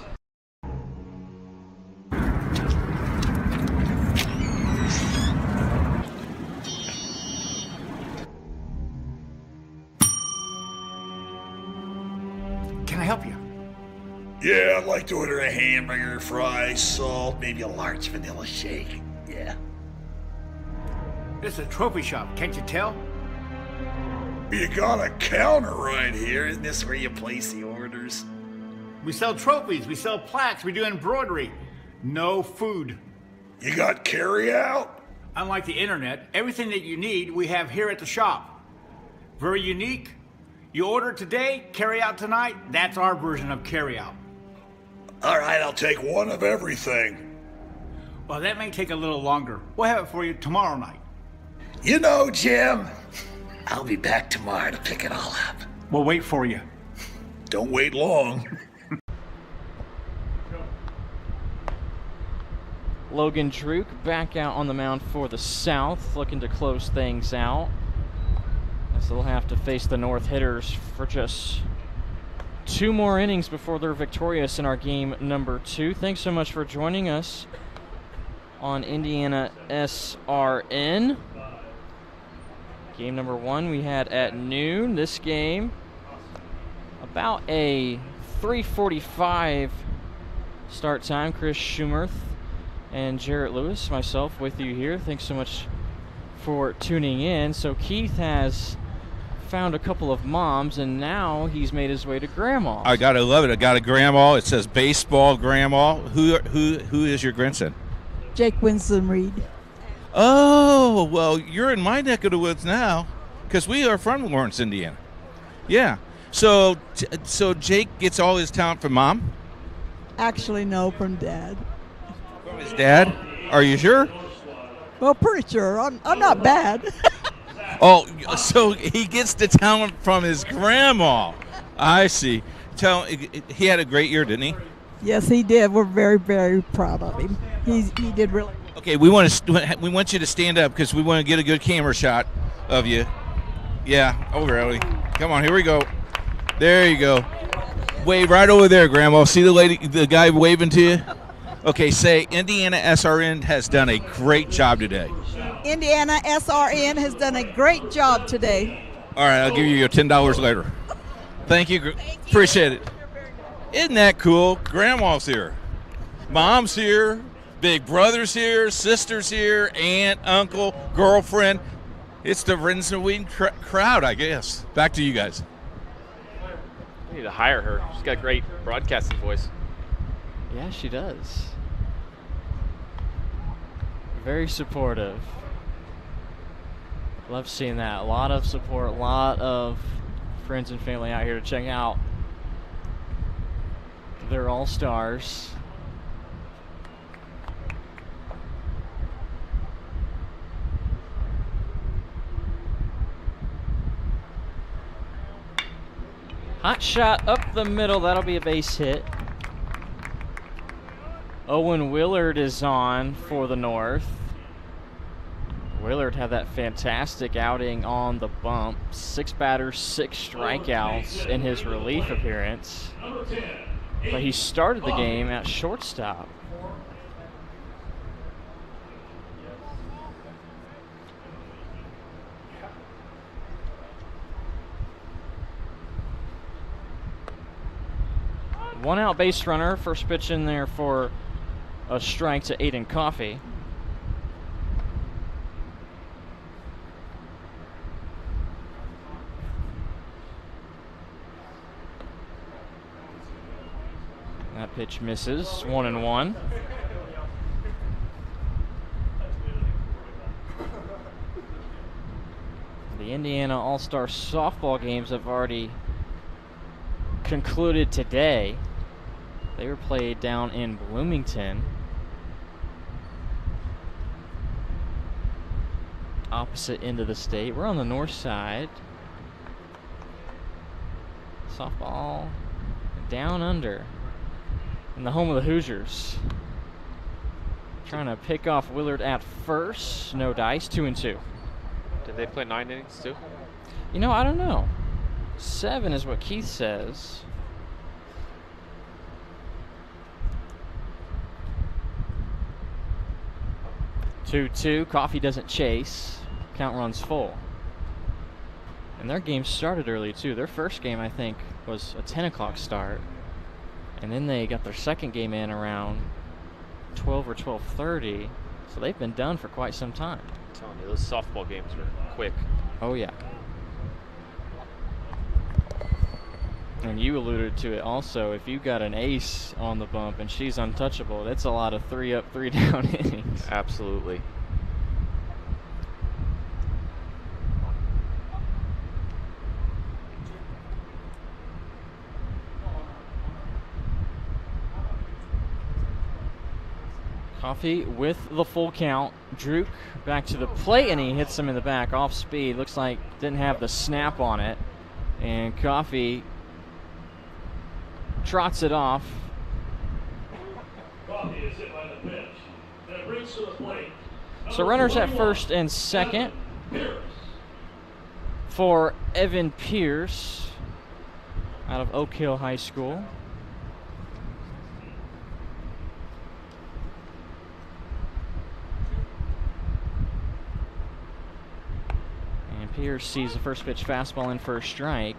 [SPEAKER 9] Can I help you?
[SPEAKER 22] Yeah, I'd like to order a hamburger, fries, salt, maybe a large vanilla shake. Yeah.
[SPEAKER 9] This is a trophy shop, can't you tell?
[SPEAKER 22] You got a counter right here. Isn't this where you place the orders?
[SPEAKER 9] We sell trophies, we sell plaques, we do embroidery. No food.
[SPEAKER 22] You got carry out?
[SPEAKER 9] Unlike the internet, everything that you need we have here at the shop. Very unique. You order today, carry out tonight. That's our version of carry out.
[SPEAKER 22] All right, I'll take one of everything.
[SPEAKER 9] Well, that may take a little longer. We'll have it for you tomorrow night.
[SPEAKER 22] You know, Jim, I'll be back tomorrow to pick it all up.
[SPEAKER 9] We'll wait for you.
[SPEAKER 22] Don't wait long.
[SPEAKER 1] Logan Druk back out on the mound for the South, looking to close things out, as they'll have to face the North hitters for just 2 more innings before they're victorious in our game number 2. Thanks so much for joining us on IndianaSRN. Game number 1 we had at noon. This game, about a 3:45 start time. Chris Schumerth and Jarrett Lewis, myself, with you here. Thanks so much for tuning in. So Keith has found a couple of moms, and now he's made his way to grandma.
[SPEAKER 5] I gotta love it. I got a grandma. It says baseball grandma. Who is your grandson?
[SPEAKER 23] Jake Winston Reed.
[SPEAKER 5] Oh, well, you're in my neck of the woods now, because we are from Lawrence, Indiana. Yeah. So Jake gets all his talent from mom?
[SPEAKER 23] Actually, no, from Dad.
[SPEAKER 5] From his dad? Are you sure?
[SPEAKER 23] Well, pretty sure. I'm not bad.
[SPEAKER 5] Oh, so he gets the talent from his grandma. I see. He had a great year, didn't he?
[SPEAKER 23] Yes, he did. We're very, very proud of him. He did really well.
[SPEAKER 5] Okay, we want you to stand up because we want to get a good camera shot of you. Yeah, really. Come on, here we go. There you go. Wave right over there, Grandma. See the guy waving to you? Okay, say IndianaSRN has done a great job today.
[SPEAKER 23] IndianaSRN has done a great job today.
[SPEAKER 5] All right, I'll give you your $10 later. Thank you. Appreciate it. Isn't that cool? Grandma's here. Mom's here. Big brother's here. Sister's here. Aunt, uncle, girlfriend. It's the Rensenweed crowd, I guess. Back to you guys.
[SPEAKER 2] We need to hire her. She's got a great broadcasting voice.
[SPEAKER 1] Yeah, she does. Very supportive. Love seeing that. A lot of support, a lot of friends and family out here to check out their all-stars. Hot shot up the middle. That'll be a base hit. Owen Willard is on for the North. Willard had that fantastic outing on the bump. 6 batters, 6 strikeouts in his relief appearance. But he started the game at shortstop. One out base runner. First pitch in there for a strike to Aiden Coffey. That pitch misses. 1-1. The Indiana All-Star softball games have already concluded today. They were played down in Bloomington. Opposite end of the state. We're on the north side. Softball down under. In the home of the Hoosiers. Trying to pick off Willard at first. No dice. 2-2.
[SPEAKER 2] Did they play 9 innings too?
[SPEAKER 1] You know, I don't know. 7 is what Keith says. Two. Coffee doesn't chase. Count runs full. And their game started early too. Their first game, I think, was a 10 o'clock start. And then they got their second game in around 12 or 12:30. So they've been done for quite some time.
[SPEAKER 2] I'm telling you, those softball games are quick.
[SPEAKER 1] Oh, yeah. And you alluded to it also. If you got an ace on the bump and she's untouchable, that's a lot of 3 up, 3 down innings.
[SPEAKER 2] Absolutely.
[SPEAKER 1] Coffee with the full count. Druk back to the plate, and he hits him in the back off speed. Looks like didn't have the snap on it. And Coffee trots it off.
[SPEAKER 3] Coffee is hit by the pitch. That brings to the plate.
[SPEAKER 1] So runners at first and second for Evan Pierce out of Oak Hill High School. And Pierce sees the first pitch fastball in for a strike.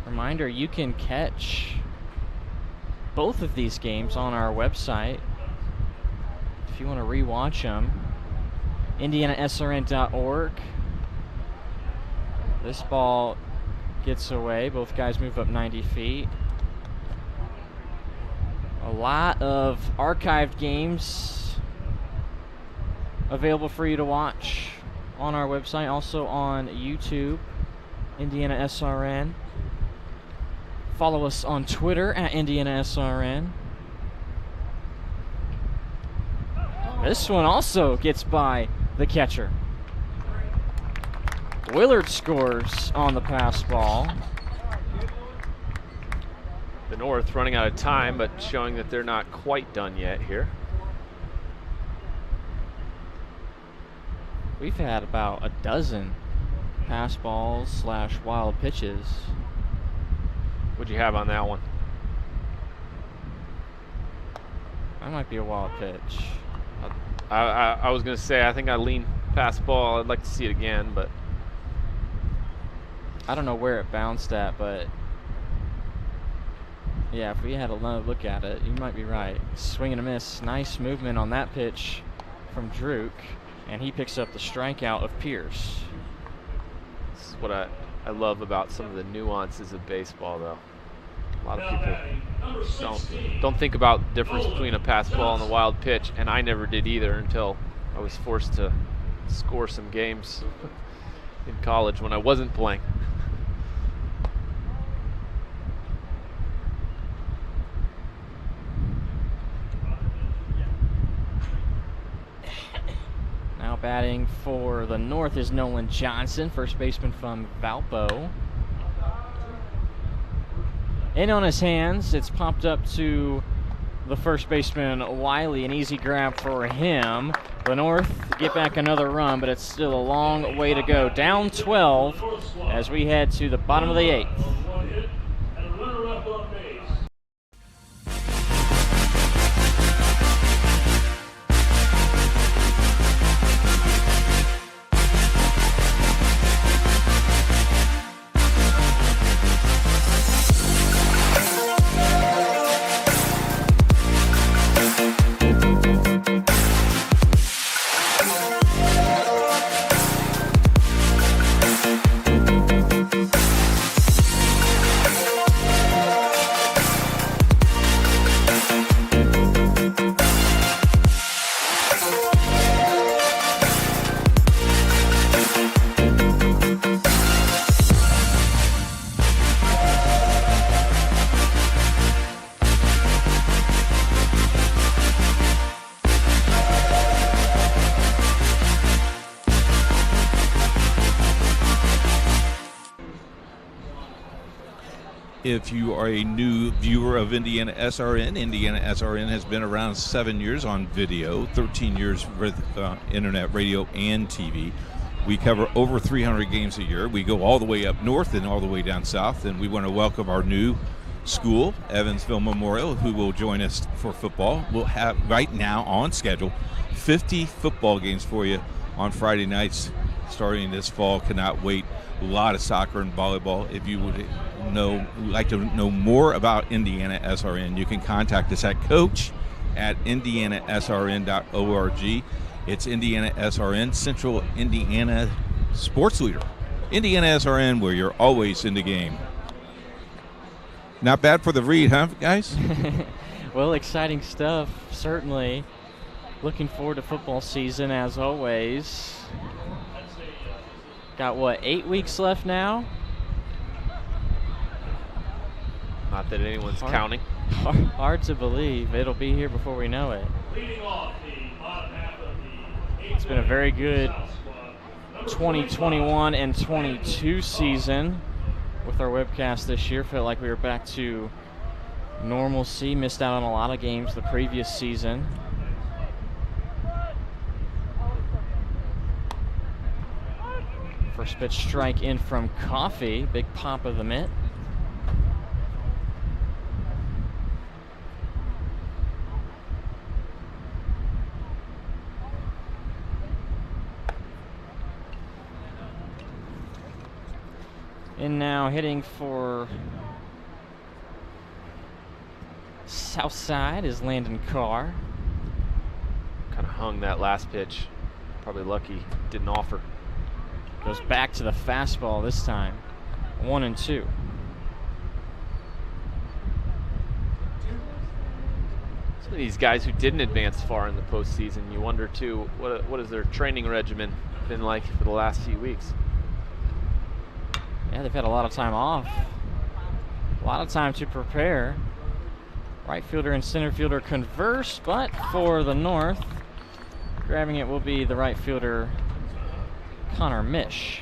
[SPEAKER 1] Reminder, you can catch both of these games on our website if you want to rewatch them. IndianaSRN.org. This ball gets away. Both guys move up 90 feet. A lot of archived games available for you to watch on our website, also on YouTube, IndianaSRN. Follow us on Twitter at IndianaSRN. This one also gets by the catcher. Willard scores on the pass ball.
[SPEAKER 2] The North running out of time, but showing that they're not quite done yet here.
[SPEAKER 1] We've had about a dozen pass balls / wild pitches.
[SPEAKER 2] What'd you have on that one?
[SPEAKER 1] That might be a wild pitch.
[SPEAKER 2] I was going to say, I think I lean pass ball. I'd like to see it again, but
[SPEAKER 1] I don't know where it bounced at, but yeah, if we had another look at it, you might be right. Swing and a miss. Nice movement on that pitch from Druk, and he picks up the strikeout of Pierce.
[SPEAKER 2] This is what I love about some of the nuances of baseball, though. A lot of people don't think about the difference between a pass ball and a wild pitch, and I never did either until I was forced to score some games in college when I wasn't playing.
[SPEAKER 1] Batting for the North is Nolan Johnson, first baseman from Valpo. In on his hands, it's popped up to the first baseman, Wiley. An easy grab for him. The North get back another run, but it's still a long way to go. Down 12 as we head to the bottom of the 8th.
[SPEAKER 5] If you are a new viewer of IndianaSRN, IndianaSRN has been around 7 years on video, 13 years with internet, radio, and TV. We cover over 300 games a year. We go all the way up north and all the way down south, and we want to welcome our new school, Evansville Memorial, who will join us for football. We'll have right now on schedule 50 football games for you on Friday nights starting this fall. Cannot wait. A lot of soccer and volleyball. If you would like to know more about IndianaSRN, you can contact us at coach@indianasrn.org. It's IndianaSRN, Central Indiana sports leader. IndianaSRN, where you're always in the game. Not bad for the read, huh, guys?
[SPEAKER 1] Well, exciting stuff, certainly. Looking forward to football season, as always. Got, 8 weeks left now?
[SPEAKER 2] Not that anyone's counting.
[SPEAKER 1] Hard to believe. It'll be here before we know it. It's been a very good 2021 and 22 season with our webcast this year. Felt like we were back to normalcy. Missed out on a lot of games the previous season. First pitch strike in from Coffee. Big pop of the mitt. And now hitting for Southside is Landon Carr.
[SPEAKER 2] Kind of hung that last pitch. Probably lucky didn't offer.
[SPEAKER 1] Goes back to the fastball this time. 1-2.
[SPEAKER 2] Some of these guys who didn't advance far in the postseason, you wonder too, what has their training regimen been like for the last few weeks?
[SPEAKER 1] Yeah, they've had a lot of time off. A lot of time to prepare. Right fielder and center fielder converse, but for the North, grabbing it will be the right fielder, Connor Mish.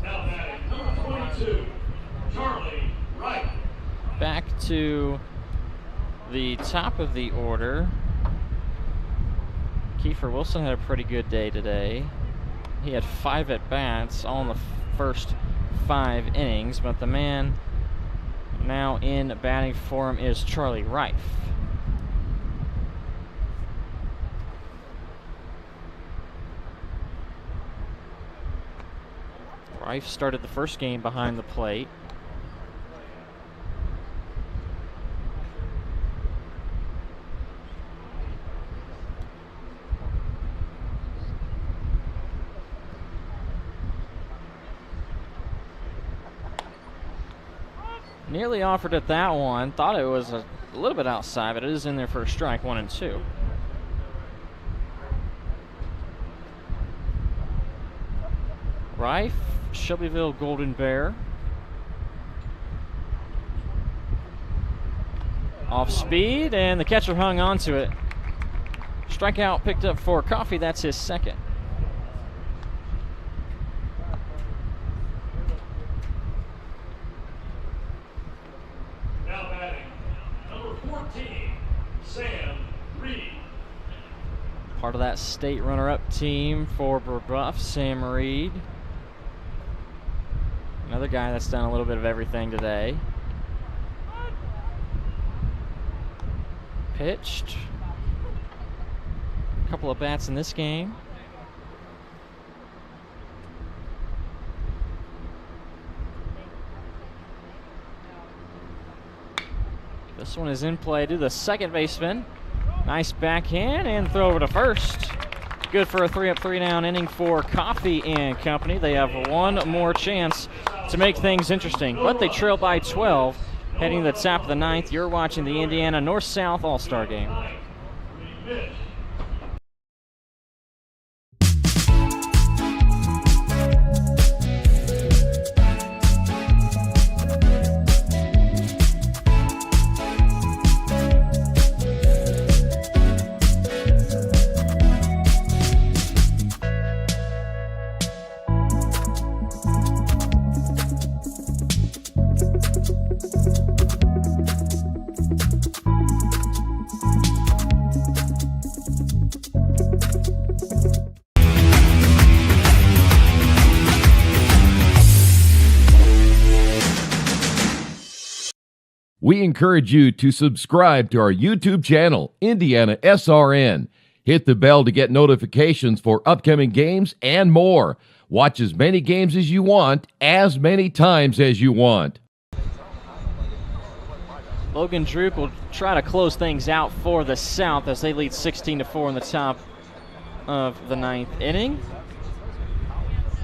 [SPEAKER 3] Now batting, number 22, Charlie Wright.
[SPEAKER 1] Back to the top of the order. Kiefer Wilson had a pretty good day today. He had 5 at-bats, all in the first 5 innings, but the man now in batting for him is Charlie Reif. Reif started the first game behind the plate. Nearly offered at that one. Thought it was a little bit outside, but it is in there for a strike. 1-2. Reif, Shelbyville Golden Bear. Off speed, and the catcher hung on to it. Strikeout picked up for Coffee. That's his second.
[SPEAKER 3] Now batting, number 14, Sam Reed.
[SPEAKER 1] Part of that state runner-up team for Brebeuf, Sam Reed. Another guy that's done a little bit of everything today. Pitched. A couple of bats in this game. This one is in play to the second baseman. Nice backhand and throw over to first. Good for a 3-up, 3-down inning for Coffee and company. They have one more chance to make things interesting, but they trail by 12. Heading to the top of the ninth, you're watching the Indiana North-South All-Star Game.
[SPEAKER 7] We encourage you to subscribe to our YouTube channel, IndianaSRN. Hit the bell to get notifications for upcoming games and more. Watch as many games as you want, as many times as you want.
[SPEAKER 1] Logan Druk will try to close things out for the South as they lead 16-4 in the top of the ninth inning.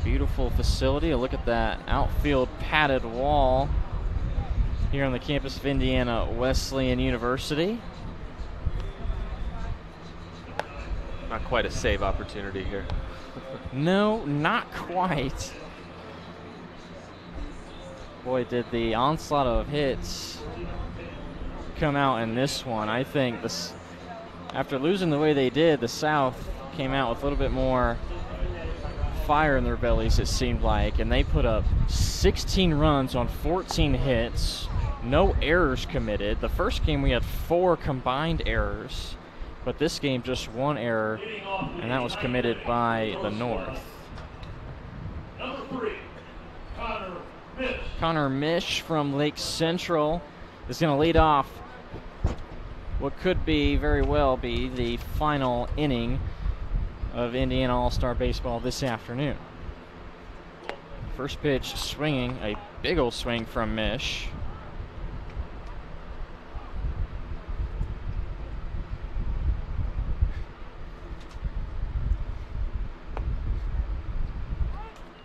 [SPEAKER 1] Beautiful facility. A look at that outfield padded wall here on the campus of Indiana Wesleyan University.
[SPEAKER 2] Not quite a save opportunity here.
[SPEAKER 1] No, not quite. Boy, did the onslaught of hits come out in this one. I think this, after losing the way they did, the South came out with a little bit more fire in their bellies, it seemed like, and they put up 16 runs on 14 hits. No errors committed. The first game we had 4 combined errors, but this game just 1 error, and that was committed by the North.
[SPEAKER 3] Number 3,
[SPEAKER 1] Connor Mish from Lake Central is going to lead off what could be, very well be, the final inning of Indiana All-Star Baseball this afternoon. First pitch swinging, a big old swing from Mish.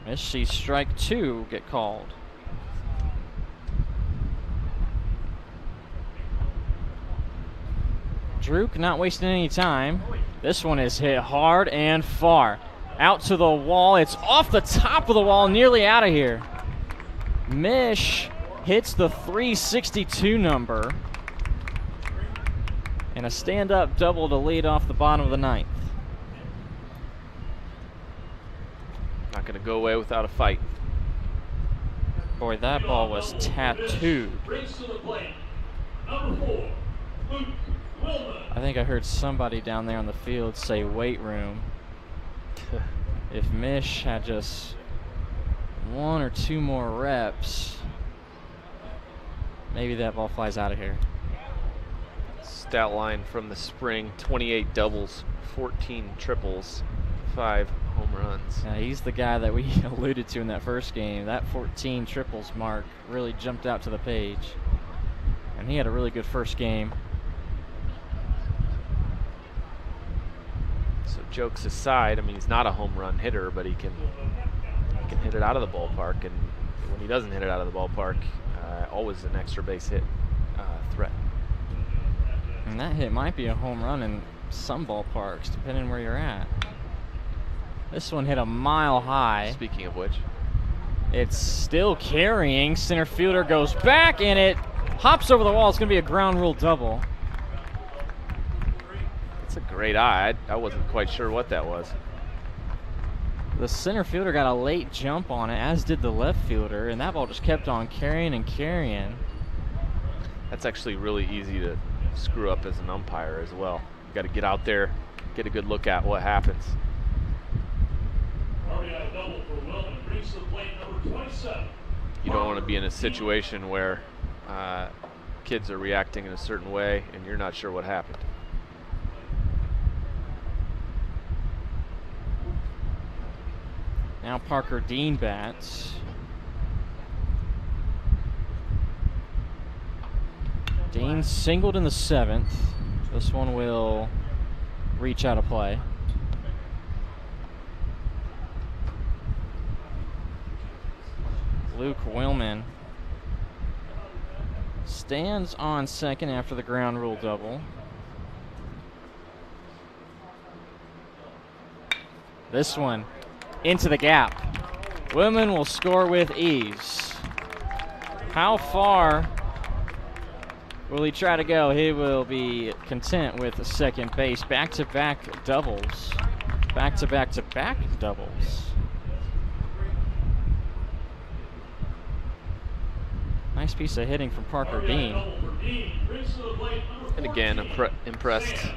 [SPEAKER 1] Mish sees strike 2 get called. Druk not wasting any time. This one is hit hard and far. Out to the wall. It's off the top of the wall, nearly out of here. Mish hits the 362 number. And a stand-up double to lead off the bottom of the ninth.
[SPEAKER 2] Not going to go away without a fight.
[SPEAKER 1] Boy, that ball was tattooed. I think I heard somebody down there on the field say weight room. If Mish had just 1 or 2 more reps, maybe that ball flies out of here.
[SPEAKER 2] Stat line from the spring: 28 doubles, 14 triples, 5 home runs.
[SPEAKER 1] Yeah, he's the guy that we alluded to in that first game. That 14 triples mark really jumped out to the page. And he had a really good first game.
[SPEAKER 2] So jokes aside, I mean, he's not a home run hitter, but he can hit it out of the ballpark. And when he doesn't hit it out of the ballpark, always an extra base hit threat.
[SPEAKER 1] And that hit might be a home run in some ballparks, depending where you're at. This one hit a mile high.
[SPEAKER 2] Speaking of which,
[SPEAKER 1] it's still carrying. Center fielder goes back, and it Hops over the wall. It's going to be a ground rule double.
[SPEAKER 2] It's a great eye. I wasn't quite sure what that was.
[SPEAKER 1] The center fielder got a late jump on it, as did the left fielder, and that ball just kept on carrying and carrying.
[SPEAKER 2] That's actually really easy to screw up as an umpire as well. You got to get out there, get a good look at what happens.
[SPEAKER 3] RBI double for Wellman, brings to the plate number 27.
[SPEAKER 2] You don't want to be in a situation where kids are reacting in a certain way and you're not sure what happened.
[SPEAKER 1] Now Parker Dean bats. Dean singled in the 7th. This one will reach out of play. Luke Willman stands on second after the ground rule double. This one into the gap. Willman will score with ease. How far will he try to go? He will be content with second base. Back-to-back doubles. Back-to-back-to-back doubles. Nice piece of hitting from Parker Dean.
[SPEAKER 2] And again, impressed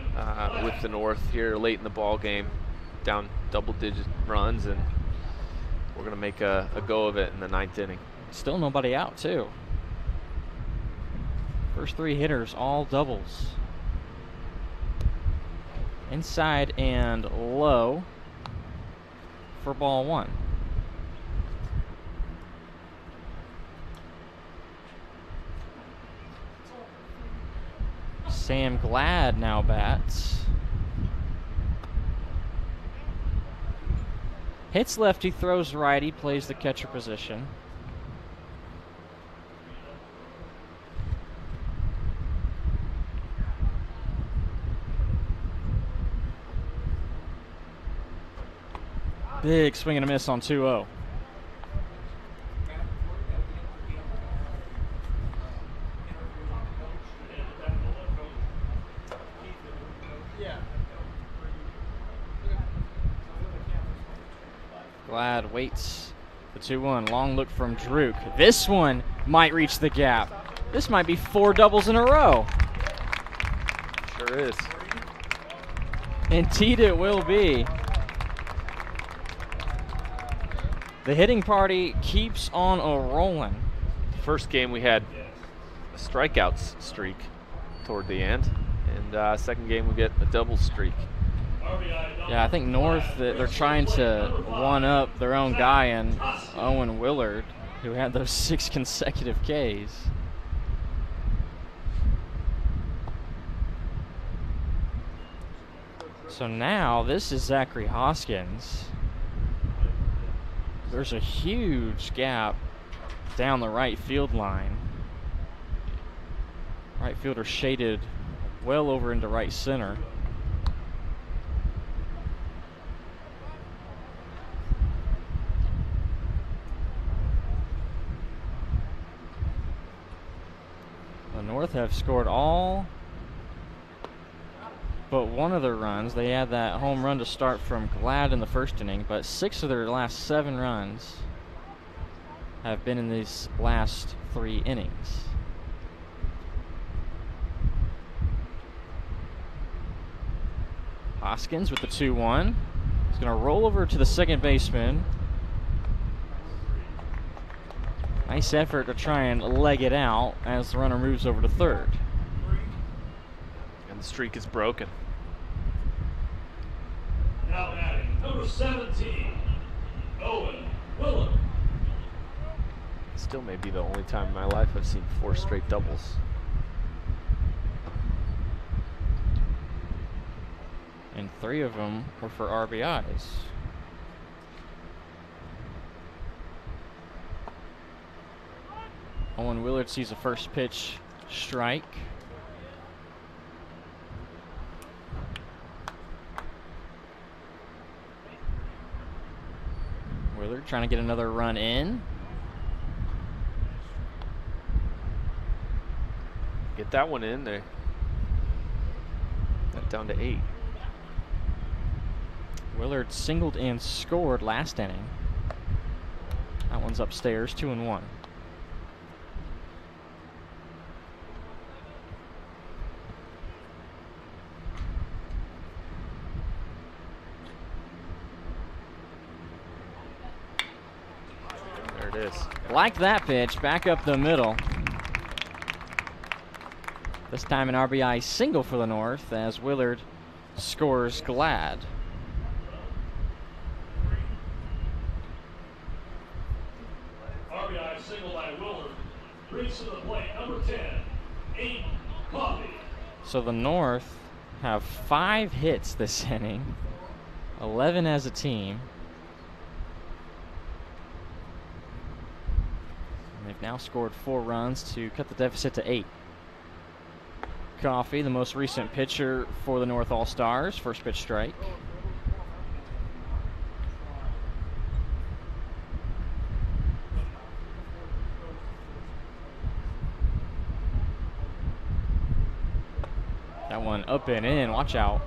[SPEAKER 2] with the North here late in the ball game. Down double-digit runs, and we're going to make a go of it in the 9th inning.
[SPEAKER 1] Still nobody out, too. First 3 hitters, all doubles. Inside and low for ball 1. Sam Glad now bats. Hits lefty, throws righty, plays the catcher position. Big swing and a miss on 2-0. Glad waits. The 2-1. Long look from Druk. This one might reach the gap. This might be 4 doubles in a row.
[SPEAKER 2] Sure is.
[SPEAKER 1] Indeed it will be. The hitting party keeps on rolling.
[SPEAKER 2] First game we had a strikeouts streak toward the end, and second game we get a double streak.
[SPEAKER 1] Yeah, I think North, they're trying to one-up their own guy in Owen Willard, who had those 6 consecutive Ks. So now this is Zachary Hoskins. There's a huge gap down the right field line. Right fielder shaded well over into right center. The North have scored all but one of their runs. They had that home run to start from Glad in the first inning, but 6 of their last 7 runs have been in these last 3 innings. Hoskins with the 2-1. He's going to roll over to the second baseman. Nice effort to try and leg it out as the runner moves over to third.
[SPEAKER 2] And the streak is broken.
[SPEAKER 3] Now batting, number 17, Owen Willard.
[SPEAKER 2] Still may be the only time in my life I've seen 4 straight doubles.
[SPEAKER 1] And 3 of them were for RBIs. Owen Willard sees a first pitch strike. Willard trying to get another run in.
[SPEAKER 2] Get that one in there. That down to 8.
[SPEAKER 1] Willard singled and scored last inning. That one's upstairs, 2-1.
[SPEAKER 2] There it is.
[SPEAKER 1] Like that pitch, back up the middle. This time an RBI single for the North as Willard scores Glad.
[SPEAKER 3] RBI single by Willard. Brings to the plate, number 10, 8 Coffee.
[SPEAKER 1] So the North have 5 hits this inning, 11 as a team. And they've now scored 4 runs to cut the deficit to 8. Coffee, the most recent pitcher for the North All-Stars, first pitch strike. That one up and in, watch out.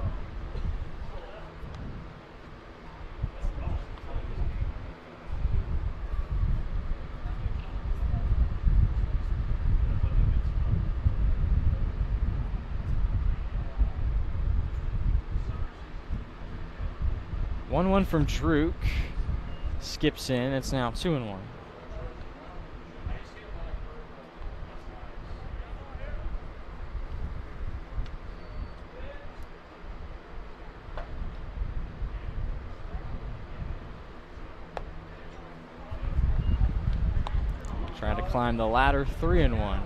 [SPEAKER 1] One from Druk, skips in, it's now 2-1. Trying to climb the ladder, 3-1.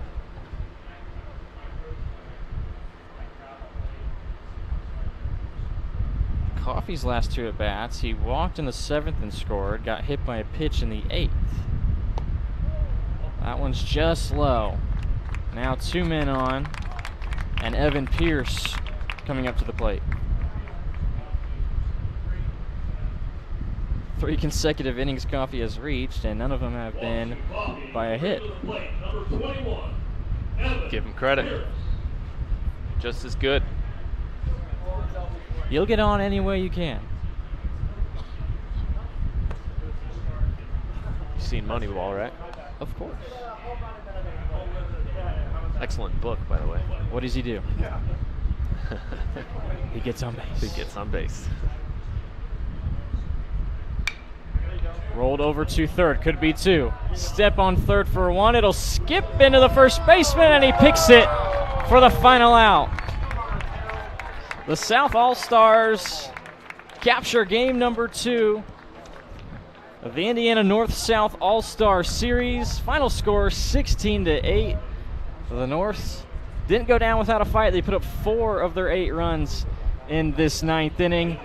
[SPEAKER 1] Coffey's last 2 at-bats, he walked in the 7th and scored, got hit by a pitch in the 8th. That one's just low. Now 2 men on, and Evan Pierce coming up to the plate. 3 consecutive innings Coffey has reached, and none of them have been by a hit.
[SPEAKER 2] Give him credit. Just as good.
[SPEAKER 1] You'll get on any way you can.
[SPEAKER 2] You've seen Moneyball, right?
[SPEAKER 1] Of course.
[SPEAKER 2] Excellent book, by the way.
[SPEAKER 1] What does he do? He gets on base.
[SPEAKER 2] He gets on base.
[SPEAKER 1] Rolled over to third, could be 2. Step on third for 1, it'll skip into the first baseman, and he picks it for the final out. The South All-Stars capture game number 2 of the Indiana North-South All-Star Series. Final score 16-8. So the North didn't go down without a fight. They put up 4 of their 8 runs in this 9th inning.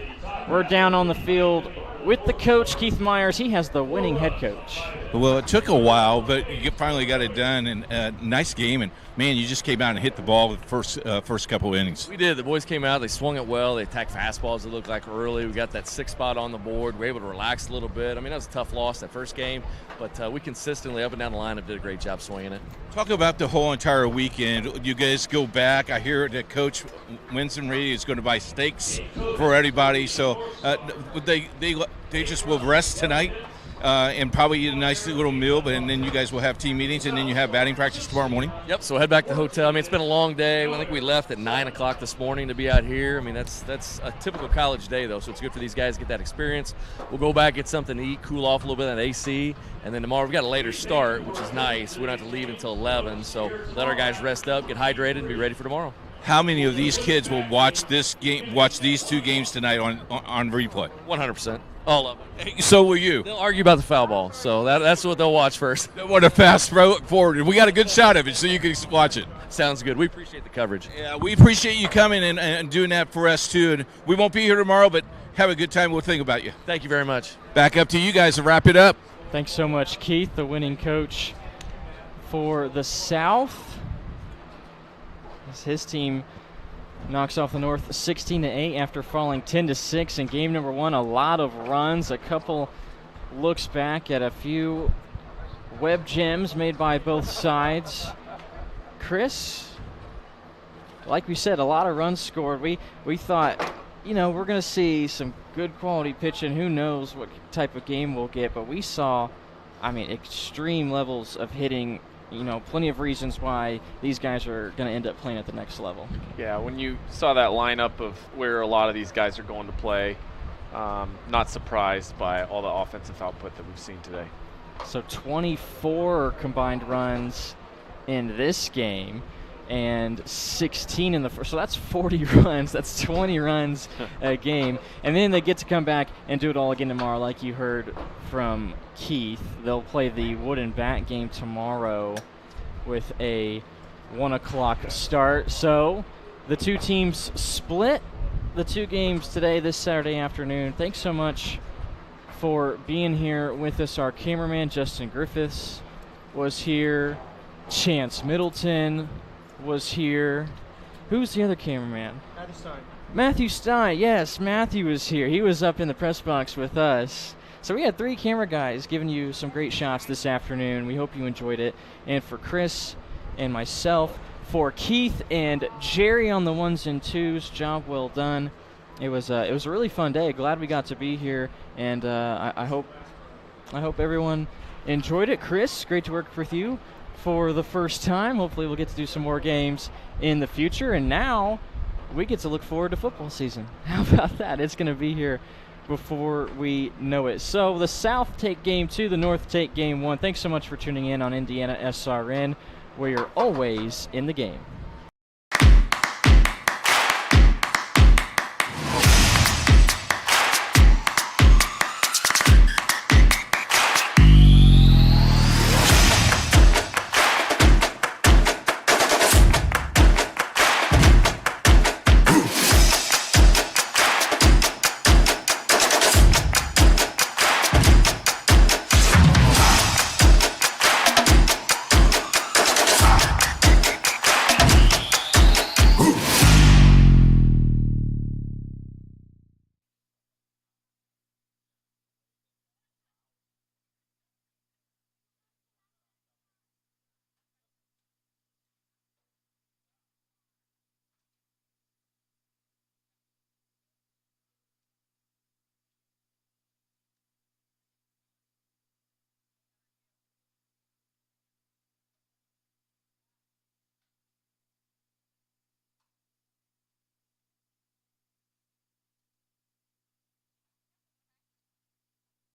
[SPEAKER 1] We're down on the field with the coach, Keith Myers. He has the winning head coach.
[SPEAKER 5] Well, it took a while, but you finally got it done, and nice game. And man, you just came out and hit the ball with the first couple innings.
[SPEAKER 10] We did. The boys came out. They swung it well. They attacked fastballs. It looked like early. We got that 6th spot on the board. We were able to relax a little bit. I mean, that was a tough loss that first game, but we consistently up and down the lineup did a great job swinging it.
[SPEAKER 5] Talk about the whole entire weekend. You guys go back. I hear that Coach Winston Reed is going to buy steaks for everybody. So they just will rest tonight. And probably eat a nice little meal, and then you guys will have team meetings, and then you have batting practice tomorrow morning?
[SPEAKER 10] Yep, so head back to the hotel. I mean, it's been a long day. I think we left at 9 o'clock this morning to be out here. I mean, that's a typical college day, though, so it's good for these guys to get that experience. We'll go back, get something to eat, cool off a little bit on AC, and then tomorrow we've got a later start, which is nice. We don't have to leave until 11, so let our guys rest up, get hydrated, and be ready for tomorrow.
[SPEAKER 5] How many of these kids will watch this game, watch these 2 games tonight on replay?
[SPEAKER 10] 100%. All of them.
[SPEAKER 5] So will you.
[SPEAKER 10] They'll argue about the foul ball, so that's what they'll watch first.
[SPEAKER 5] They want to fast forward. We got a good shot of it, so you can watch it.
[SPEAKER 10] Sounds good. We appreciate the coverage.
[SPEAKER 5] Yeah, we appreciate you coming and doing that for us, too. And we won't be here tomorrow, but have a good time. We'll think about you.
[SPEAKER 10] Thank you very much.
[SPEAKER 5] Back up to you guys to wrap it up.
[SPEAKER 1] Thanks so much, Keith, the winning coach for the South. As his team knocks off the North 16-8 after falling 10-6 in game number 1. A lot of runs, a couple looks back at a few web gems made by both sides. Chris, like we said, a lot of runs scored. We thought, you know, we're going to see some good quality pitching. Who knows what type of game we'll get, but we saw, I mean, extreme levels of hitting. You know, plenty of reasons why these guys are going to end up playing at the next level.
[SPEAKER 2] Yeah, when you saw that lineup of where a lot of these guys are going to play, not surprised by all the offensive output that we've seen today.
[SPEAKER 1] So 24 combined runs in this game and 16 in the first. So that's 40 runs. That's 20 runs a game. And then they get to come back and do it all again tomorrow, like you heard from Keith. They'll play the wood and bat game tomorrow with a 1 o'clock start. So the two teams split the two games today, this Saturday afternoon. Thanks so much for being here with us. Our cameraman, Justin Griffiths, was here. Chance Middleton was here. Who's the other cameraman? Matthew Stein. Yes, Matthew was here. He was up in the press box with us. So we had 3 camera guys giving you some great shots this afternoon. We hope you enjoyed it. And for Chris and myself, for Keith and Jerry on the 1s and 2s, job well done. It was a really fun day. Glad we got to be here, and I hope everyone enjoyed it. Chris, great to work with you for the first time. Hopefully we'll get to do some more games in the future, and now we get to look forward to football season. How about that? It's going to be here before we know it. So the South take game 2, the North take game 1. Thanks so much for tuning in on Indiana SRN, where you're always in the game.